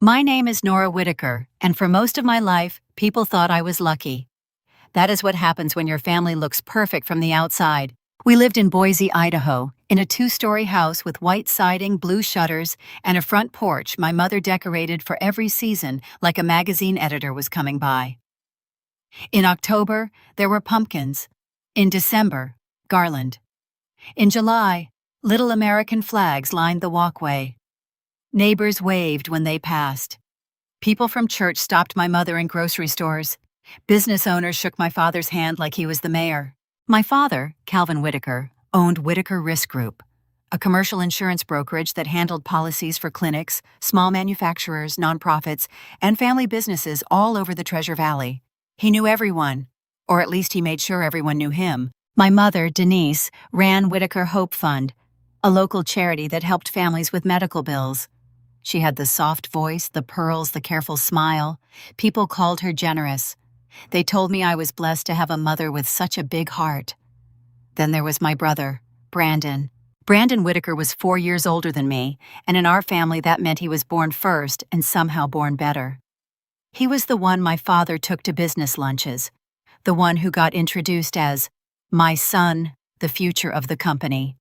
My name is Nora Whitaker, and for most of my life, people thought I was lucky. That is what happens when your family looks perfect from the outside. We lived in Boise, Idaho, in a two-story house with white siding, blue shutters, and a front porch my mother decorated for every season like a magazine editor was coming by. In October, there were pumpkins. In December, garland. In July, little American flags lined the walkway. Neighbors waved when they passed. People from church stopped my mother in grocery stores. Business owners shook my father's hand like he was the mayor. My father, Calvin Whitaker, owned Whitaker Risk Group, a commercial insurance brokerage that handled policies for clinics, small manufacturers, nonprofits, and family businesses all over the Treasure Valley. He knew everyone, or at least he made sure everyone knew him. My mother, Denise, ran Whitaker Hope Fund, a local charity that helped families with medical bills. She had the soft voice, the pearls, the careful smile. People called her generous. They told me I was blessed to have a mother with such a big heart. Then there was my brother, Brandon. Brandon Whitaker was 4 years older than me, and in our family that meant he was born first and somehow born better. He was the one my father took to business lunches, the one who got introduced as my son, the future of the company,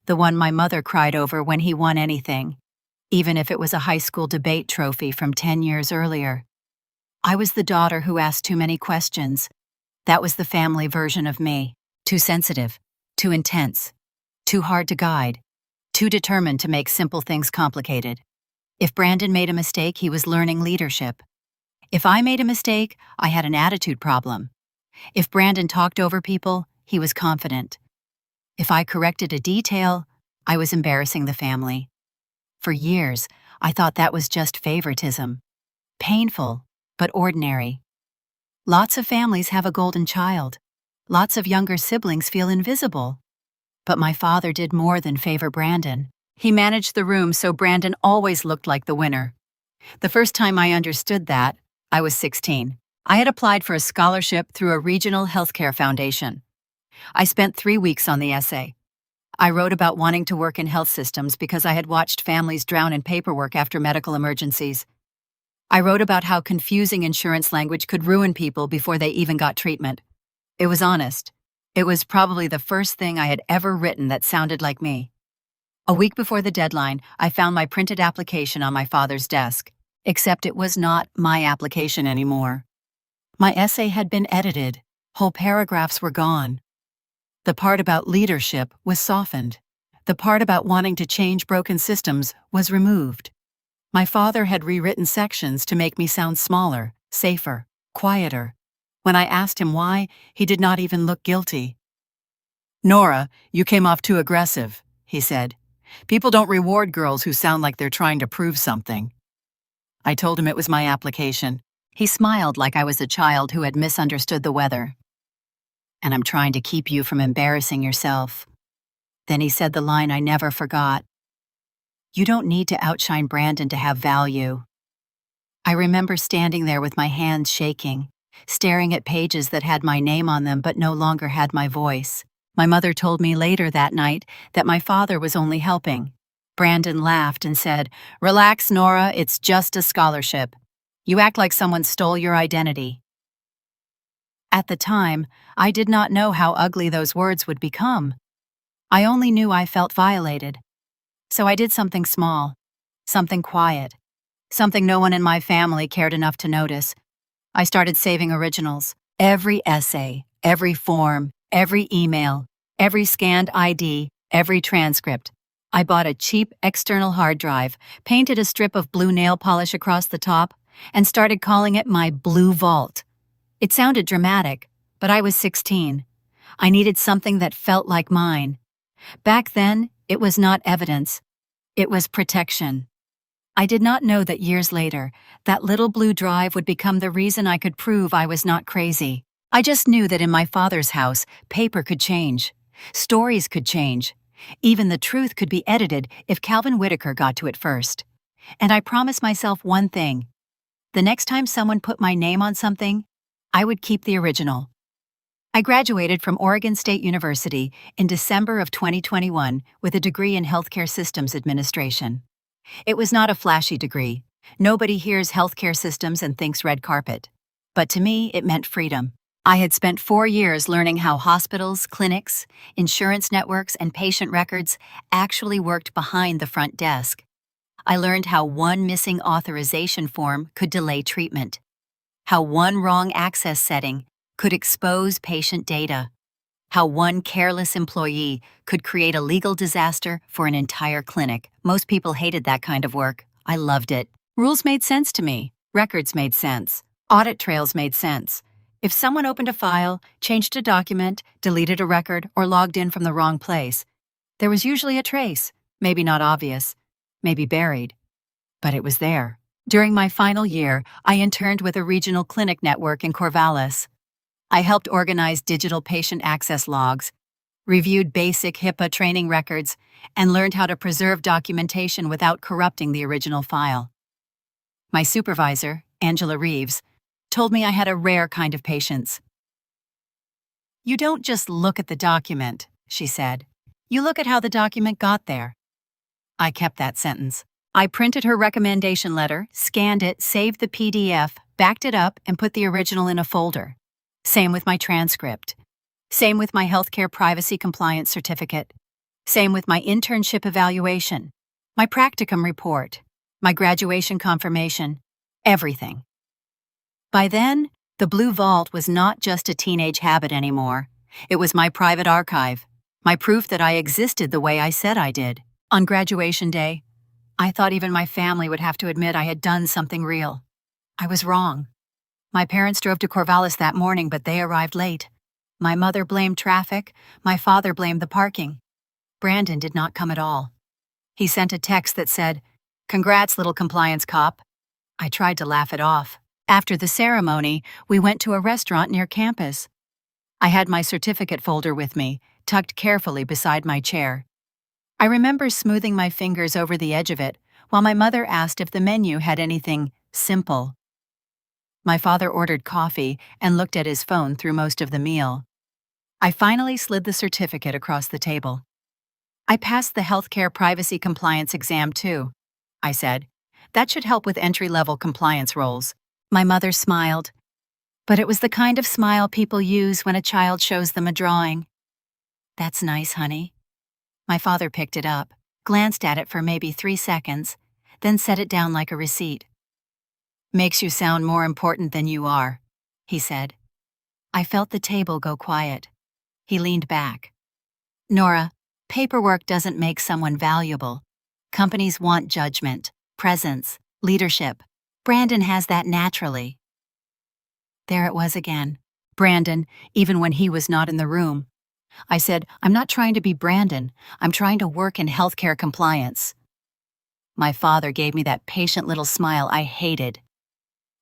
the one my mother cried over when he won anything, even if it was a high school debate trophy from 10 years earlier. I was the daughter who asked too many questions. That was the family version of me. Too sensitive, too intense, too hard to guide, too determined to make simple things complicated. If Brandon made a mistake, he was learning leadership. If I made a mistake, I had an attitude problem. If Brandon talked over people, he was confident. If I corrected a detail, I was embarrassing the family. For years, I thought that was just favoritism. Painful, but ordinary. Lots of families have a golden child. Lots of younger siblings feel invisible. But my father did more than favor Brandon. He managed the room so Brandon always looked like the winner. The first time I understood that, I was 16. I had applied for a scholarship through a regional healthcare foundation. I spent 3 weeks on the essay. I wrote about wanting to work in health systems because I had watched families drown in paperwork after medical emergencies. I wrote about how confusing insurance language could ruin people before they even got treatment. It was honest. It was probably the first thing I had ever written that sounded like me. A week before the deadline, I found my printed application on my father's desk, except it was not my application anymore. My essay had been edited. Whole paragraphs were gone. The part about leadership was softened. The part about wanting to change broken systems was removed. My father had rewritten sections to make me sound smaller, safer, quieter. When I asked him why, he did not even look guilty. "Nora, you came off too aggressive," he said. "People don't reward girls who sound like they're trying to prove something." I told him it was my application. He smiled like I was a child who had misunderstood the weather. "And I'm trying to keep you from embarrassing yourself." Then he said the line I never forgot. "You don't need to outshine Brandon to have value." I remember standing there with my hands shaking, staring at pages that had my name on them but no longer had my voice. My mother told me later that night that my father was only helping. Brandon laughed and said, "Relax, Nora, it's just a scholarship. You act like someone stole your identity." At the time, I did not know how ugly those words would become. I only knew I felt violated. So I did something small, something quiet, something no one in my family cared enough to notice. I started saving originals. Every essay, every form, every email, every scanned ID, every transcript. I bought a cheap external hard drive, painted a strip of blue nail polish across the top, and started calling it my Blue Vault. It sounded dramatic, but I was 16. I needed something that felt like mine. Back then, it was not evidence. It was protection. I did not know that years later, that little blue drive would become the reason I could prove I was not crazy. I just knew that in my father's house, paper could change. Stories could change. Even the truth could be edited if Calvin Whitaker got to it first. And I promised myself one thing. The next time someone put my name on something, I would keep the original. I graduated from Oregon State University in December of 2021 with a degree in Healthcare Systems Administration. It was not a flashy degree, Nobody hears healthcare systems and thinks red carpet. But to me, it meant freedom. I had spent 4 years learning how hospitals, clinics, insurance networks, and patient records actually worked behind the front desk. I learned how one missing authorization form could delay treatment, how one wrong access setting could expose patient data, how one careless employee could create a legal disaster for an entire clinic. Most people hated that kind of work. I loved it. Rules made sense to me. Records made sense. Audit trails made sense. If someone opened a file, changed a document, deleted a record, or logged in from the wrong place, there was usually a trace, maybe not obvious, maybe buried, but it was there. During my final year, I interned with a regional clinic network in Corvallis. I helped organize digital patient access logs, reviewed basic HIPAA training records, and learned how to preserve documentation without corrupting the original file. My supervisor, Angela Reeves, told me I had a rare kind of patience. "You don't just look at the document," she said. "You look at how the document got there." I kept that sentence. I printed her recommendation letter, scanned it, saved the PDF, backed it up, and put the original in a folder. Same with my transcript. Same with my healthcare privacy compliance certificate. Same with my internship evaluation, my practicum report, my graduation confirmation, everything. By then, the Blue Vault was not just a teenage habit anymore. It was my private archive, my proof that I existed the way I said I did. On graduation day, I thought even my family would have to admit I had done something real. I was wrong. My parents drove to Corvallis that morning, but they arrived late. My mother blamed traffic, my father blamed the parking. Brandon did not come at all. He sent a text that said, "Congrats, little compliance cop." I tried to laugh it off. After the ceremony, we went to a restaurant near campus. I had my certificate folder with me, tucked carefully beside my chair. I remember smoothing my fingers over the edge of it while my mother asked if the menu had anything simple. My father ordered coffee and looked at his phone through most of the meal. I finally slid the certificate across the table. "I passed the healthcare privacy compliance exam too," I said. "That should help with entry-level compliance roles." My mother smiled, but it was the kind of smile people use when a child shows them a drawing. "That's nice, honey." My father picked it up, glanced at it for maybe 3 seconds, then set it down like a receipt. "Makes you sound more important than you are," he said. I felt the table go quiet. He leaned back. "Nora, paperwork doesn't make someone valuable. Companies want judgment, presence, leadership. Brandon has that naturally." There it was again. Brandon, even when he was not in the room. I said, "I'm not trying to be Brandon. I'm trying to work in healthcare compliance." My father gave me that patient little smile I hated.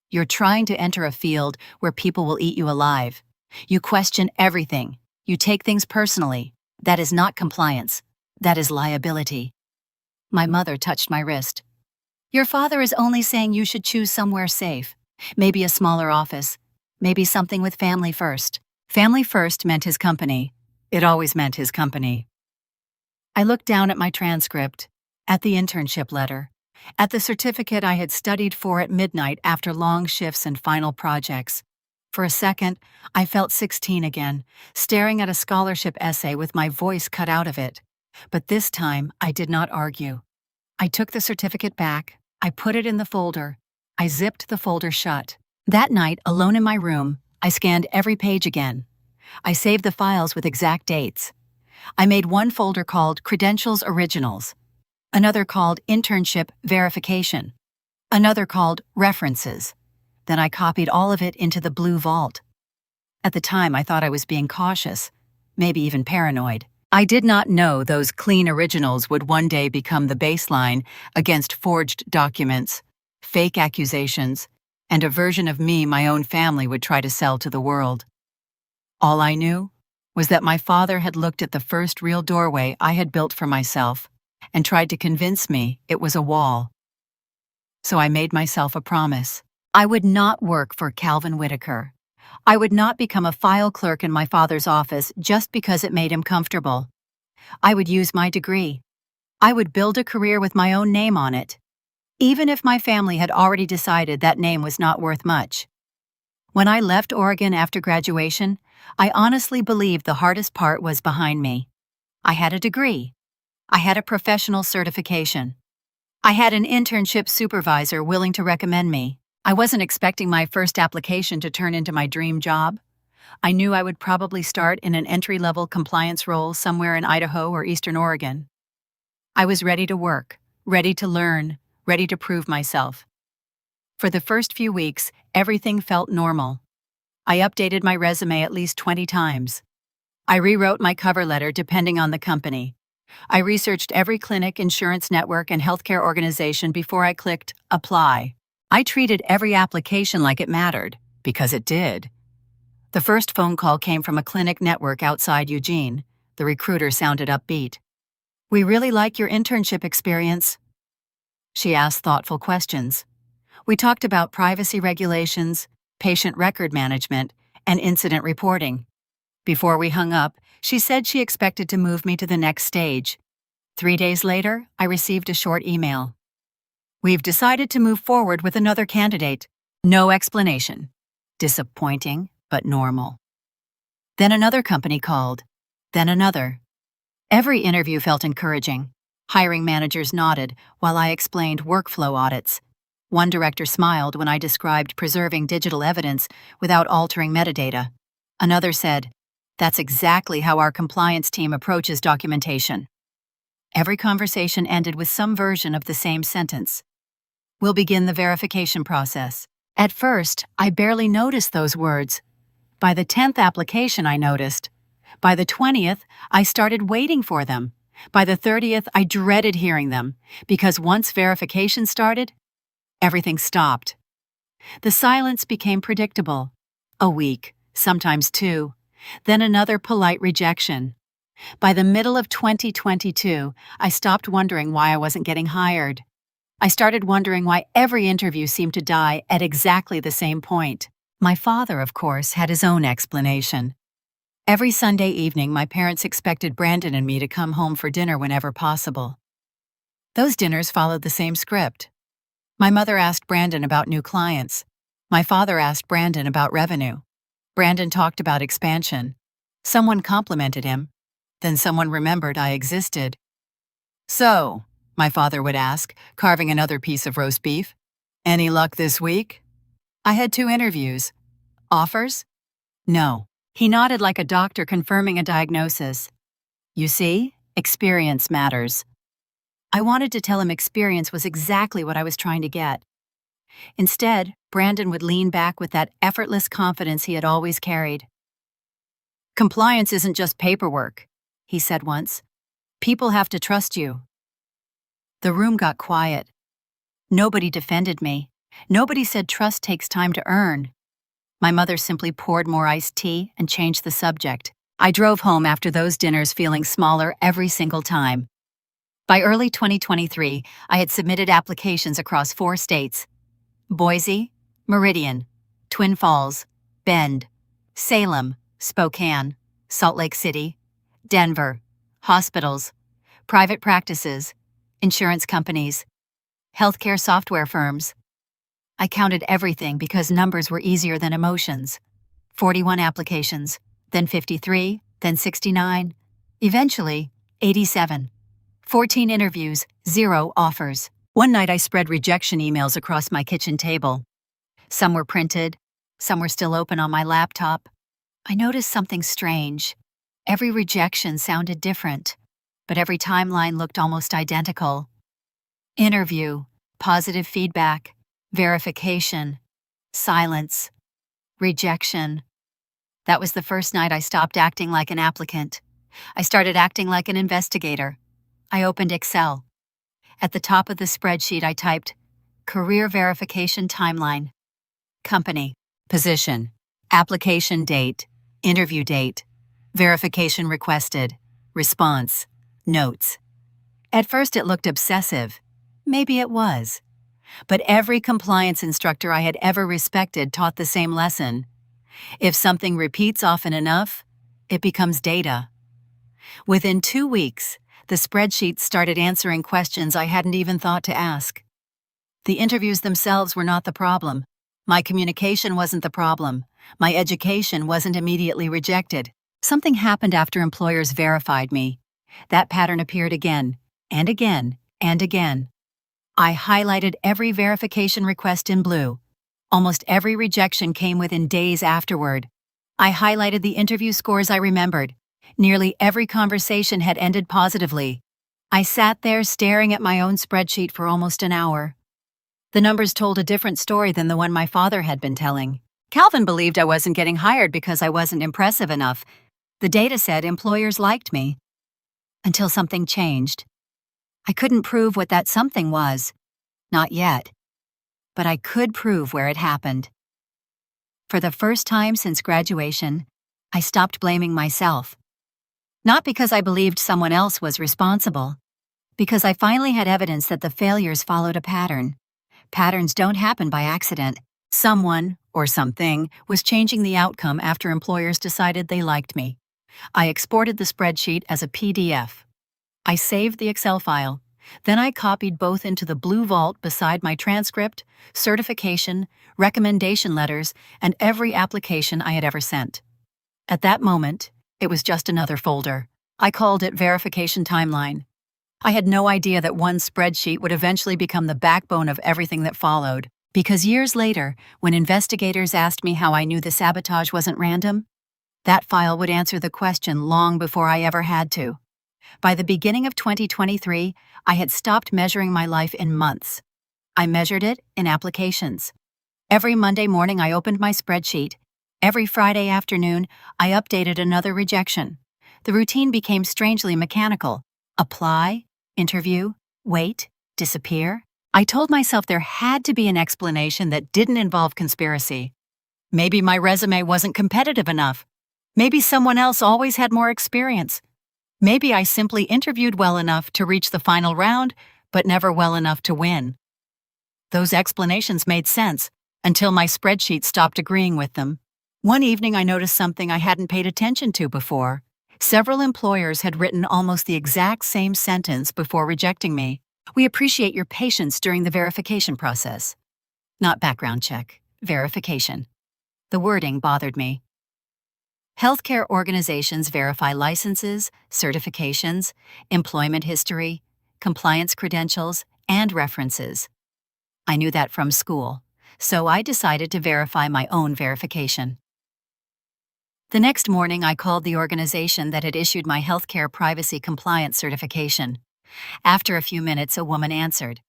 "You're trying to enter a field where people will eat you alive. You question everything. You take things personally. That is not compliance. That is liability." My mother touched my wrist. "Your father is only saying you should choose somewhere safe. Maybe a smaller office. Maybe something with family first." Family first meant his company. It always meant his company. I looked down at my transcript, at the internship letter, at the certificate I had studied for at midnight after long shifts and final projects. For a second, I felt 16 again, staring at a scholarship essay with my voice cut out of it. But this time, I did not argue. I took the certificate back, I put it in the folder, I zipped the folder shut. That night, alone in my room, I scanned every page again. I saved the files with exact dates. I made one folder called Credentials Originals, another called Internship Verification, another called References. Then I copied all of it into the Blue Vault. At the time, I thought I was being cautious, maybe even paranoid. I did not know those clean originals would one day become the baseline against forged documents, fake accusations, and a version of me my own family would try to sell to the world. All I knew was that my father had looked at the first real doorway I had built for myself and tried to convince me it was a wall. So I made myself a promise. I would not work for Calvin Whitaker. I would not become a file clerk in my father's office just because it made him comfortable. I would use my degree. I would build a career with my own name on it. even if my family had already decided that name was not worth much. When I left Oregon after graduation, I honestly believed the hardest part was behind me. I had a degree. I had a professional certification. I had an internship supervisor willing to recommend me. I wasn't expecting my first application to turn into my dream job. I knew I would probably start in an entry-level compliance role somewhere in Idaho or Eastern Oregon. I was ready to work, ready to learn, ready to prove myself. For the first few weeks, everything felt normal. I updated my resume at least 20 times. I rewrote my cover letter depending on the company. I researched every clinic, insurance network, and healthcare organization before I clicked Apply. I treated every application like it mattered, because it did. The first phone call came from a clinic network outside Eugene. The recruiter sounded upbeat. "We really like your internship experience." She asked thoughtful questions. We talked about privacy regulations, patient record management, and incident reporting. Before we hung up, she said she expected to move me to the next stage. 3 days later, I received a short email. "We've decided to move forward with another candidate." No explanation. Disappointing, but normal. Then another company called. Then another. Every interview felt encouraging. Hiring managers nodded while I explained workflow audits. One director smiled when I described preserving digital evidence without altering metadata. Another said, "That's exactly how our compliance team approaches documentation." Every conversation ended with some version of the same sentence. "We'll begin the verification process." At first, I barely noticed those words. By the 10th application, I noticed. By the 20th, I started waiting for them. By the 30th, I dreaded hearing them, because once verification started, everything stopped. The silence became predictable. A week, sometimes 2, then another polite rejection. By the middle of 2022, I stopped wondering why I wasn't getting hired. I started wondering why every interview seemed to die at exactly the same point. My father, of course, had his own explanation. Every Sunday evening, my parents expected Brandon and me to come home for dinner whenever possible. Those dinners followed the same script. My mother asked Brandon about new clients. My father asked Brandon about revenue. Brandon talked about expansion. Someone complimented him. Then someone remembered I existed. "So," my father would ask, carving another piece of roast beef, "any luck this week?" I had 2 interviews. Offers? No. He nodded like a doctor confirming a diagnosis. "You see, experience matters." I wanted to tell him experience was exactly what I was trying to get. Instead, Brandon would lean back with that effortless confidence he had always carried. "Compliance isn't just paperwork," he said once. "People have to trust you." The room got quiet. Nobody defended me. Nobody said trust takes time to earn. My mother simply poured more iced tea and changed the subject. I drove home after those dinners feeling smaller every single time. By early 2023, I had submitted applications across 4 states: Boise, Meridian, Twin Falls, Bend, Salem, Spokane, Salt Lake City, Denver, hospitals, private practices, insurance companies, healthcare software firms. I counted everything because numbers were easier than emotions. 41 applications, then 53, then 69, eventually 87. 14 interviews, 0 offers. One night I spread rejection emails across my kitchen table. Some were printed, some were still open on my laptop. I noticed something strange. Every rejection sounded different, but every timeline looked almost identical. Interview, positive feedback, verification, silence, rejection. That was the first night I stopped acting like an applicant. I started acting like an investigator. I opened Excel. At the top of the spreadsheet, I typed, "Career verification timeline. Company, position, application date, interview date, verification requested, response, notes." At first it looked obsessive. Maybe it was. But every compliance instructor I had ever respected taught the same lesson. If something repeats often enough, it becomes data. Within 2 weeks, the spreadsheet started answering questions I hadn't even thought to ask. The interviews themselves were not the problem. My communication wasn't the problem. My education wasn't immediately rejected. Something happened after employers verified me. That pattern appeared again, and again, and again. I highlighted every verification request in blue. Almost every rejection came within days afterward. I highlighted the interview scores I remembered. Nearly every conversation had ended positively. I sat there staring at my own spreadsheet for almost an hour. The numbers told a different story than the one my father had been telling. Calvin believed I wasn't getting hired because I wasn't impressive enough. The data said employers liked me. Until something changed. I couldn't prove what that something was. Not yet. But I could prove where it happened. For the first time since graduation, I stopped blaming myself. Not because I believed someone else was responsible, because I finally had evidence that the failures followed a pattern. Patterns don't happen by accident. Someone, or something, was changing the outcome after employers decided they liked me. I exported the spreadsheet as a PDF. I saved the Excel file. Then I copied both into the blue vault beside my transcript, certification, recommendation letters, and every application I had ever sent. At that moment, it was just another folder. I called it Verification Timeline. I had no idea that one spreadsheet would eventually become the backbone of everything that followed, because years later, when investigators asked me how I knew the sabotage wasn't random, that file would answer the question long before I ever had to. By the beginning of 2023, I had stopped measuring my life in months. I measured it in applications. Every Monday morning I opened my spreadsheet. Every Friday afternoon, I updated another rejection. The routine became strangely mechanical. Apply, interview, wait, disappear. I told myself there had to be an explanation that didn't involve conspiracy. Maybe my resume wasn't competitive enough. Maybe someone else always had more experience. Maybe I simply interviewed well enough to reach the final round, but never well enough to win. Those explanations made sense until my spreadsheet stopped agreeing with them. One evening I noticed something I hadn't paid attention to before. Several employers had written almost the exact same sentence before rejecting me. We appreciate your patience during the verification process. Not background check, verification. The wording bothered me. Healthcare organizations verify licenses, certifications, employment history, compliance credentials, and references. I knew that from school, so I decided to verify my own verification. The next morning, I called the organization that had issued my healthcare privacy compliance certification. After a few minutes, a woman answered.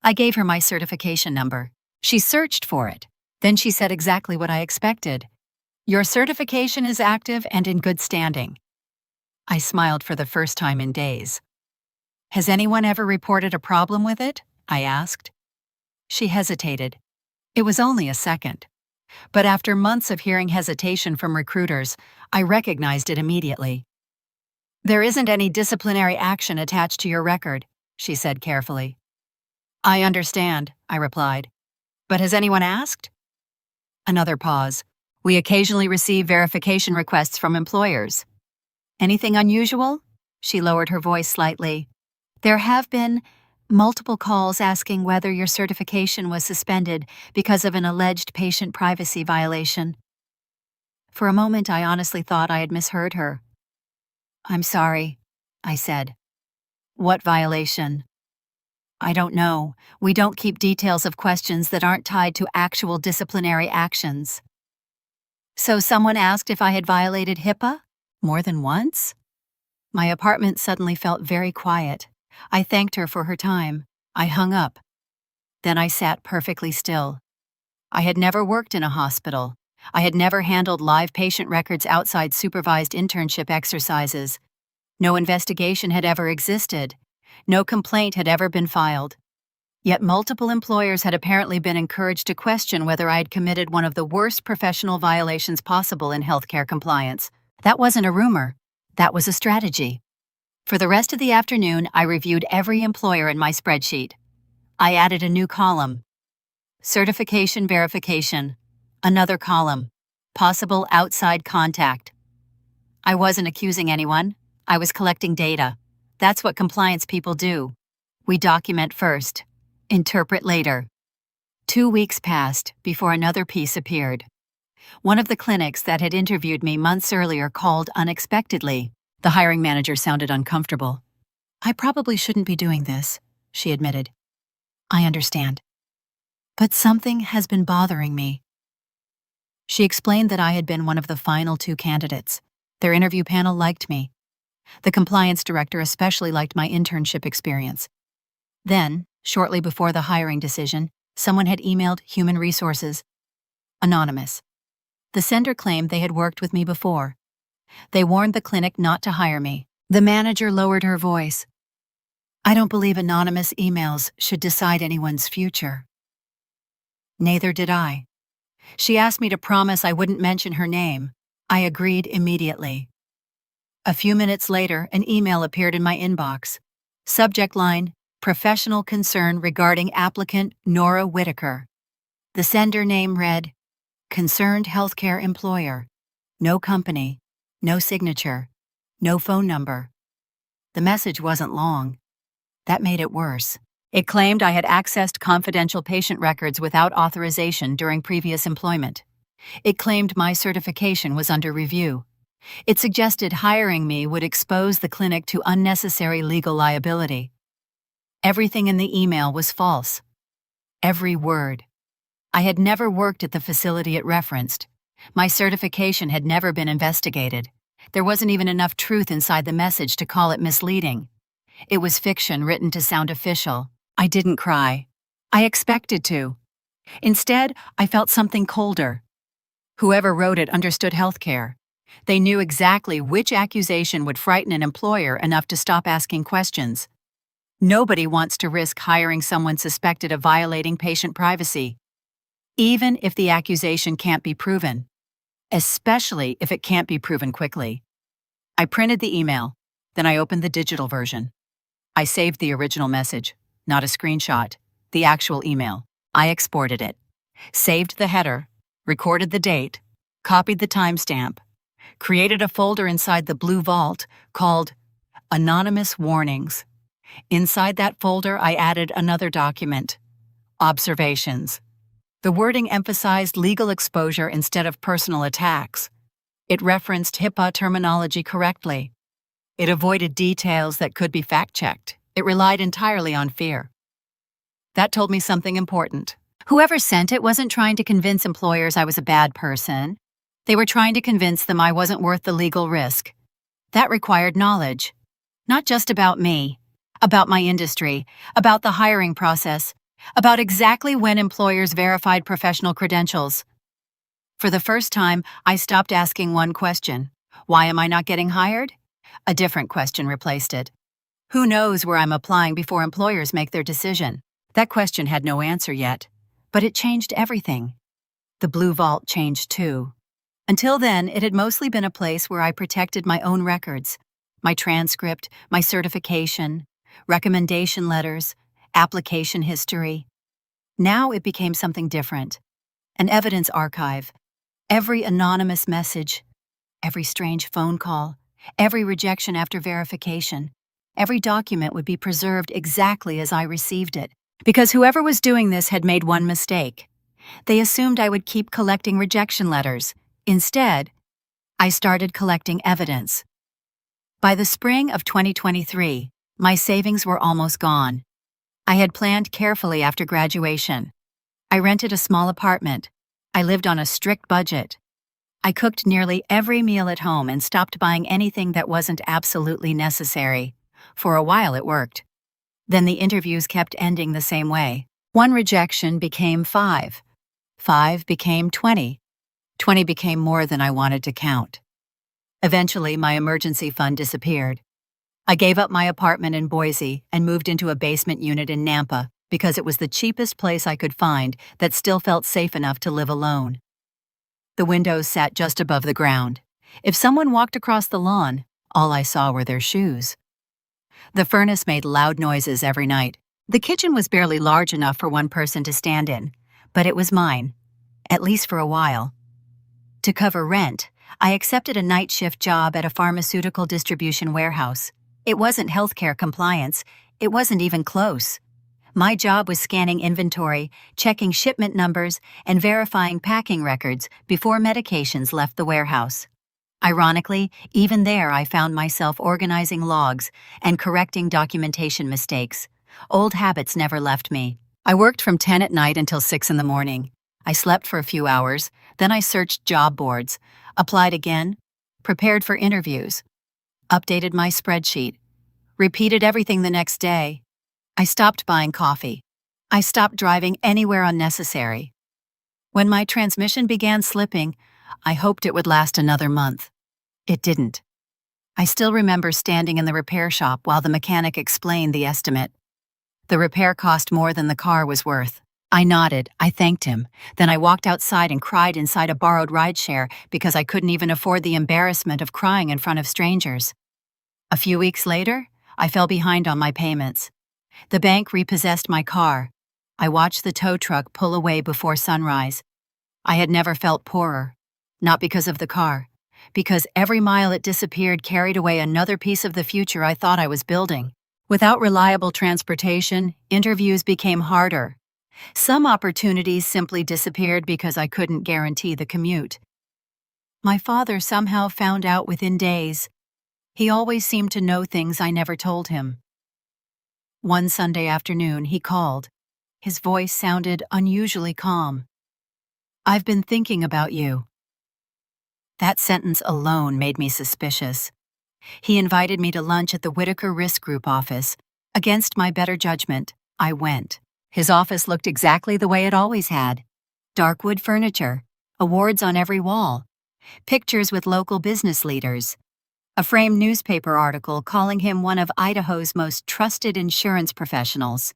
I gave her my certification number. She searched for it. Then she said exactly what I expected. Your certification is active and in good standing. I smiled for the first time in days. Has anyone ever reported a problem with it? I asked. She hesitated. It was only a second. But after months of hearing hesitation from recruiters, I recognized it immediately. There isn't any disciplinary action attached to your record, she said carefully. I understand, I replied. But has anyone asked? Another pause. We occasionally receive verification requests from employers. Anything unusual? She lowered her voice slightly. There have been multiple calls asking whether your certification was suspended because of an alleged patient privacy violation. For a moment, I honestly thought I had misheard her. I'm sorry, I said. What violation? I don't know. We don't keep details of questions that aren't tied to actual disciplinary actions. So someone asked if I had violated HIPAA? More than once? My apartment suddenly felt very quiet. I thanked her for her time. I hung up. Then I sat perfectly still. I had never worked in a hospital. I had never handled live patient records outside supervised internship exercises. No investigation had ever existed. No complaint had ever been filed. Yet multiple employers had apparently been encouraged to question whether I had committed one of the worst professional violations possible in healthcare compliance. That wasn't a rumor. That was a strategy. For the rest of the afternoon, I reviewed every employer in my spreadsheet. I added a new column. Certification verification. Another column. Possible outside contact. I wasn't accusing anyone. I was collecting data. That's what compliance people do. We document first. Interpret later. 2 weeks passed before another piece appeared. One of the clinics that had interviewed me months earlier called unexpectedly. The hiring manager sounded uncomfortable. "I probably shouldn't be doing this," she admitted. "I understand. But something has been bothering me." She explained that I had been one of the final 2 candidates. Their interview panel liked me. The compliance director especially liked my internship experience. Then, shortly before the hiring decision, someone had emailed Human Resources. Anonymous. The sender claimed they had worked with me before. They warned the clinic not to hire me. The manager lowered her voice. "I don't believe anonymous emails should decide anyone's future." Neither did I. She asked me to promise I wouldn't mention her name. I agreed immediately. A few minutes later, an email appeared in my inbox. Subject line, "Professional concern regarding applicant Nora Whitaker." The sender name read, "Concerned healthcare employer. No company, no signature, no phone number." The message wasn't long. That made it worse. It claimed I had accessed confidential patient records without authorization during previous employment. It claimed my certification was under review. It suggested hiring me would expose the clinic to unnecessary legal liability. Everything in the email was false. Every word. I had never worked at the facility it referenced. My certification had never been investigated. There wasn't even enough truth inside the message to call it misleading. It was fiction written to sound official. I didn't cry. I expected to. Instead, I felt something colder. Whoever wrote it understood healthcare. They knew exactly which accusation would frighten an employer enough to stop asking questions. Nobody wants to risk hiring someone suspected of violating patient privacy, even if the accusation can't be proven, especially if it can't be proven quickly. I printed the email, then I opened the digital version. I saved the original message, not a screenshot, the actual email. I exported it, saved the header, recorded the date, copied the timestamp, created a folder inside the Blue Vault called Anonymous Warnings. Inside that folder, I added another document, Observations. The wording emphasized legal exposure instead of personal attacks. It referenced HIPAA terminology correctly. It avoided details that could be fact-checked. It relied entirely on fear. That told me something important. Whoever sent it wasn't trying to convince employers I was a bad person. They were trying to convince them I wasn't worth the legal risk. That required knowledge. Not just about me, about my industry, about the hiring process, about exactly when employers verified professional credentials. For the first time, I stopped asking one question. Why am I not getting hired? A different question replaced it. Who knows where I'm applying before employers make their decision? That question had no answer yet, but it changed everything. The Blue Vault changed too. Until then, it had mostly been a place where I protected my own records, my transcript, my certification, recommendation letters, application history. Now it became something different. An evidence archive. Every anonymous message, every strange phone call, every rejection after verification, every document would be preserved exactly as I received it. Because whoever was doing this had made one mistake. They assumed I would keep collecting rejection letters. Instead, I started collecting evidence. By the spring of 2023, my savings were almost gone. I had planned carefully after graduation. I rented a small apartment. I lived on a strict budget. I cooked nearly every meal at home and stopped buying anything that wasn't absolutely necessary. For a while it worked. Then the interviews kept ending the same way. One rejection became 5. 5 became 20. 20 became more than I wanted to count. Eventually, my emergency fund disappeared. I gave up my apartment in Boise and moved into a basement unit in Nampa because it was the cheapest place I could find that still felt safe enough to live alone. The windows sat just above the ground. If someone walked across the lawn, all I saw were their shoes. The furnace made loud noises every night. The kitchen was barely large enough for one person to stand in, but it was mine, at least for a while. To cover rent, I accepted a night shift job at a pharmaceutical distribution warehouse. It wasn't healthcare compliance. It wasn't even close. My job was scanning inventory, checking shipment numbers, and verifying packing records before medications left the warehouse. Ironically, even there I found myself organizing logs and correcting documentation mistakes. Old habits never left me. I worked from 10 at night until 6 in the morning. I slept for a few hours, then I searched job boards, applied again, prepared for interviews, updated my spreadsheet, repeated everything the next day. I stopped buying coffee. I stopped driving anywhere unnecessary. When my transmission began slipping, I hoped it would last another month. It didn't. I still remember standing in the repair shop while the mechanic explained the estimate. The repair cost more than the car was worth. I nodded, I thanked him, then I walked outside and cried inside a borrowed rideshare because I couldn't even afford the embarrassment of crying in front of strangers. A few weeks later, I fell behind on my payments. The bank repossessed my car. I watched the tow truck pull away before sunrise. I had never felt poorer. Not because of the car, because every mile it disappeared carried away another piece of the future I thought I was building. Without reliable transportation, interviews became harder. Some opportunities simply disappeared because I couldn't guarantee the commute. My father somehow found out within days. He always seemed to know things I never told him. One Sunday afternoon, he called. His voice sounded unusually calm. "I've been thinking about you." That sentence alone made me suspicious. He invited me to lunch at the Whitaker Risk Group office. Against my better judgment, I went. His office looked exactly the way it always had. Dark wood furniture, awards on every wall, pictures with local business leaders, a framed newspaper article calling him one of Idaho's most trusted insurance professionals.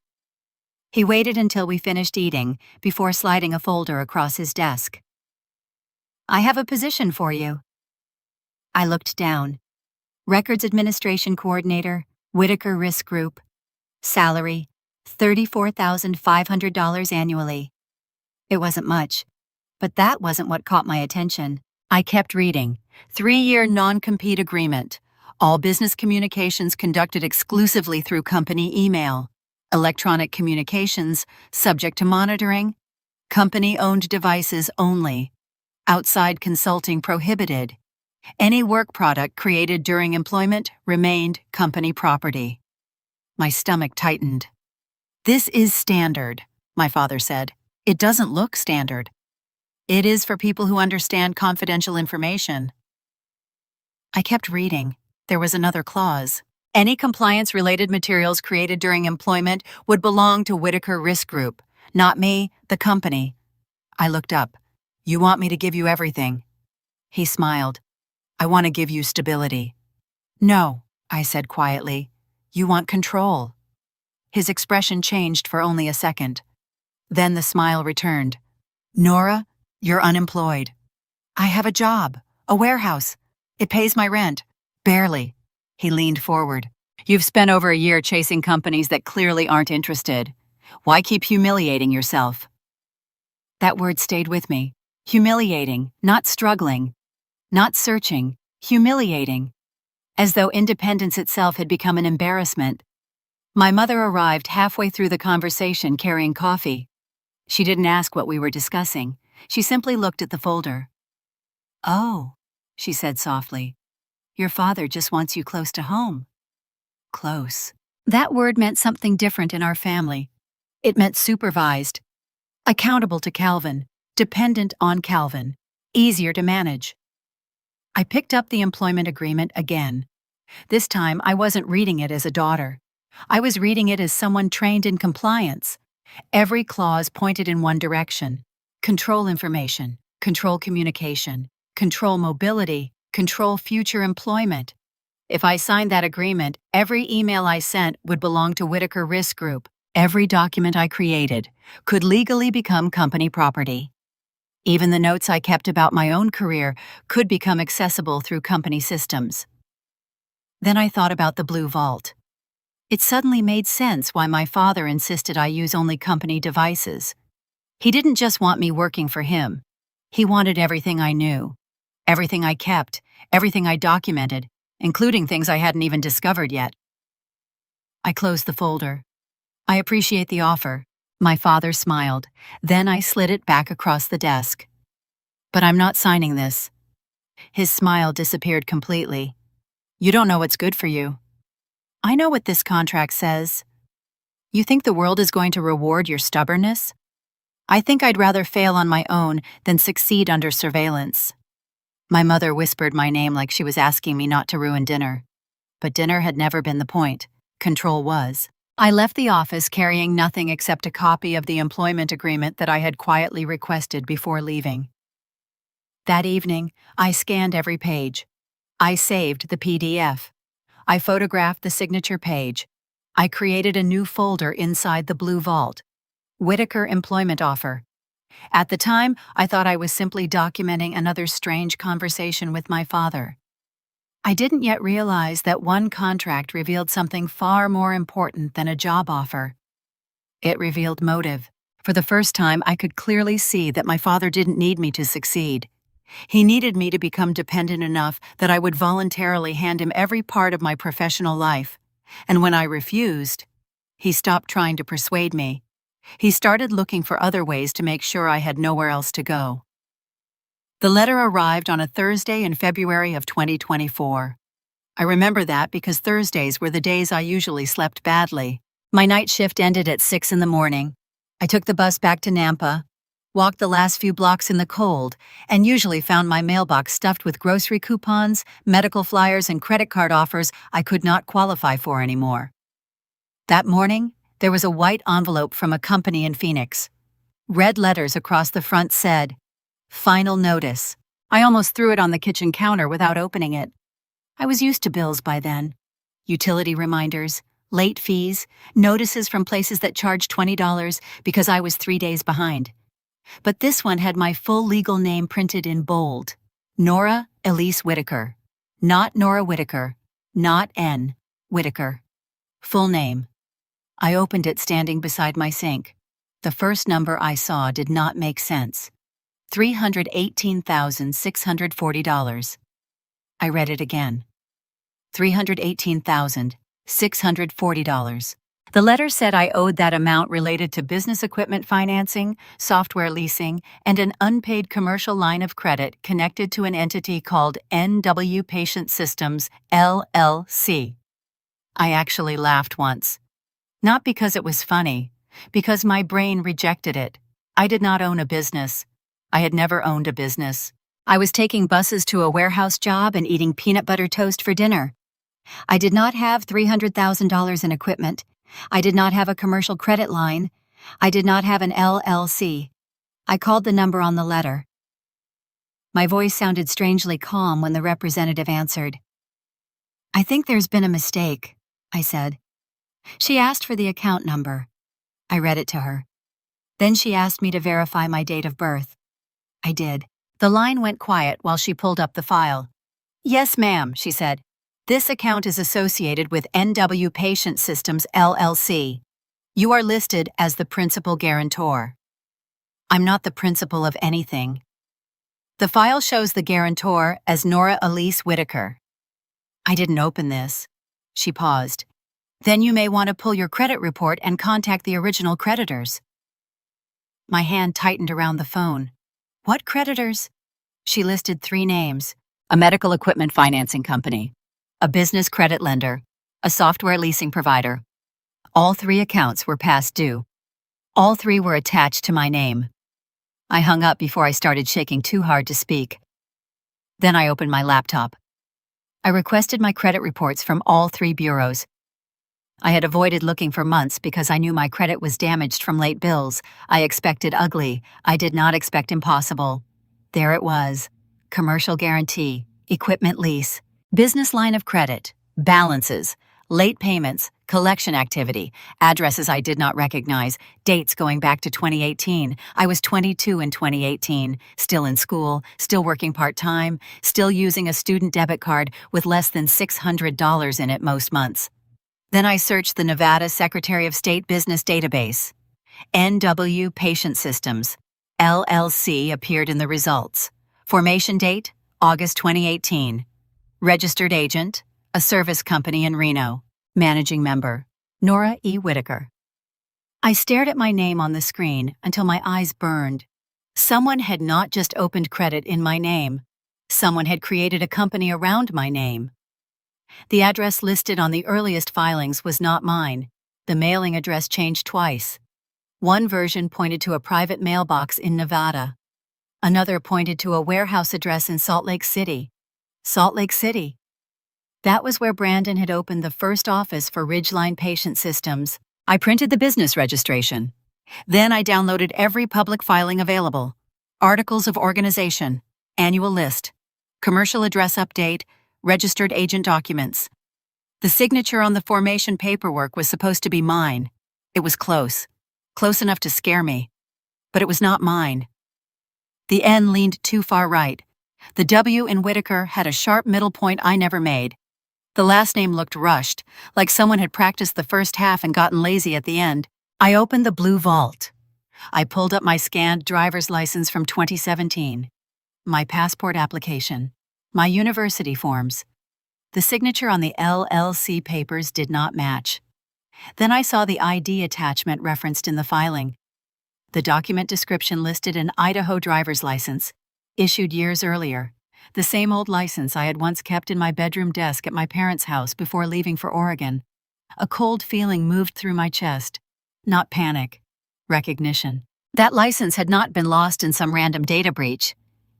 He waited until we finished eating before sliding a folder across his desk. "I have a position for you." I looked down. Records Administration Coordinator, Whitaker Risk Group. Salary, $34,500 annually. It wasn't much, but that wasn't what caught my attention. I kept reading. 3-year non-compete agreement. All business communications conducted exclusively through company email. Electronic communications, subject to monitoring. Company-owned devices only. Outside consulting prohibited. Any work product created during employment remained company property. My stomach tightened. "This is standard," my father said. "It doesn't look standard." "It is for people who understand confidential information." I kept reading. There was another clause. Any compliance-related materials created during employment would belong to Whitaker Risk Group, not me, the company. I looked up. "You want me to give you everything?" He smiled. "I want to give you stability." "No," I said quietly. "You want control." His expression changed for only a second. Then the smile returned. "Nora, you're unemployed." "I have a job, a warehouse. It pays my rent." "Barely." He leaned forward. "You've spent over a year chasing companies that clearly aren't interested. Why keep humiliating yourself?" That word stayed with me. Humiliating, not struggling. Not searching, humiliating, as though independence itself had become an embarrassment. My mother arrived halfway through the conversation carrying coffee. She didn't ask what we were discussing. She simply looked at the folder. "Oh," she said softly, "your father just wants you close to home." Close. That word meant something different in our family. It meant supervised, accountable to Calvin, dependent on Calvin, easier to manage. I picked up the employment agreement again. This time, I wasn't reading it as a daughter. I was reading it as someone trained in compliance. Every clause pointed in one direction. Control information, control communication, control mobility, control future employment. If I signed that agreement, every email I sent would belong to Whitaker Risk Group. Every document I created could legally become company property. Even the notes I kept about my own career could become accessible through company systems. Then I thought about the Blue Vault. It suddenly made sense why my father insisted I use only company devices. He didn't just want me working for him. He wanted everything I knew, everything I kept, everything I documented, including things I hadn't even discovered yet. I closed the folder. I appreciate the offer. My father smiled. Then I slid it back across the desk. But I'm not signing this. His smile disappeared completely. You don't know what's good for you. I know what this contract says. You think the world is going to reward your stubbornness? I think I'd rather fail on my own than succeed under surveillance. My mother whispered my name like she was asking me not to ruin dinner. But dinner had never been the point. Control was. I left the office carrying nothing except a copy of the employment agreement that I had quietly requested before leaving. That evening, I scanned every page. I saved the PDF. I photographed the signature page. I created a new folder inside the blue vault. Whitaker Employment Offer. At the time, I thought I was simply documenting another strange conversation with my father. I didn't yet realize that one contract revealed something far more important than a job offer. It revealed motive. For the first time, I could clearly see that my father didn't need me to succeed. He needed me to become dependent enough that I would voluntarily hand him every part of my professional life. And when I refused, he stopped trying to persuade me. He started looking for other ways to make sure I had nowhere else to go. The letter arrived on a Thursday in February of 2024. I remember that because Thursdays were the days I usually slept badly. My night shift ended at 6 in the morning. I took the bus back to Nampa, walked the last few blocks in the cold, and usually found my mailbox stuffed with grocery coupons, medical flyers, and credit card offers I could not qualify for anymore. That morning, there was a white envelope from a company in Phoenix. Red letters across the front said, "Final notice." I almost threw it on the kitchen counter without opening it. I was used to bills by then. Utility reminders, late fees, notices from places that charged $20 because I was 3 days behind. But this one had my full legal name printed in bold. Nora Elise Whitaker. Not Nora Whitaker. Not N. Whitaker. Full name. I opened it standing beside my sink. The first number I saw did not make sense. $318,640. I read it again. $318,640. The letter said I owed that amount related to business equipment financing, software leasing, and an unpaid commercial line of credit connected to an entity called NW Patient Systems, LLC. I actually laughed once. Not because it was funny, because my brain rejected it. I did not own a business. I had never owned a business. I was taking buses to a warehouse job and eating peanut butter toast for dinner. I did not have $300,000 in equipment. I did not have a commercial credit line. I did not have an LLC. I called the number on the letter. My voice sounded strangely calm when the representative answered. "I think there's been a mistake," I said. She asked for the account number. I read it to her. Then she asked me to verify my date of birth. I did. The line went quiet while she pulled up the file. "Yes, ma'am," she said. "This account is associated with NW Patient Systems, LLC. You are listed as the principal guarantor." I'm not the principal of anything. The file shows the guarantor as Nora Elise Whitaker. I didn't open this. She paused. "Then you may want to pull your credit report and contact the original creditors." My hand tightened around the phone. "What creditors?" She listed 3 names: a medical equipment financing company, a business credit lender, a software leasing provider. All 3 accounts were past due. All 3 were attached to my name. I hung up before I started shaking too hard to speak. Then I opened my laptop. I requested my credit reports from all 3 bureaus. I had avoided looking for months because I knew my credit was damaged from late bills. I expected ugly. I did not expect impossible. There it was. Commercial guarantee, equipment lease, business line of credit, balances, late payments, collection activity, addresses I did not recognize, dates going back to 2018. I was 22 in 2018, still in school, still working part-time, still using a student debit card with less than $600 in it most months. Then I searched the Nevada Secretary of State Business Database. NW Patient Systems, LLC appeared in the results. Formation date, August 2018. Registered agent, a service company in Reno. Managing member, Nora E. Whitaker. I stared at my name on the screen until my eyes burned. Someone had not just opened credit in my name. Someone had created a company around my name. The address listed on the earliest filings was not mine. The mailing address changed twice. One version pointed to a private mailbox in Nevada. Another pointed to a warehouse address in Salt Lake City. Salt Lake City. That was where Brandon had opened the first office for Ridgeline Patient Systems. I printed the business registration. Then I downloaded every public filing available. Articles of organization, annual list, commercial address update, registered agent documents. The signature on the formation paperwork was supposed to be mine. It was close enough to scare me. But it was not mine. The N leaned too far right. The W in Whitaker had a sharp middle point I never made. The last name looked rushed, like someone had practiced the first half and gotten lazy at the end. I opened the blue vault. I pulled up my scanned driver's license from 2017, my passport application, my university forms. The signature on the LLC papers did not match. Then I saw the ID attachment referenced in the filing. The document description listed an Idaho driver's license, issued years earlier, the same old license I had once kept in my bedroom desk at my parents' house before leaving for Oregon. A cold feeling moved through my chest. Not panic. Recognition. That license had not been lost in some random data breach.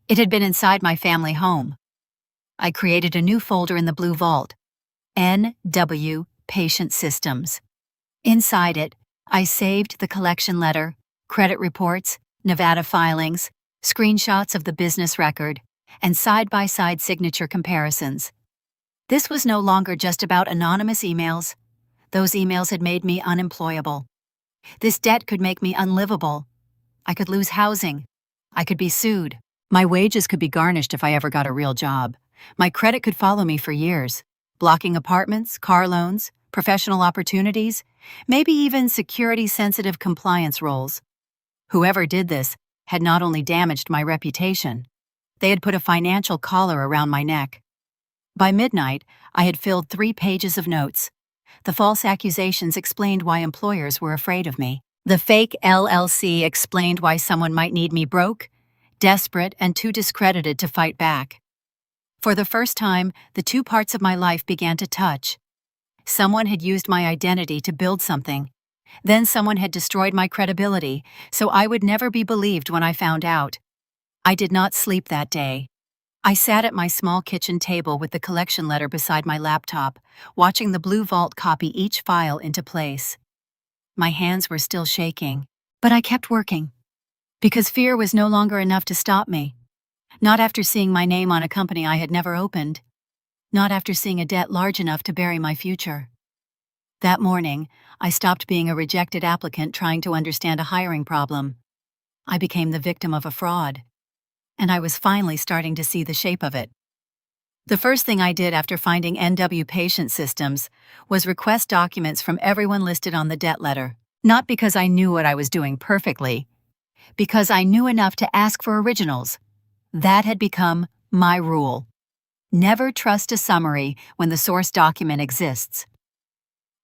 It had been inside my family home. I created a new folder in the blue vault. NW Patient Systems. Inside it, I saved the collection letter, credit reports, Nevada filings, screenshots of the business record, and side-by-side signature comparisons. This was no longer just about anonymous emails. Those emails had made me unemployable. This debt could make me unlivable. I could lose housing. I could be sued. My wages could be garnished if I ever got a real job. My credit could follow me for years, blocking apartments, car loans, professional opportunities, maybe even security-sensitive compliance roles. Whoever did this had not only damaged my reputation, they had put a financial collar around my neck. By midnight, I had filled 3 pages of notes. The false accusations explained why employers were afraid of me. The fake LLC explained why someone might need me broke, desperate, and too discredited to fight back. For the first time, the two parts of my life began to touch. Someone had used my identity to build something. Then someone had destroyed my credibility, so I would never be believed when I found out. I did not sleep that day. I sat at my small kitchen table with the collection letter beside my laptop, watching the blue vault copy each file into place. My hands were still shaking, but I kept working. Because fear was no longer enough to stop me. Not after seeing my name on a company I had never opened. Not after seeing a debt large enough to bury my future. That morning, I stopped being a rejected applicant trying to understand a hiring problem. I became the victim of a fraud. And I was finally starting to see the shape of it. The first thing I did after finding NW Patient Systems was request documents from everyone listed on the debt letter. Not because I knew what I was doing perfectly, because I knew enough to ask for originals. That had become my rule. Never trust a summary when the source document exists.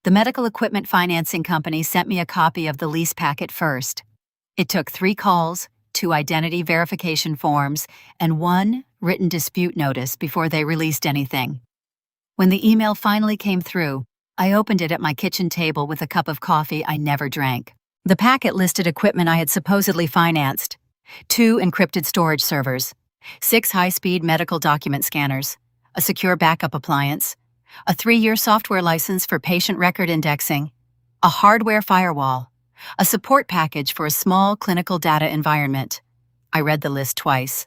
The medical equipment financing company sent me a copy of the lease packet first. It took 3 calls, 2 identity verification forms, and 1 written dispute notice before they released anything. When the email finally came through, I opened it at my kitchen table with a cup of coffee I never drank. The packet listed equipment I had supposedly financed: 2 encrypted storage servers, 6 high-speed medical document scanners, a secure backup appliance, a 3-year software license for patient record indexing, a hardware firewall, a support package for a small clinical data environment. I read the list twice.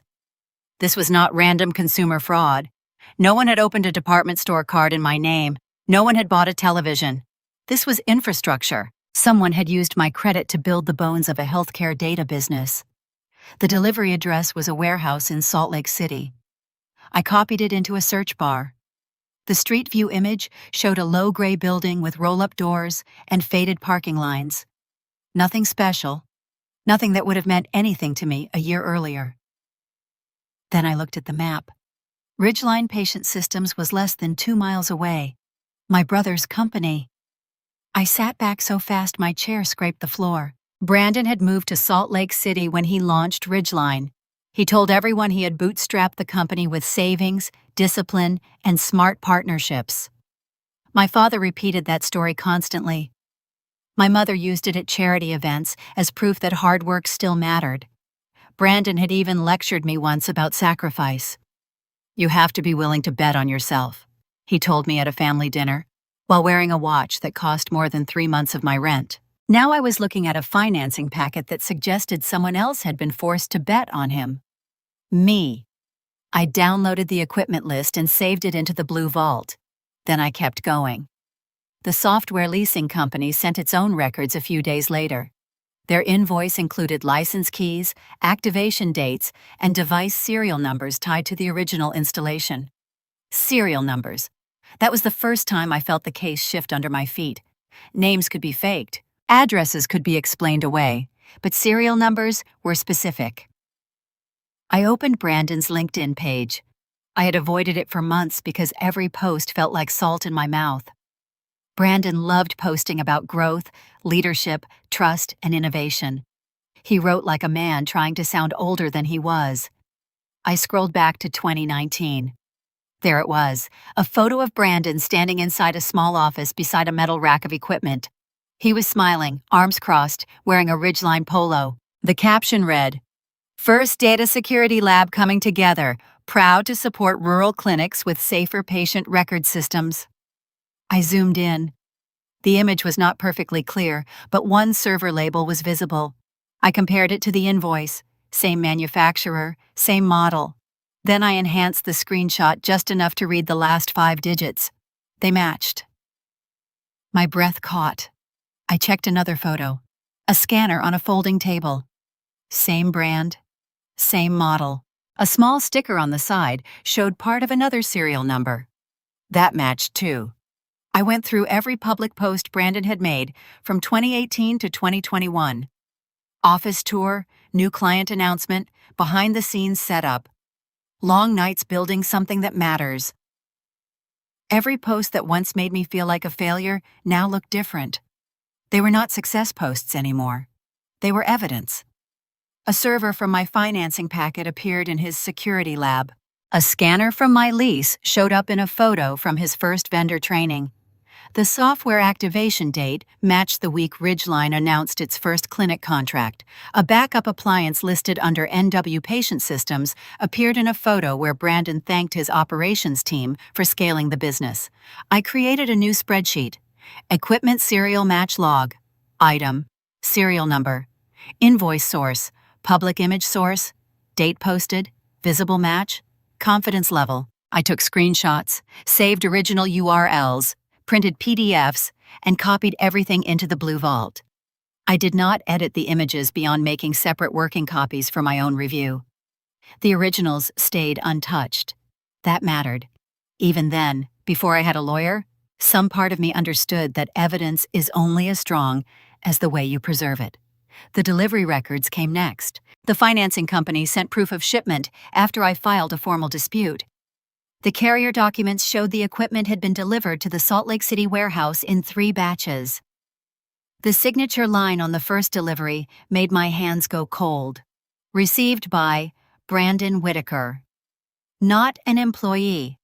This was not random consumer fraud. No one had opened a department store card in my name. No one had bought a television. This was infrastructure. Someone had used my credit to build the bones of a healthcare data business. The delivery address was a warehouse in Salt Lake City. I copied it into a search bar. The street view image showed a low gray building with roll-up doors and faded parking lines. Nothing special. Nothing that would have meant anything to me a year earlier. Then I looked at the map. Ridgeline Patient Systems was less than 2 miles away. My brother's company. I sat back so fast my chair scraped the floor. Brandon had moved to Salt Lake City when he launched Ridgeline. He told everyone he had bootstrapped the company with savings, discipline, and smart partnerships. My father repeated that story constantly. My mother used it at charity events as proof that hard work still mattered. Brandon had even lectured me once about sacrifice. "You have to be willing to bet on yourself," he told me at a family dinner, while wearing a watch that cost more than 3 months of my rent. Now I was looking at a financing packet that suggested someone else had been forced to bet on him. Me. I downloaded the equipment list and saved it into the Blue Vault. Then I kept going. The software leasing company sent its own records a few days later. Their invoice included license keys, activation dates, and device serial numbers tied to the original installation. Serial numbers. That was the first time I felt the case shift under my feet. Names could be faked. Addresses could be explained away, but serial numbers were specific. I opened Brandon's LinkedIn page. I had avoided it for months because every post felt like salt in my mouth. Brandon loved posting about growth, leadership, trust, and innovation. He wrote like a man trying to sound older than he was. I scrolled back to 2019. There it was, a photo of Brandon standing inside a small office beside a metal rack of equipment. He was smiling, arms crossed, wearing a Ridgeline polo. The caption read, "First Data Security Lab coming together, proud to support rural clinics with safer patient record systems." I zoomed in. The image was not perfectly clear, but one server label was visible. I compared it to the invoice. Same manufacturer, same model. Then I enhanced the screenshot just enough to read the last 5 digits. They matched. My breath caught. I checked another photo. A scanner on a folding table. Same brand, same model. A small sticker on the side showed part of another serial number. That matched too. I went through every public post Brandon had made from 2018 to 2021. Office tour, new client announcement, behind-the-scenes setup. Long nights building something that matters. Every post that once made me feel like a failure now looked different. They were not success posts anymore. They were evidence. A server from my financing packet appeared in his security lab. A scanner from my lease showed up in a photo from his first vendor training. The software activation date matched the week Ridgeline announced its first clinic contract. A backup appliance listed under NW Patient Systems appeared in a photo where Brandon thanked his operations team for scaling the business. I created a new spreadsheet. Equipment serial match log. Item. Serial number. Invoice source. Public image source. Date posted. Visible match. Confidence level. I took screenshots, saved original URLs, printed PDFs, and copied everything into the Blue Vault. I did not edit the images beyond making separate working copies for my own review. The originals stayed untouched. That mattered. Even then, before I had a lawyer, some part of me understood that evidence is only as strong as the way you preserve it. The delivery records came next. The financing company sent proof of shipment after I filed a formal dispute. The carrier documents showed the equipment had been delivered to the Salt Lake City warehouse in 3 batches. The signature line on the first delivery made my hands go cold. Received by Brandon Whitaker. Not an employee.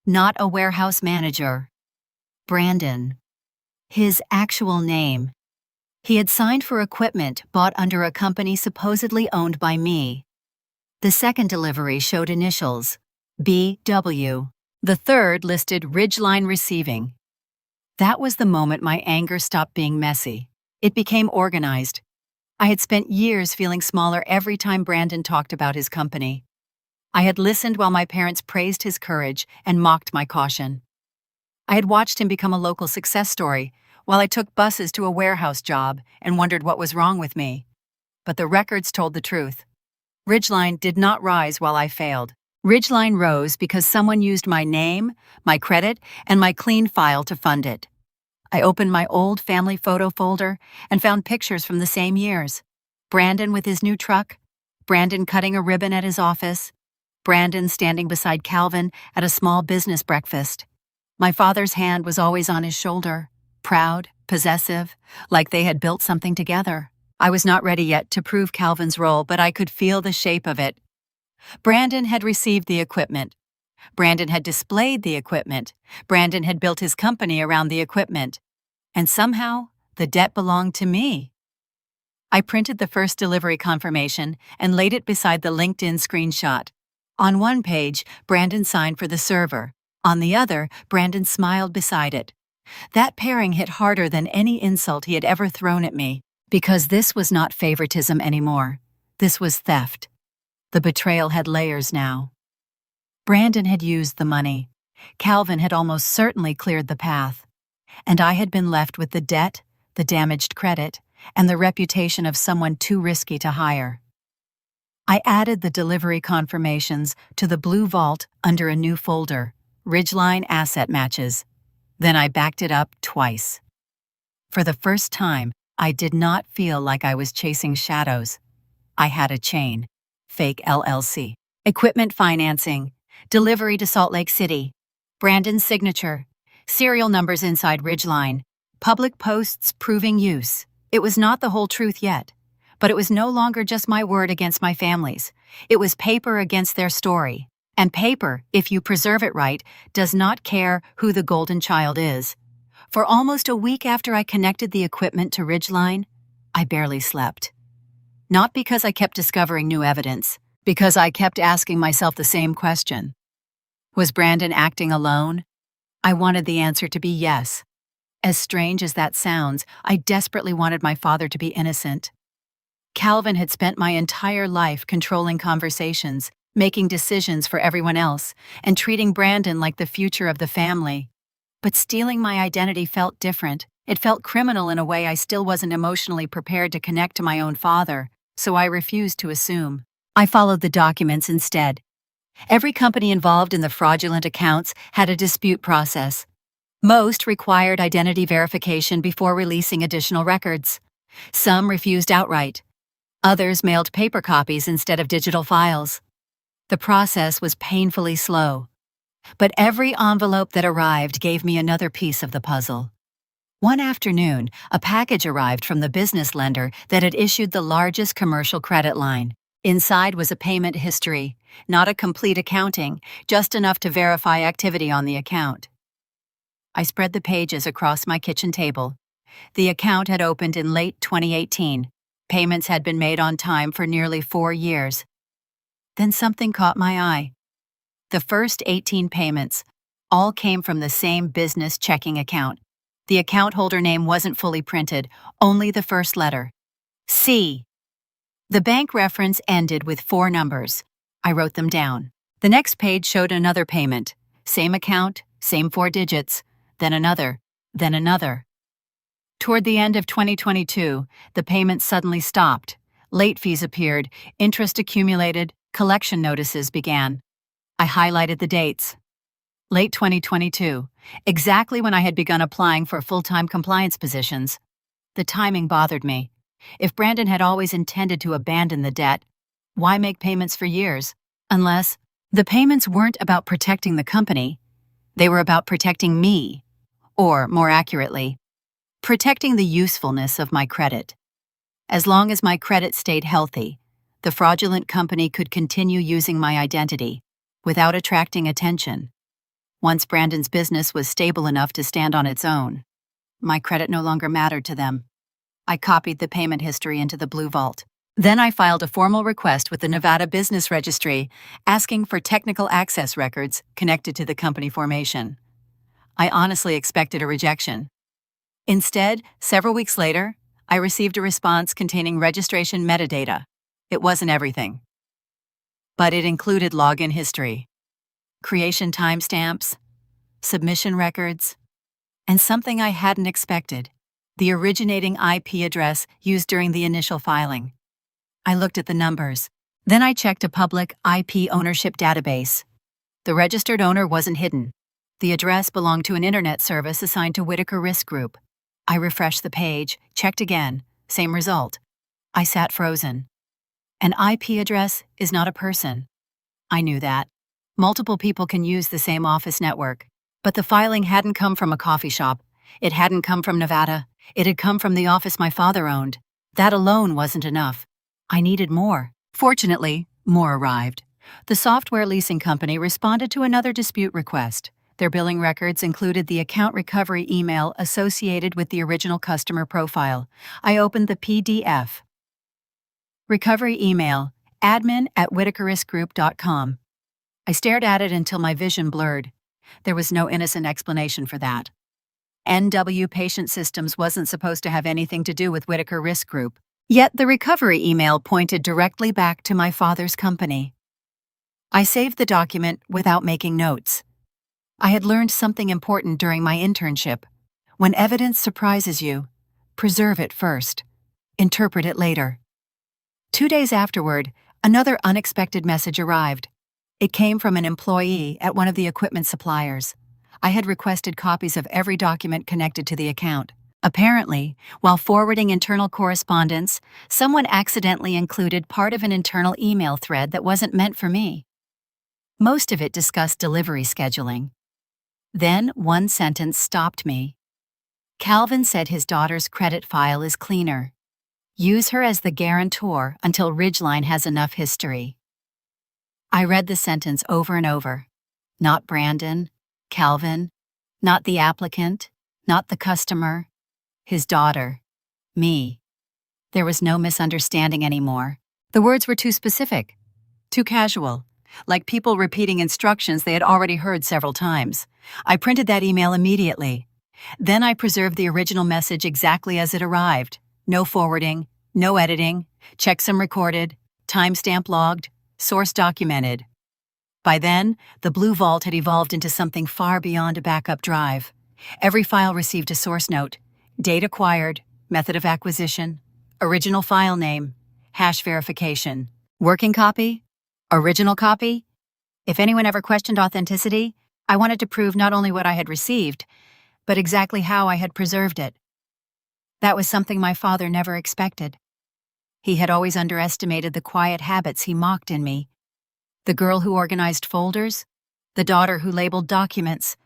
Not a warehouse manager. Brandon. His actual name. He had signed for equipment bought under a company supposedly owned by me. The second delivery showed initials, BW. The third listed Ridgeline Receiving. That was the moment my anger stopped being messy. It became organized. I had spent years feeling smaller every time Brandon talked about his company. I had listened while my parents praised his courage and mocked my caution. I had watched him become a local success story, while I took buses to a warehouse job and wondered what was wrong with me. But the records told the truth. Ridgeline did not rise while I failed. Ridgeline rose because someone used my name, my credit, and my clean file to fund it. I opened my old family photo folder and found pictures from the same years. Brandon with his new truck, Brandon cutting a ribbon at his office, Brandon standing beside Calvin at a small business breakfast. My father's hand was always on his shoulder, proud, possessive, like they had built something together. I was not ready yet to prove Calvin's role, but I could feel the shape of it. Brandon had received the equipment. Brandon had displayed the equipment. Brandon had built his company around the equipment. And somehow, the debt belonged to me. I printed the first delivery confirmation and laid it beside the LinkedIn screenshot. On one page, Brandon signed for the server. On the other, Brandon smiled beside it. That pairing hit harder than any insult he had ever thrown at me, because this was not favoritism anymore. This was theft. The betrayal had layers now. Brandon had used the money. Calvin had almost certainly cleared the path. And I had been left with the debt, the damaged credit, and the reputation of someone too risky to hire. I added the delivery confirmations to the blue vault under a new folder, Ridgeline Asset Matches. Then I backed it up twice. For the first time, I did not feel like I was chasing shadows. I had a chain. Fake LLC. Equipment financing. Delivery to Salt Lake City. Brandon's signature. Serial numbers inside Ridgeline. Public posts proving use. It was not the whole truth yet, but it was no longer just my word against my family's. It was paper against their story. And paper, if you preserve it right, does not care who the golden child is. For almost a week after I connected the equipment to Ridgeline, I barely slept. Not because I kept discovering new evidence, because I kept asking myself the same question. Was Brandon acting alone? I wanted the answer to be yes. As strange as that sounds, I desperately wanted my father to be innocent. Calvin had spent my entire life controlling conversations, making decisions for everyone else, and treating Brandon like the future of the family. But stealing my identity felt different. It felt criminal in a way I still wasn't emotionally prepared to connect to my own father, so I refused to assume. I followed the documents instead. Every company involved in the fraudulent accounts had a dispute process. Most required identity verification before releasing additional records. Some refused outright. Others mailed paper copies instead of digital files. The process was painfully slow. But every envelope that arrived gave me another piece of the puzzle. One afternoon, a package arrived from the business lender that had issued the largest commercial credit line. Inside was a payment history, not a complete accounting, just enough to verify activity on the account. I spread the pages across my kitchen table. The account had opened in late 2018. Payments had been made on time for nearly 4 years. Then something caught my eye. The first 18 payments all came from the same business checking account. The account holder name wasn't fully printed, only the first letter. C. The bank reference ended with 4 numbers. I wrote them down. The next page showed another payment. Same account, same 4 digits, then another, then another. Toward the end of 2022, the payments suddenly stopped. Late fees appeared, interest accumulated, collection notices began. I highlighted the dates. Late 2022, exactly when I had begun applying for full-time compliance positions. The timing bothered me. If Brandon had always intended to abandon the debt, why make payments for years? Unless the payments weren't about protecting the company, they were about protecting me. Or, more accurately, protecting the usefulness of my credit. As long as my credit stayed healthy, the fraudulent company could continue using my identity without attracting attention. Once Brandon's business was stable enough to stand on its own, my credit no longer mattered to them. I copied the payment history into the Blue Vault. Then I filed a formal request with the Nevada Business Registry asking for technical access records connected to the company formation. I honestly expected a rejection. Instead, several weeks later, I received a response containing registration metadata. It wasn't everything, but it included login history, creation timestamps, submission records, and something I hadn't expected, the originating IP address used during the initial filing. I looked at the numbers. Then I checked a public IP ownership database. The registered owner wasn't hidden. The address belonged to an internet service assigned to Whitaker Risk Group. I refreshed the page, checked again, same result. I sat frozen. An IP address is not a person. I knew that. Multiple people can use the same office network. But the filing hadn't come from a coffee shop. It hadn't come from Nevada. It had come from the office my father owned. That alone wasn't enough. I needed more. Fortunately, more arrived. The software leasing company responded to another dispute request. Their billing records included the account recovery email associated with the original customer profile. I opened the PDF. Recovery email, admin@whitakeriskgroup.com. I stared at it until my vision blurred. There was no innocent explanation for that. NW Patient Systems wasn't supposed to have anything to do with Whitaker Risk Group. Yet the recovery email pointed directly back to my father's company. I saved the document without making notes. I had learned something important during my internship. When evidence surprises you, preserve it first. Interpret it later. 2 days afterward, another unexpected message arrived. It came from an employee at one of the equipment suppliers. I had requested copies of every document connected to the account. Apparently, while forwarding internal correspondence, someone accidentally included part of an internal email thread that wasn't meant for me. Most of it discussed delivery scheduling. Then one sentence stopped me. Calvin said his daughter's credit file is cleaner. Use her as the guarantor until Ridgeline has enough history. I read the sentence over and over. Not Brandon, Calvin, not the applicant, not the customer, his daughter, me. There was no misunderstanding anymore. The words were too specific, too casual, like people repeating instructions they had already heard several times. I printed that email immediately. Then I preserved the original message exactly as it arrived. No forwarding, no editing, checksum recorded, timestamp logged, source documented. By then, the Blue Vault had evolved into something far beyond a backup drive. Every file received a source note, date acquired, method of acquisition, original file name, hash verification, working copy, original copy. If anyone ever questioned authenticity, I wanted to prove not only what I had received, but exactly how I had preserved it. That was something my father never expected. He had always underestimated the quiet habits he mocked in me. The girl who organized folders, the daughter who labeled documents,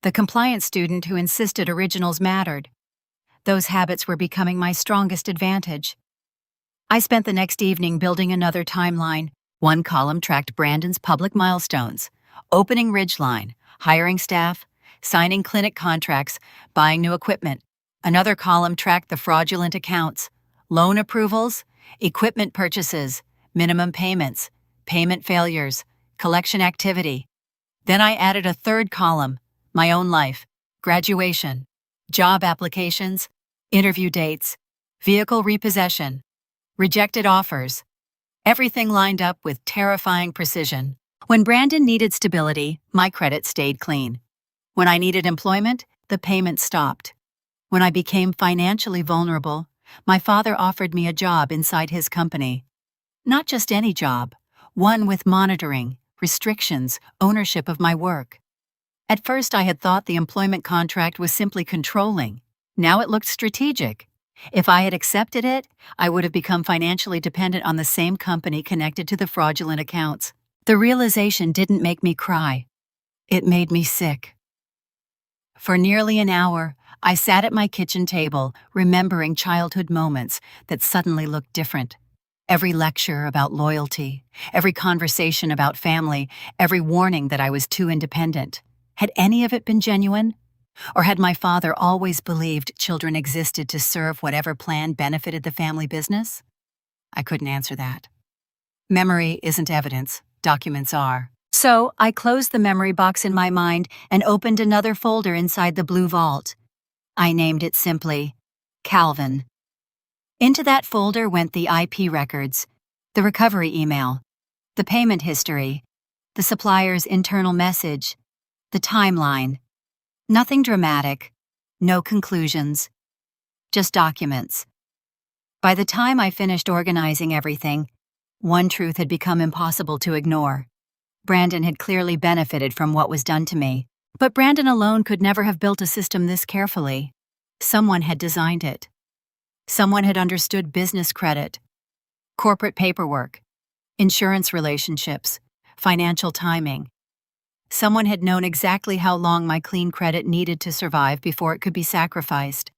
the compliance student who insisted originals mattered. Those habits were becoming my strongest advantage. I spent the next evening building another timeline. One column tracked Brandon's public milestones, opening Ridgeline, hiring staff, signing clinic contracts, buying new equipment. Another column tracked the fraudulent accounts, loan approvals, equipment purchases, minimum payments, payment failures, collection activity. Then I added a third column, my own life, graduation, job applications, interview dates, vehicle repossession, rejected offers. Everything lined up with terrifying precision. When Brandon needed stability, my credit stayed clean. When I needed employment, the payment stopped. When I became financially vulnerable, my father offered me a job inside his company. Not just any job, one with monitoring, restrictions, ownership of my work. At first I had thought the employment contract was simply controlling. Now it looked strategic. If I had accepted it, I would have become financially dependent on the same company connected to the fraudulent accounts. The realization didn't make me cry. It made me sick. For nearly an hour, I sat at my kitchen table, remembering childhood moments that suddenly looked different. Every lecture about loyalty, every conversation about family, every warning that I was too independent. Had any of it been genuine? Or had my father always believed children existed to serve whatever plan benefited the family business? I couldn't answer that. Memory isn't evidence, documents are. So I closed the memory box in my mind and opened another folder inside the Blue Vault. I named it simply Calvin. Into that folder went the IP records, the recovery email, the payment history, the supplier's internal message, the timeline. Nothing dramatic, no conclusions, just documents. By the time I finished organizing everything, one truth had become impossible to ignore. Brandon had clearly benefited from what was done to me, but Brandon alone could never have built a system this carefully. Someone had designed it. Someone had understood business credit, corporate paperwork, insurance relationships, financial timing. Someone had known exactly how long my clean credit needed to survive before it could be sacrificed.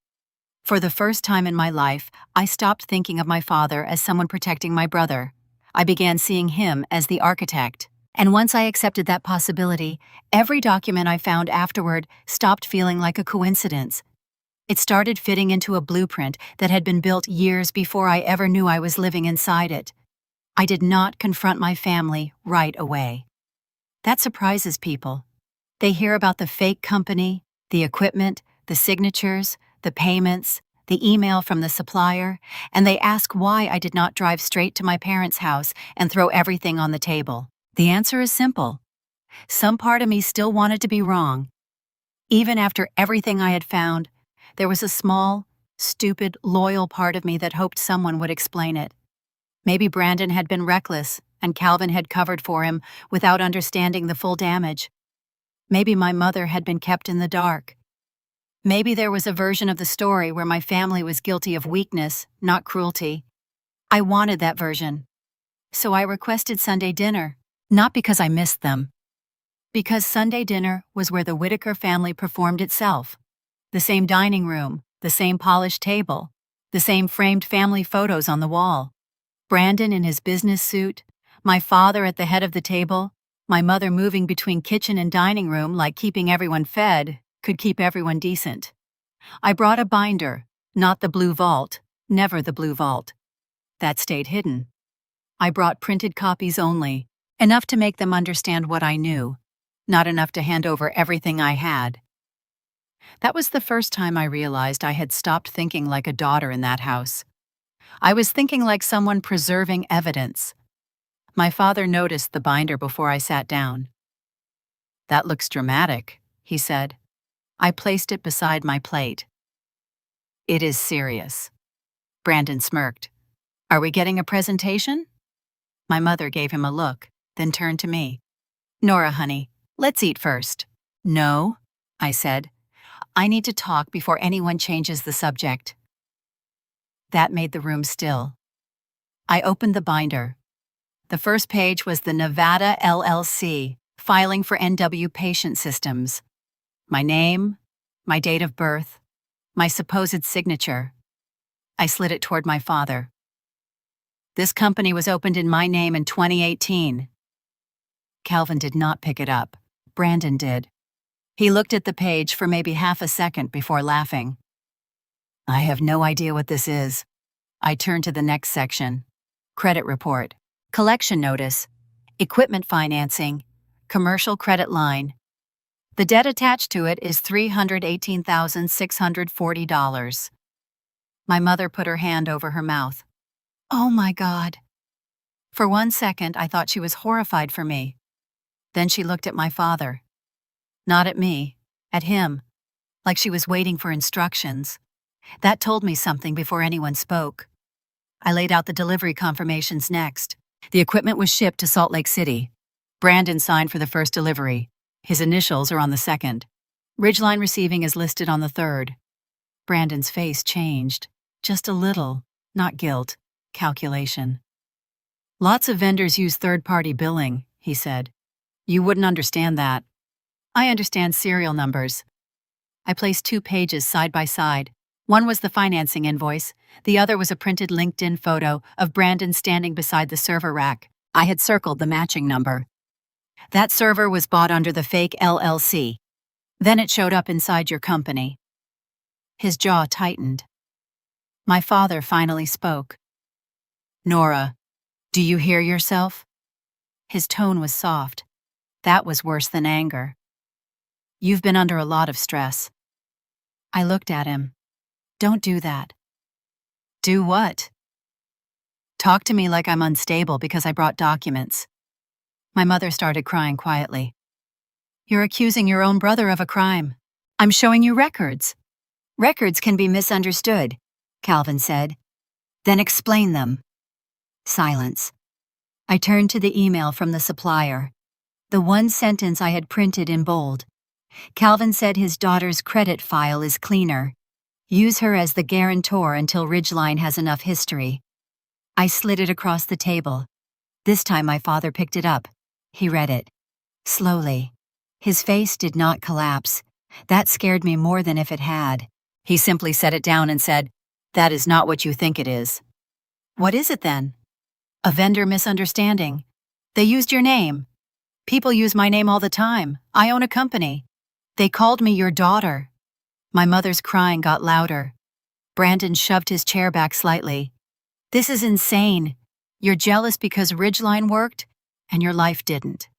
For the first time in my life, I stopped thinking of my father as someone protecting my brother. I began seeing him as the architect. And once I accepted that possibility, every document I found afterward stopped feeling like a coincidence. It started fitting into a blueprint that had been built years before I ever knew I was living inside it. I did not confront my family right away. That surprises people. They hear about the fake company, the equipment, the signatures, the payments, the email from the supplier, and they ask why I did not drive straight to my parents' house and throw everything on the table. The answer is simple. Some part of me still wanted to be wrong. Even after everything I had found, there was a small, stupid, loyal part of me that hoped someone would explain it. Maybe Brandon had been reckless and Calvin had covered for him without understanding the full damage. Maybe my mother had been kept in the dark. Maybe there was a version of the story where my family was guilty of weakness, not cruelty. I wanted that version. So I requested Sunday dinner, not because I missed them. Because Sunday dinner was where the Whitaker family performed itself. The same dining room, the same polished table, the same framed family photos on the wall. Brandon in his business suit, my father at the head of the table, my mother moving between kitchen and dining room like keeping everyone fed could keep everyone decent. I brought a binder, not the blue vault, never the blue vault. That stayed hidden. I brought printed copies only, enough to make them understand what I knew, not enough to hand over everything I had. That was the first time I realized I had stopped thinking like a daughter in that house. I was thinking like someone preserving evidence. My father noticed the binder before I sat down. "That looks dramatic," he said. I placed it beside my plate. "It is serious." Brandon smirked. "Are we getting a presentation?" My mother gave him a look, then turned to me. "Nora, honey, let's eat first." "No," I said. "I need to talk before anyone changes the subject." That made the room still. I opened the binder. The first page was the Nevada LLC, filing for NW Patient Systems. My name, my date of birth, my supposed signature. I slid it toward my father. "This company was opened in my name in 2018. Calvin did not pick it up. Brandon did. He looked at the page for maybe half a second before laughing. "I have no idea what this is." I turned to the next section. Credit report, collection notice, equipment financing, commercial credit line. The debt attached to it is $318,640. My mother put her hand over her mouth. "Oh my God." For 1 second, I thought she was horrified for me. Then she looked at my father. Not at me, at him, like she was waiting for instructions. That told me something before anyone spoke. I laid out the delivery confirmations next. The equipment was shipped to Salt Lake City. Brandon signed for the first delivery. His initials are on the second. Ridgeline Receiving is listed on the third. Brandon's face changed. Just a little, not guilt, calculation. "Lots of vendors use third-party billing," he said. "You wouldn't understand that." "I understand serial numbers." I placed 2 pages side by side. One was the financing invoice. The other was a printed LinkedIn photo of Brandon standing beside the server rack. I had circled the matching number. That server was bought under the fake LLC. Then it showed up inside your company. His jaw tightened. My father finally spoke. "Nora, do you hear yourself?" His tone was soft. That was worse than anger. "You've been under a lot of stress." I looked at him. "Don't do that." "Do what?" "Talk to me like I'm unstable because I brought documents." My mother started crying quietly. "You're accusing your own brother of a crime. I'm showing you records." "Records can be misunderstood," Calvin said. "Then explain them." Silence. I turned to the email from the supplier. The one sentence I had printed in bold. Calvin said his daughter's credit file is cleaner. Use her as the guarantor until Ridgeline has enough history. I slid it across the table. This time my father picked it up. He read it. Slowly. His face did not collapse. That scared me more than if it had. He simply set it down and said, "That is not what you think it is." "What is it then?" "A vendor misunderstanding. They used your name. People use my name all the time. I own a company. They called me your daughter." My mother's crying got louder. Brandon shoved his chair back slightly. "This is insane. You're jealous because Ridgeline worked, and your life didn't."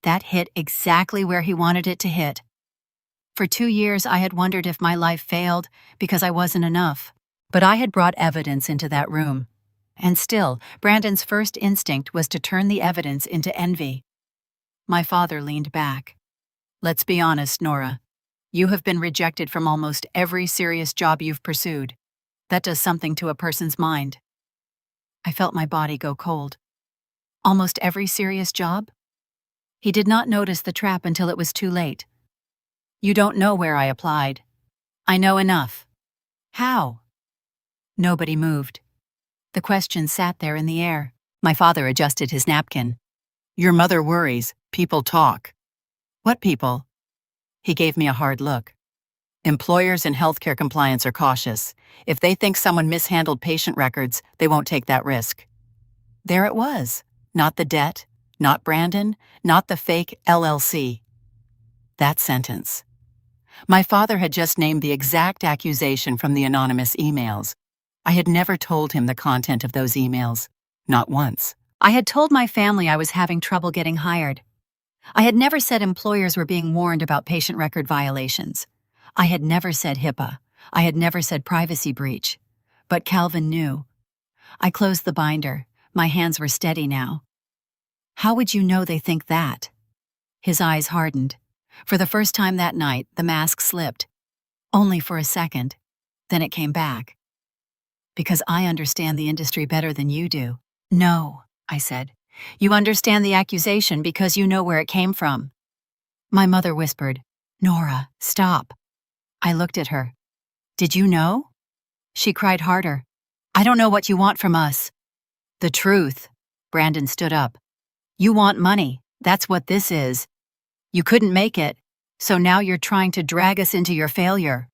That hit exactly where he wanted it to hit. For 2 years, I had wondered if my life failed because I wasn't enough. But I had brought evidence into that room. And still, Brandon's first instinct was to turn the evidence into envy. My father leaned back. "Let's be honest, Nora. You have been rejected from almost every serious job you've pursued. That does something to a person's mind." I felt my body go cold. Almost every serious job? He did not notice the trap until it was too late. "You don't know where I applied." "I know enough." "How?" Nobody moved. The question sat there in the air. My father adjusted his napkin. "Your mother worries. People talk." "What people?" He gave me a hard look. "Employers in healthcare compliance are cautious. If they think someone mishandled patient records, they won't take that risk." There it was. Not the debt, not Brandon, not the fake LLC. That sentence. My father had just named the exact accusation from the anonymous emails. I had never told him the content of those emails. Not once. I had told my family I was having trouble getting hired. I had never said employers were being warned about patient record violations. I had never said HIPAA. I had never said privacy breach. But Calvin knew. I closed the binder. My hands were steady now. "How would you know they think that?" His eyes hardened. For the first time that night, the mask slipped. Only for a second. Then it came back. "Because I understand the industry better than you do." "No," I said. "You understand the accusation because you know where it came from." My mother whispered, "Nora, stop." I looked at her. "Did you know?" She cried harder. "I don't know what you want from us." "The truth." Brandon stood up. "You want money. That's what this is. You couldn't make it, so now you're trying to drag us into your failure."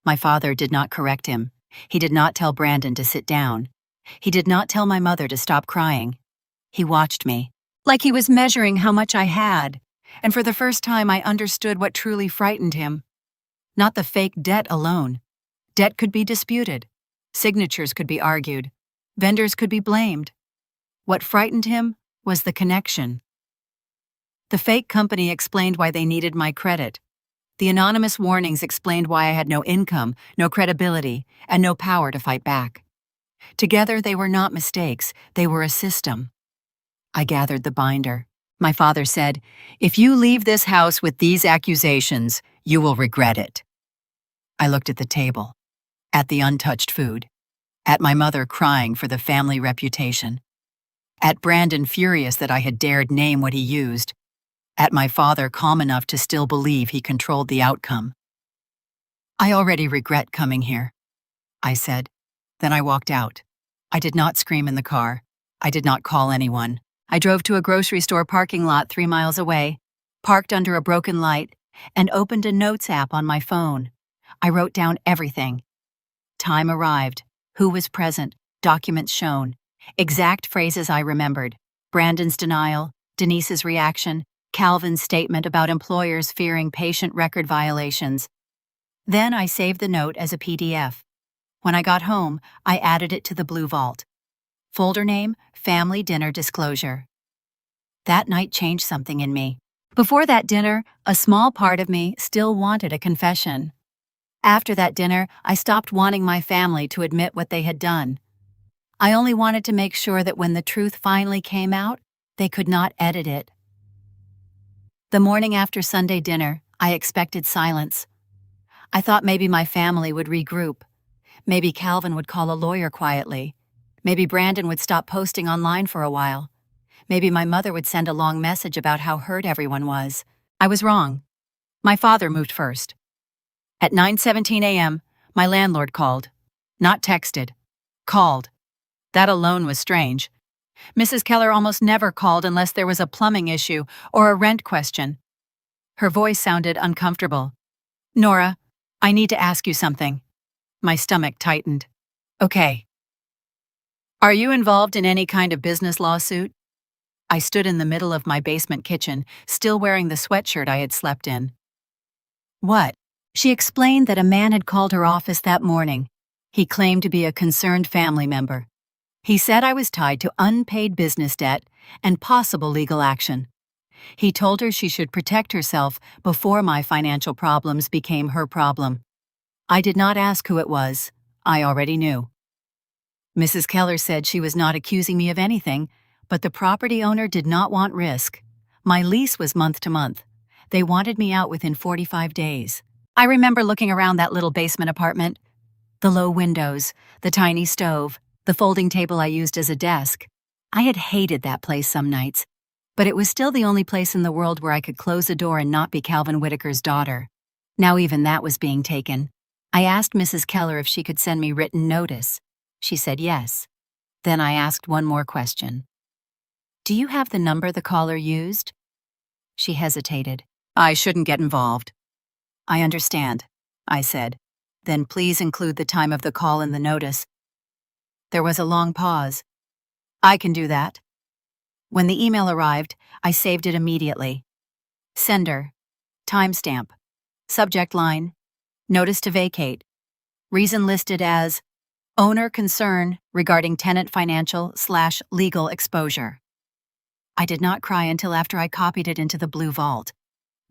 My father did not correct him. He did not tell Brandon to sit down. He did not tell my mother to stop crying. He watched me, like he was measuring how much I had, and for the first time I understood what truly frightened him. Not the fake debt alone. Debt could be disputed. Signatures could be argued. Vendors could be blamed. What frightened him was the connection. The fake company explained why they needed my credit. The anonymous warnings explained why I had no income, no credibility, and no power to fight back. Together, they were not mistakes, they were a system. I gathered the binder. My father said, "If you leave this house with these accusations, you will regret it." I looked at the table, at the untouched food, at my mother crying for the family reputation, at Brandon furious that I had dared name what he used, at my father calm enough to still believe he controlled the outcome. "I already regret coming here," I said. Then I walked out. I did not scream in the car. I did not call anyone. I drove to a grocery store parking lot 3 miles away, parked under a broken light, and opened a notes app on my phone. I wrote down everything. Time arrived. Who was present? Documents shown. Exact phrases I remembered. Brandon's denial, Denise's reaction, Calvin's statement about employers fearing patient record violations. Then I saved the note as a PDF. When I got home, I added it to the Blue Vault. Folder name, Family Dinner Disclosure. That night changed something in me. Before that dinner, a small part of me still wanted a confession. After that dinner, I stopped wanting my family to admit what they had done. I only wanted to make sure that when the truth finally came out, they could not edit it. The morning after Sunday dinner, I expected silence. I thought maybe my family would regroup. Maybe Calvin would call a lawyer quietly. Maybe Brandon would stop posting online for a while. Maybe my mother would send a long message about how hurt everyone was. I was wrong. My father moved first. At 9:17 a.m., my landlord called. Not texted. Called. That alone was strange. Mrs. Keller almost never called unless there was a plumbing issue or a rent question. Her voice sounded uncomfortable. "Nora, I need to ask you something. My stomach tightened. Okay. Are you involved in any kind of business lawsuit? I stood in the middle of my basement kitchen, still wearing the sweatshirt I had slept in. What? She explained that a man had called her office that morning. He claimed to be a concerned family member. He said I was tied to unpaid business debt and possible legal action. He told her she should protect herself before my financial problems became her problem. I did not ask who it was. I already knew. Mrs. Keller said she was not accusing me of anything, but the property owner did not want risk. My lease was month to month. They wanted me out within 45 days. I remember looking around that little basement apartment. The low windows, the tiny stove, the folding table I used as a desk. I had hated that place some nights, but it was still the only place in the world where I could close a door and not be Calvin Whitaker's daughter. Now even that was being taken. I asked Mrs. Keller if she could send me written notice. She said yes. Then I asked one more question. Do you have the number the caller used? She hesitated. I shouldn't get involved. I understand, I said. Then please include the time of the call in the notice. There was a long pause. I can do that. When the email arrived, I saved it immediately. Sender. Timestamp. Subject line. Notice to vacate. Reason listed as owner concern regarding tenant financial/legal exposure. I did not cry until after I copied it into the blue vault.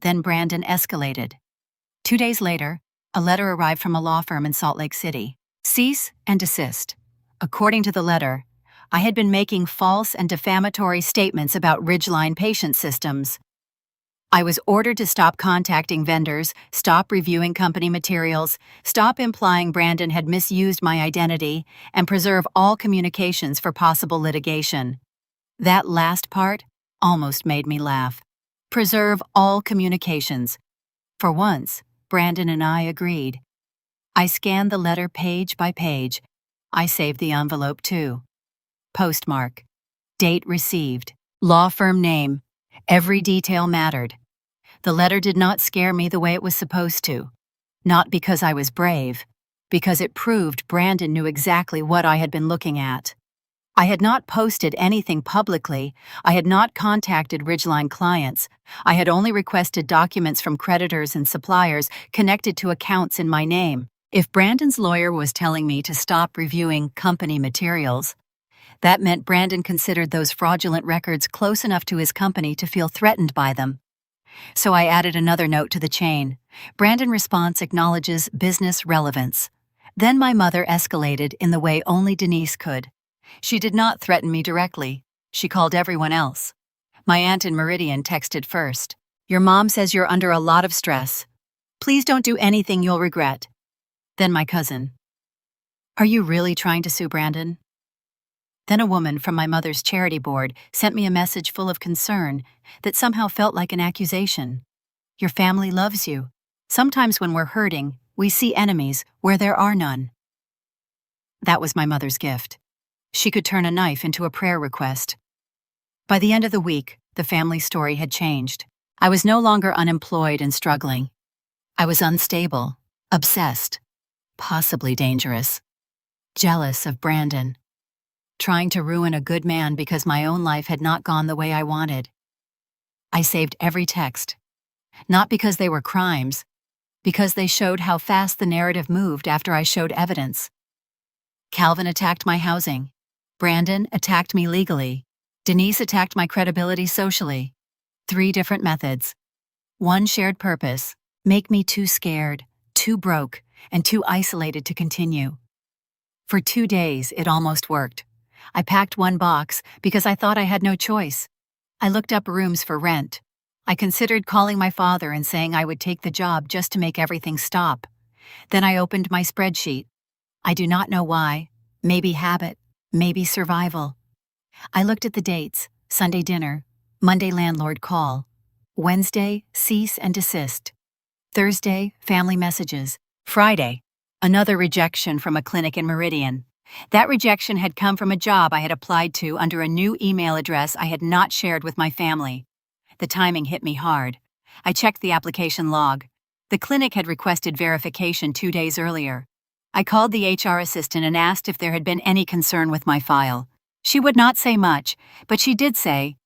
Then Brandon escalated. 2 days later, a letter arrived from a law firm in Salt Lake City. Cease and desist. According to the letter, I had been making false and defamatory statements about Ridgeline patient systems. I was ordered to stop contacting vendors, stop reviewing company materials, stop implying Brandon had misused my identity, and preserve all communications for possible litigation. That last part almost made me laugh. Preserve all communications. For once, Brandon and I agreed. I scanned the letter page by page. I saved the envelope too. Postmark. Date received. Law firm name. Every detail mattered. The letter did not scare me the way it was supposed to. Not because I was brave, because it proved Brandon knew exactly what I had been looking at. I had not posted anything publicly. I had not contacted Ridgeline clients. I had only requested documents from creditors and suppliers connected to accounts in my name. If Brandon's lawyer was telling me to stop reviewing company materials, that meant Brandon considered those fraudulent records close enough to his company to feel threatened by them. So I added another note to the chain. Brandon response acknowledges business relevance. Then my mother escalated in the way only Denise could. She did not threaten me directly. She called everyone else. My aunt in Meridian texted first. Your mom says you're under a lot of stress. Please don't do anything you'll regret. Then my cousin. Are you really trying to sue Brandon? Then a woman from my mother's charity board sent me a message full of concern that somehow felt like an accusation. Your family loves you. Sometimes when we're hurting, we see enemies where there are none. That was my mother's gift. She could turn a knife into a prayer request. By the end of the week, the family story had changed. I was no longer unemployed and struggling. I was unstable, obsessed, possibly dangerous, jealous of Brandon, trying to ruin a good man because my own life had not gone the way I wanted. I saved every text, not because they were crimes, because they showed how fast the narrative moved after I showed evidence. Calvin attacked my housing. Brandon attacked me legally. Denise attacked my credibility socially. 3 different methods. One shared purpose: make me too scared, too broke, and too isolated to continue. For 2 days, it almost worked. I packed one box because I thought I had no choice. I looked up rooms for rent. I considered calling my father and saying I would take the job just to make everything stop. Then I opened my spreadsheet. I do not know why. Maybe habit, maybe survival. I looked at the dates: Sunday dinner, Monday landlord call, Wednesday cease and desist, Thursday family messages, Friday another rejection from a clinic in Meridian. That rejection had come from a job I had applied to under a new email address I had not shared with my family. The timing hit me hard. I checked the application log. The clinic had requested verification 2 days earlier. I called the HR assistant and asked if there had been any concern with my file. She would not say much, but she did say,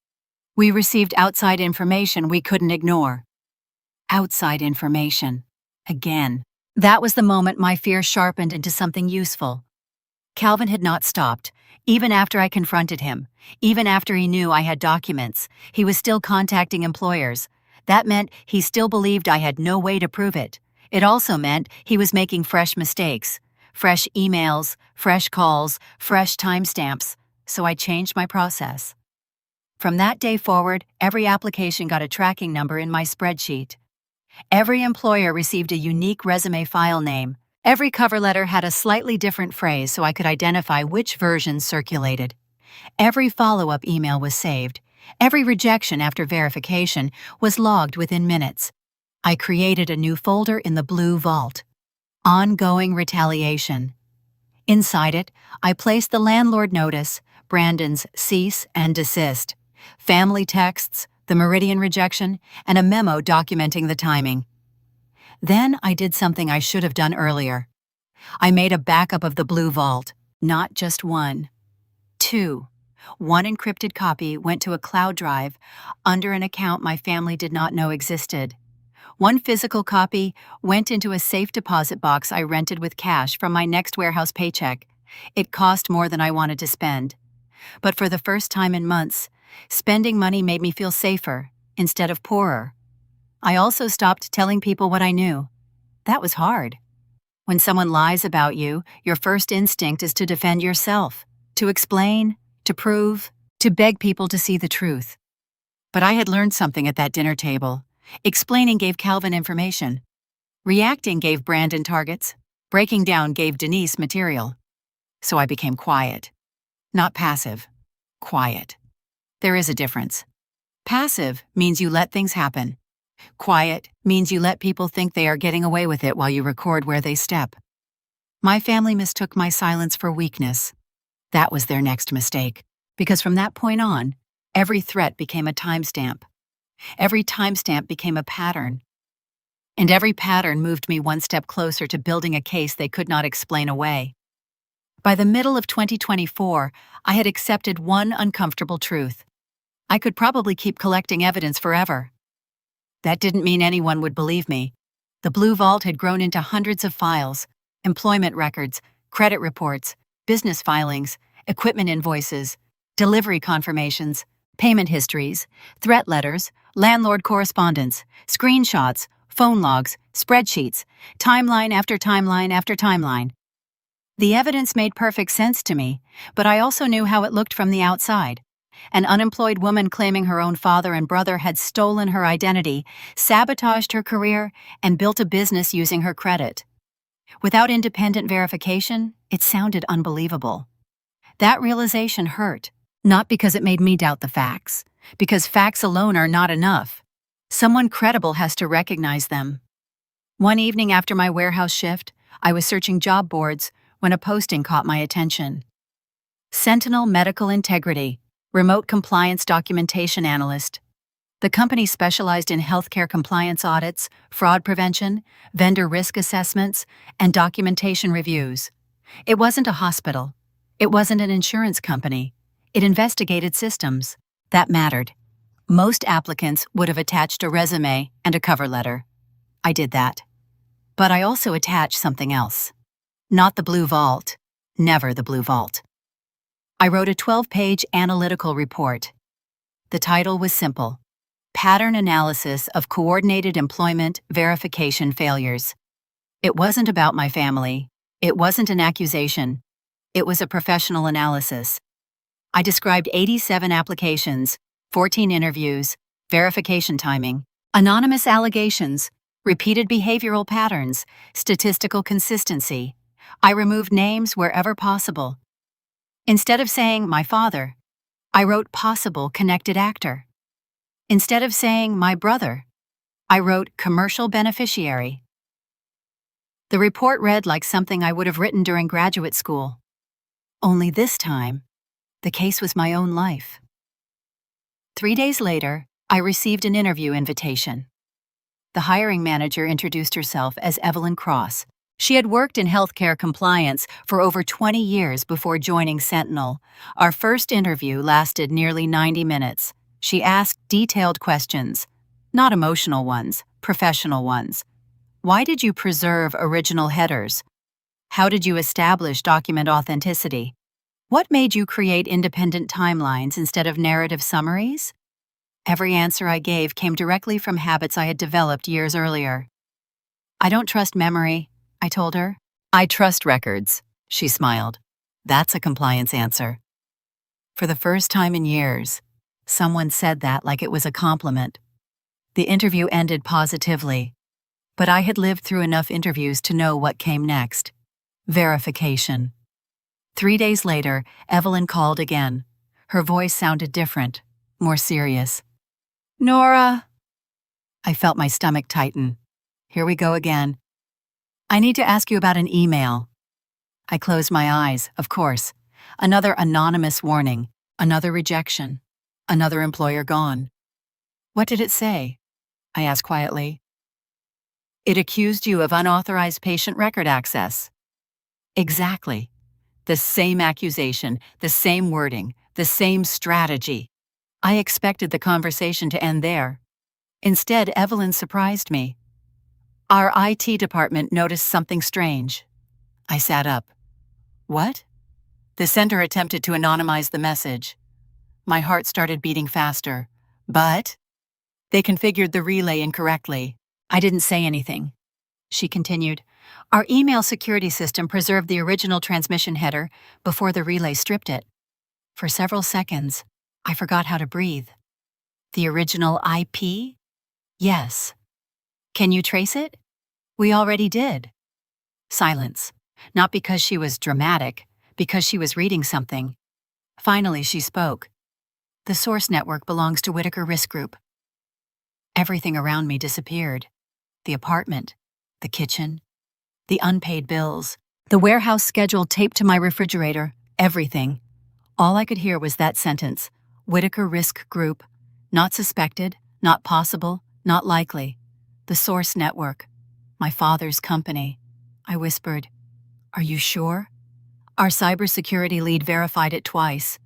"We received outside information we couldn't ignore." Outside information. Again. That was the moment my fear sharpened into something useful. Calvin had not stopped. Even after I confronted him, even after he knew I had documents, he was still contacting employers. That meant he still believed I had no way to prove it. It also meant he was making fresh mistakes, fresh emails, fresh calls, fresh timestamps, so I changed my process. From that day forward, every application got a tracking number in my spreadsheet. Every employer received a unique resume file name. Every cover letter had a slightly different phrase so I could identify which versions circulated. Every follow-up email was saved. Every rejection after verification was logged within minutes. I created a new folder in the Blue Vault. Ongoing retaliation. Inside it, I placed the landlord notice, Brandon's cease and desist, family texts, the Meridian rejection, and a memo documenting the timing. Then I did something I should have done earlier. I made a backup of the Blue Vault, not just one. 2. One encrypted copy went to a cloud drive under an account my family did not know existed. One physical copy went into a safe deposit box I rented with cash from my next warehouse paycheck. It cost more than I wanted to spend. But for the first time in months, spending money made me feel safer instead of poorer. I also stopped telling people what I knew. That was hard. When someone lies about you, your first instinct is to defend yourself, to explain, to prove, to beg people to see the truth. But I had learned something at that dinner table. Explaining gave Calvin information. Reacting gave Brandon targets. Breaking down gave Denise material. So I became quiet. Not passive. Quiet. There is a difference. Passive means you let things happen. Quiet means you let people think they are getting away with it while you record where they step. My family mistook my silence for weakness. That was their next mistake, because from that point on, every threat became a timestamp. Every timestamp became a pattern. And every pattern moved me one step closer to building a case they could not explain away. By the middle of 2024, I had accepted one uncomfortable truth. I could probably keep collecting evidence forever. That didn't mean anyone would believe me. The Blue Vault had grown into hundreds of files, employment records, credit reports, business filings, equipment invoices, delivery confirmations, payment histories, threat letters, landlord correspondence, screenshots, phone logs, spreadsheets, timeline after timeline after timeline. The evidence made perfect sense to me, but I also knew how it looked from the outside. An unemployed woman claiming her own father and brother had stolen her identity, sabotaged her career, and built a business using her credit. Without independent verification, it sounded unbelievable. That realization hurt, not because it made me doubt the facts, because facts alone are not enough. Someone credible has to recognize them. One evening after my warehouse shift, I was searching job boards when a posting caught my attention. Sentinel Medical Integrity, Remote Compliance Documentation Analyst. The company specialized in healthcare compliance audits, fraud prevention, vendor risk assessments, and documentation reviews. It wasn't a hospital. It wasn't an insurance company. It investigated systems. That mattered. Most applicants would have attached a resume and a cover letter. I did that. But I also attached something else. Not the Blue Vault. Never the Blue Vault. I wrote a 12-page analytical report. The title was simple: Pattern Analysis of Coordinated Employment Verification Failures. It wasn't about my family. It wasn't an accusation. It was a professional analysis. I described 87 applications, 14 interviews, verification timing, anonymous allegations, repeated behavioral patterns, statistical consistency. I removed names wherever possible. Instead of saying my father, I wrote possible connected actor. Instead of saying my brother, I wrote commercial beneficiary. The report read like something I would have written during graduate school. Only this time, the case was my own life. 3 days later, I received an interview invitation. The hiring manager introduced herself as Evelyn Cross. She had worked in healthcare compliance for over 20 years before joining Sentinel. Our first interview lasted nearly 90 minutes. She asked detailed questions, not emotional ones, professional ones. Why did you preserve original headers? How did you establish document authenticity? What made you create independent timelines instead of narrative summaries? Every answer I gave came directly from habits I had developed years earlier. I don't trust memory, I told her. I trust records, she smiled. That's a compliance answer. For the first time in years, someone said that like it was a compliment. The interview ended positively, but I had lived through enough interviews to know what came next. Verification. 3 days later, Evelyn called again. Her voice sounded different, more serious. Nora. I felt my stomach tighten. Here we go again. I need to ask you about an email. I closed my eyes, of course. Another anonymous warning, another rejection, another employer gone. What did it say? I asked quietly. It accused you of unauthorized patient record access. Exactly. The same accusation, the same wording, the same strategy. I expected the conversation to end there. Instead, Evelyn surprised me. Our IT department noticed something strange. I sat up. What? The sender attempted to anonymize the message. My heart started beating faster. But they configured the relay incorrectly. I didn't say anything. She continued. Our email security system preserved the original transmission header before the relay stripped it. For several seconds, I forgot how to breathe. The original IP? Yes. Can you trace it? We already did. Silence. Not because she was dramatic, because she was reading something. Finally, she spoke. The source network belongs to Whitaker Risk Group. Everything around me disappeared. The apartment, the kitchen, the unpaid bills, the warehouse schedule taped to my refrigerator, everything. All I could hear was that sentence, Whitaker Risk Group, not suspected, not possible, not likely. The source network, my father's company. I whispered, Are you sure? Our cybersecurity lead verified it twice.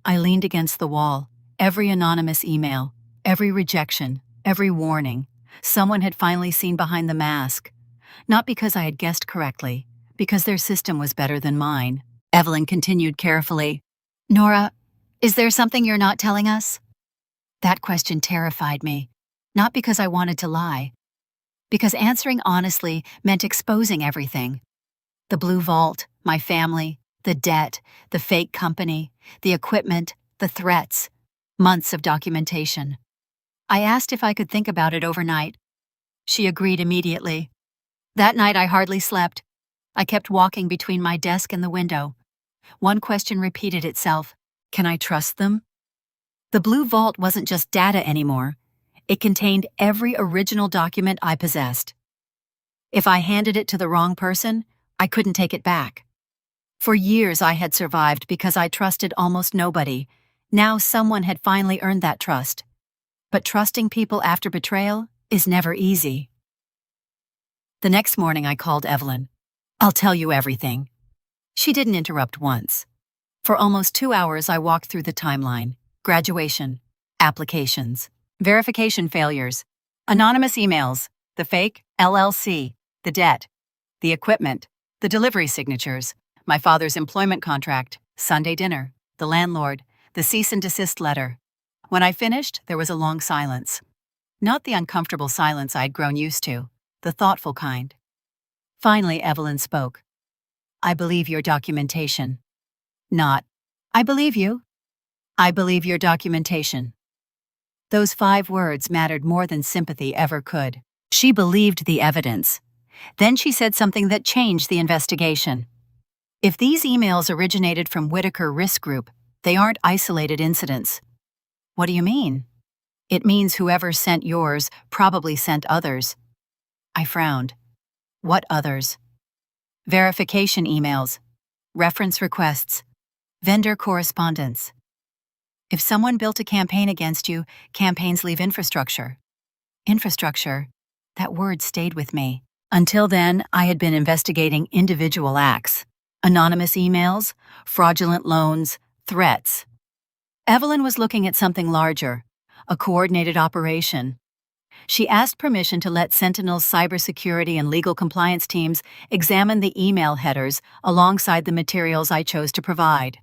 I leaned against the wall, every anonymous email, every rejection, every warning. Someone had finally seen behind the mask. Not because I had guessed correctly, because their system was better than mine. Evelyn continued carefully. Nora, is there something you're not telling us? That question terrified me, not because I wanted to lie, because answering honestly meant exposing everything. The blue vault, my family, the debt, the fake company, the equipment, the threats, months of documentation. I asked if I could think about it overnight. She agreed immediately. That night I hardly slept. I kept walking between my desk and the window. One question repeated itself. Can I trust them? The blue vault wasn't just data anymore. It contained every original document I possessed. If I handed it to the wrong person, I couldn't take it back. For years I had survived because I trusted almost nobody. Now someone had finally earned that trust. But trusting people after betrayal is never easy. The next morning I called Evelyn. I'll tell you everything. She didn't interrupt once. For almost 2 hours I walked through the timeline. Graduation, applications, verification failures, anonymous emails, the fake LLC, the debt, the equipment, the delivery signatures, my father's employment contract, Sunday dinner, the landlord, the cease and desist letter. When I finished, there was a long silence. Not the uncomfortable silence I'd grown used to, the thoughtful kind. Finally, Evelyn spoke. I believe your documentation. Not, I believe you. I believe your documentation. Those 5 words mattered more than sympathy ever could. She believed the evidence. Then she said something that changed the investigation. If these emails originated from Whitaker Risk Group, they aren't isolated incidents. What do you mean? It means whoever sent yours probably sent others. I frowned. What others? Verification emails, reference requests, vendor correspondence. If someone built a campaign against you, campaigns leave infrastructure. Infrastructure. That word stayed with me. Until then, I had been investigating individual acts, anonymous emails, fraudulent loans, threats. Evelyn was looking at something larger, a coordinated operation. She asked permission to let Sentinel's cybersecurity and legal compliance teams examine the email headers alongside the materials I chose to provide.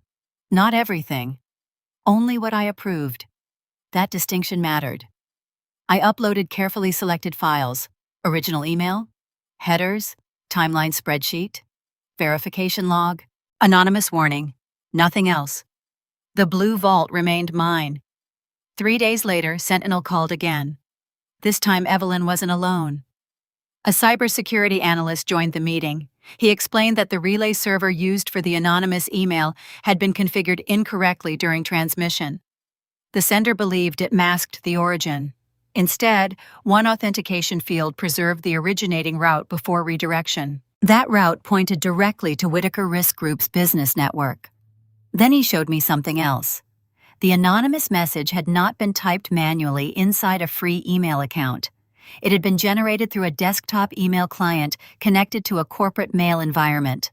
Not everything. Only what I approved. That distinction mattered. I uploaded carefully selected files: original email, headers, timeline spreadsheet, verification log, anonymous warning, nothing else. The blue vault remained mine. 3 days later, Sentinel called again. This time Evelyn wasn't alone. A cybersecurity analyst joined the meeting. He explained that the relay server used for the anonymous email had been configured incorrectly during transmission. The sender believed it masked the origin. Instead, one authentication field preserved the originating route before redirection. That route pointed directly to Whitaker Risk Group's business network. Then he showed me something else. The anonymous message had not been typed manually inside a free email account. It had been generated through a desktop email client connected to a corporate mail environment.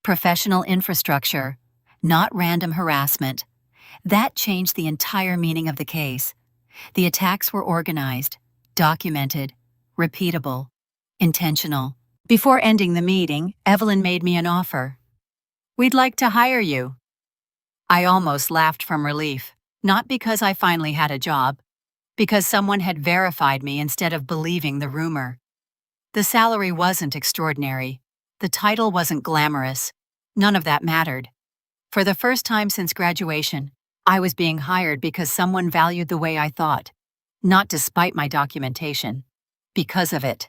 Professional infrastructure, not random harassment. That changed the entire meaning of the case. The attacks were organized, documented, repeatable, intentional. Before ending the meeting, Evelyn made me an offer. "We'd like to hire you." I almost laughed from relief, not because I finally had a job, because someone had verified me instead of believing the rumor. The salary wasn't extraordinary. The title wasn't glamorous. None of that mattered. For the first time since graduation, I was being hired because someone valued the way I thought, not despite my documentation, because of it.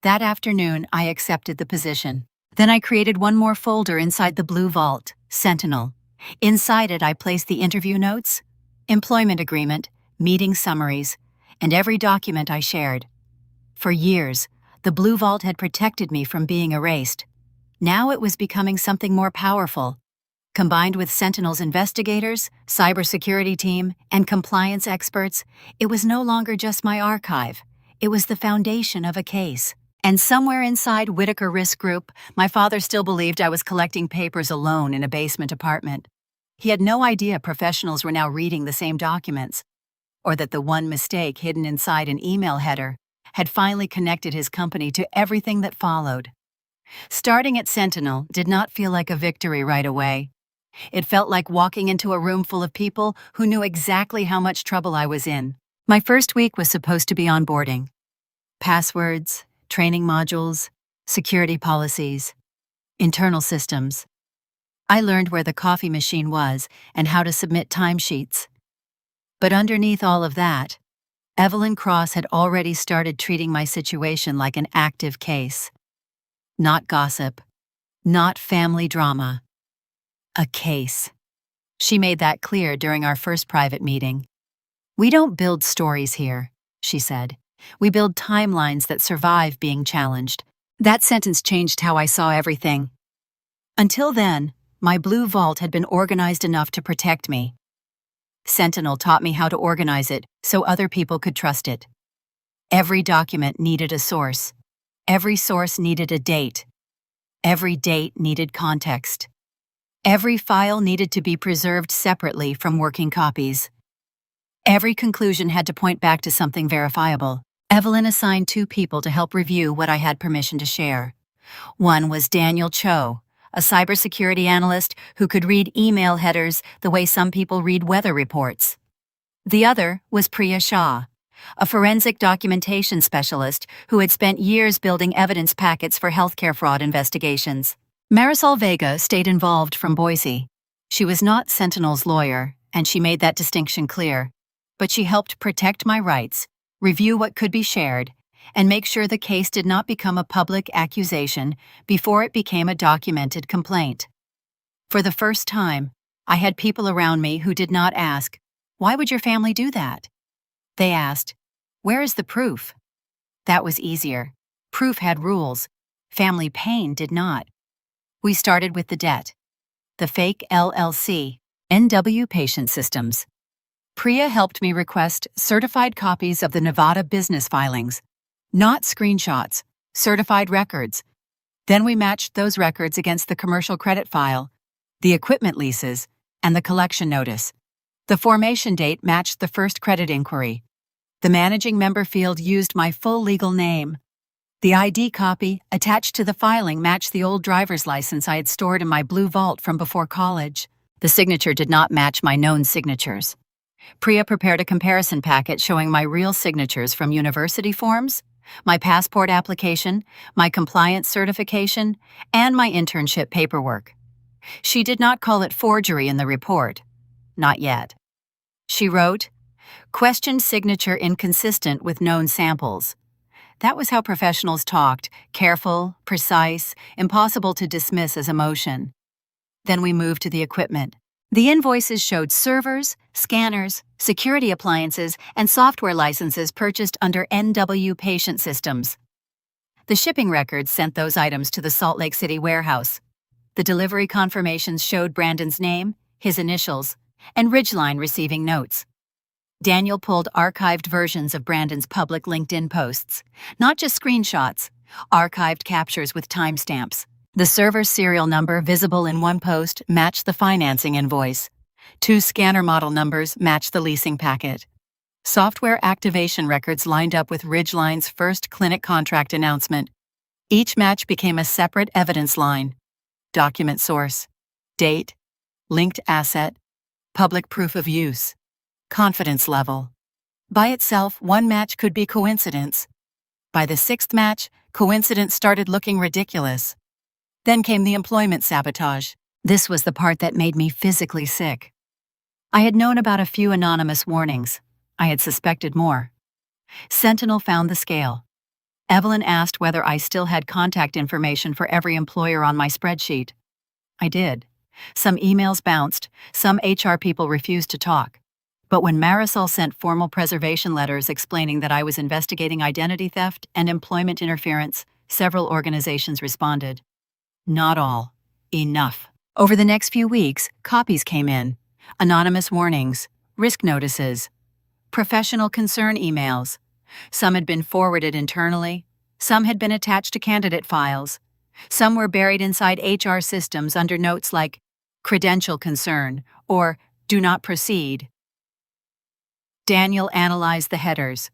That afternoon, I accepted the position. Then I created one more folder inside the blue vault, Sentinel. Inside it, I placed the interview notes, employment agreement, meeting summaries, and every document I shared. For years, the blue vault had protected me from being erased. Now it was becoming something more powerful. Combined with Sentinel's investigators, cybersecurity team, and compliance experts, it was no longer just my archive. It was the foundation of a case. And somewhere inside Whitaker Risk Group, my father still believed I was collecting papers alone in a basement apartment. He had no idea professionals were now reading the same documents, or that the one mistake hidden inside an email header had finally connected his company to everything that followed. Starting at Sentinel did not feel like a victory right away. It felt like walking into a room full of people who knew exactly how much trouble I was in. My first week was supposed to be onboarding. Passwords, training modules, security policies, internal systems. I learned where the coffee machine was and how to submit timesheets. But underneath all of that, Evelyn Cross had already started treating my situation like an active case. Not gossip, not family drama. A case. She made that clear during our first private meeting. "We don't build stories here," she said. "We build timelines that survive being challenged." That sentence changed how I saw everything. Until then, my blue vault had been organized enough to protect me. Sentinel taught me how to organize it so other people could trust it. Every document needed a source. Every source needed a date. Every date needed context. Every file needed to be preserved separately from working copies. Every conclusion had to point back to something verifiable. Evelyn assigned 2 people to help review what I had permission to share. One was Daniel Cho, a cybersecurity analyst who could read email headers the way some people read weather reports. The other was Priya Shah, a forensic documentation specialist who had spent years building evidence packets for healthcare fraud investigations. Marisol Vega stayed involved from Boise. She was not Sentinel's lawyer, and she made that distinction clear, but she helped protect my rights, review what could be shared, and make sure the case did not become a public accusation before it became a documented complaint. For the first time, I had people around me who did not ask, "Why would your family do that?" They asked, "Where is the proof?" That was easier. Proof had rules. Family pain did not. We started with the debt. The fake LLC, NW Patient Systems. Priya helped me request certified copies of the Nevada business filings, not screenshots, certified records. Then we matched those records against the commercial credit file, the equipment leases, and the collection notice. The formation date matched the first credit inquiry. The managing member field used my full legal name. The ID copy attached to the filing matched the old driver's license I had stored in my blue vault from before college. The signature did not match my known signatures. Priya prepared a comparison packet showing my real signatures from university forms, my passport application, my compliance certification, and my internship paperwork. She did not call it forgery in the report. Not yet. She wrote, "Questioned signature inconsistent with known samples." That was how professionals talked, careful, precise, impossible to dismiss as emotion. Then we moved to the equipment. The invoices showed servers, scanners, security appliances, and software licenses purchased under NW Patient Systems. The shipping records sent those items to the Salt Lake City warehouse. The delivery confirmations showed Brandon's name, his initials, and Ridgeline receiving notes. Daniel pulled archived versions of Brandon's public LinkedIn posts, not just screenshots, archived captures with timestamps. The server's serial number visible in one post matched the financing invoice. 2 scanner model numbers matched the leasing packet. Software activation records lined up with Ridgeline's first clinic contract announcement. Each match became a separate evidence line. Document source, date, linked asset, public proof of use, confidence level. By itself, one match could be coincidence. By the 6th match, coincidence started looking ridiculous. Then came the employment sabotage. This was the part that made me physically sick. I had known about a few anonymous warnings. I had suspected more. Sentinel found the scale. Evelyn asked whether I still had contact information for every employer on my spreadsheet. I did. Some emails bounced, some HR people refused to talk. But when Marisol sent formal preservation letters explaining that I was investigating identity theft and employment interference, several organizations responded. Not all. Enough. Over the next few weeks, copies came in. Anonymous warnings, risk notices, professional concern emails. Some had been forwarded internally. Some had been attached to candidate files. Some were buried inside HR systems under notes like credential concern or do not proceed. Daniel analyzed the headers.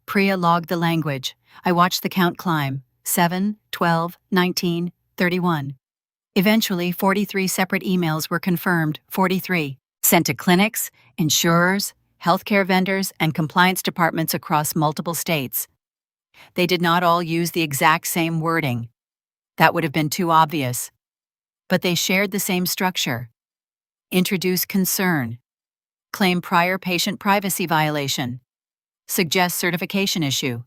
Priya logged the language. I watched the count climb. 7, 12, 19, 31. Eventually, 43 separate emails were confirmed, 43, sent to clinics, insurers, healthcare vendors, and compliance departments across multiple states. They did not all use the exact same wording. That would have been too obvious. But they shared the same structure. Introduce concern. Claim prior patient privacy violation. Suggest certification issue.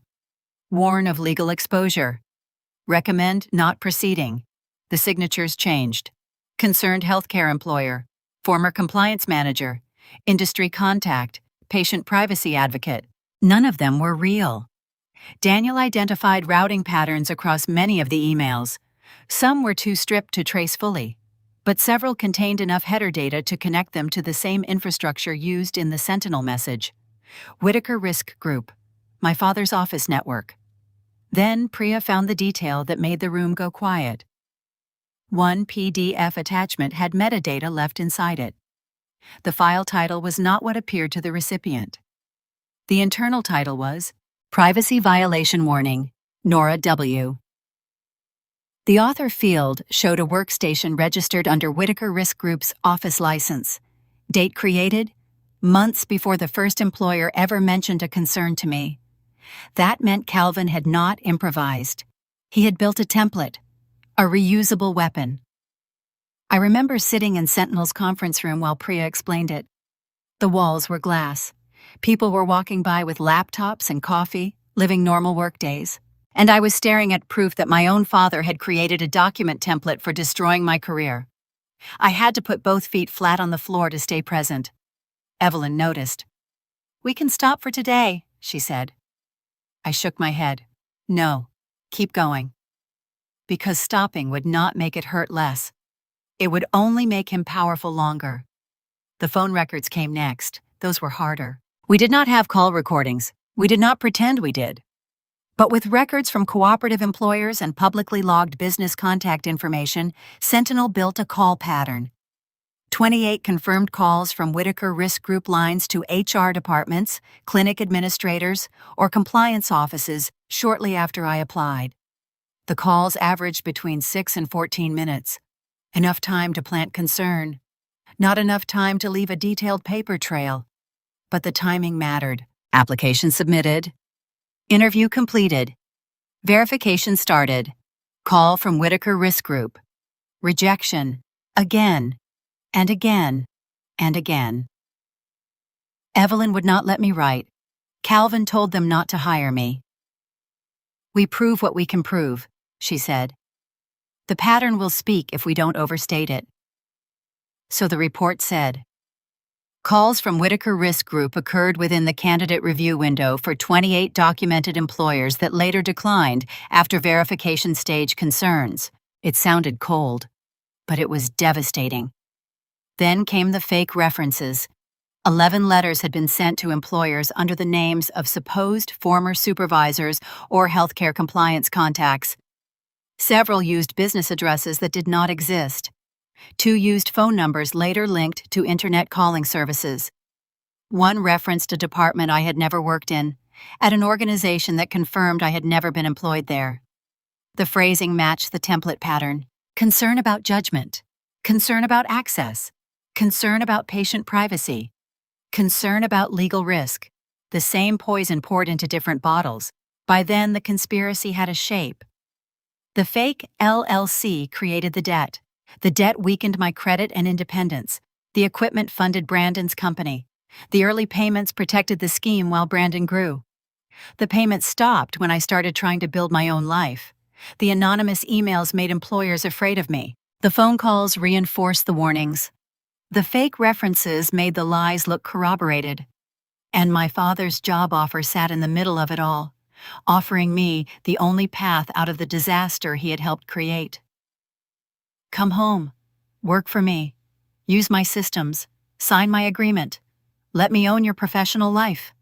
Warn of legal exposure. Recommend not proceeding. The signatures changed. Concerned healthcare employer. Former compliance manager. Industry contact. Patient privacy advocate. None of them were real. Daniel identified routing patterns across many of the emails. Some were too stripped to trace fully, but several contained enough header data to connect them to the same infrastructure used in the Sentinel message. Whitaker Risk Group, my father's office network. Then Priya found the detail that made the room go quiet. One PDF attachment had metadata left inside it. The file title was not what appeared to the recipient. The internal title was Privacy Violation Warning, Nora W. The author field showed a workstation registered under Whitaker Risk Group's office license. Date created? Months before the first employer ever mentioned a concern to me. That meant Calvin had not improvised. He had built a template, a reusable weapon. I remember sitting in Sentinel's conference room while Priya explained it. The walls were glass. People were walking by with laptops and coffee, living normal workdays. And I was staring at proof that my own father had created a document template for destroying my career. I had to put both feet flat on the floor to stay present. Evelyn noticed. "We can stop for today," she said. I shook my head. "No, keep going." Because stopping would not make it hurt less. It would only make him powerful longer. The phone records came next, those were harder. We did not have call recordings. We did not pretend we did. But with records from cooperative employers and publicly logged business contact information, Sentinel built a call pattern. 28 confirmed calls from Whitaker Risk Group lines to HR departments, clinic administrators, or compliance offices shortly after I applied. The calls averaged between 6 and 14 minutes. Enough time to plant concern. Not enough time to leave a detailed paper trail. But the timing mattered. Application submitted. Interview completed. Verification started. Call from Whitaker Risk Group. Rejection. Again. And again. And again. Evelyn would not let me write. Calvin told them not to hire me. We prove what we can prove, she said. The pattern will speak if we don't overstate it. So the report said, calls from Whitaker Risk Group occurred within the candidate review window for 28 documented employers that later declined after verification stage concerns. It sounded cold, but it was devastating. Then came the fake references. 11 letters had been sent to employers under the names of supposed former supervisors or healthcare compliance contacts. Several used business addresses that did not exist. 2 used phone numbers later linked to internet calling services. 1 referenced a department I had never worked in, at an organization that confirmed I had never been employed there. The phrasing matched the template pattern. Concern about judgment. Concern about access. Concern about patient privacy. Concern about legal risk. The same poison poured into different bottles. By then, the conspiracy had a shape. The fake LLC created the debt. The debt weakened my credit and independence. The equipment funded Brandon's company. The early payments protected the scheme while Brandon grew. The payments stopped when I started trying to build my own life. The anonymous emails made employers afraid of me. The phone calls reinforced the warnings. The fake references made the lies look corroborated. And my father's job offer sat in the middle of it all, offering me the only path out of the disaster he had helped create. Come home. Work for me. Use my systems. Sign my agreement. Let me own your professional life.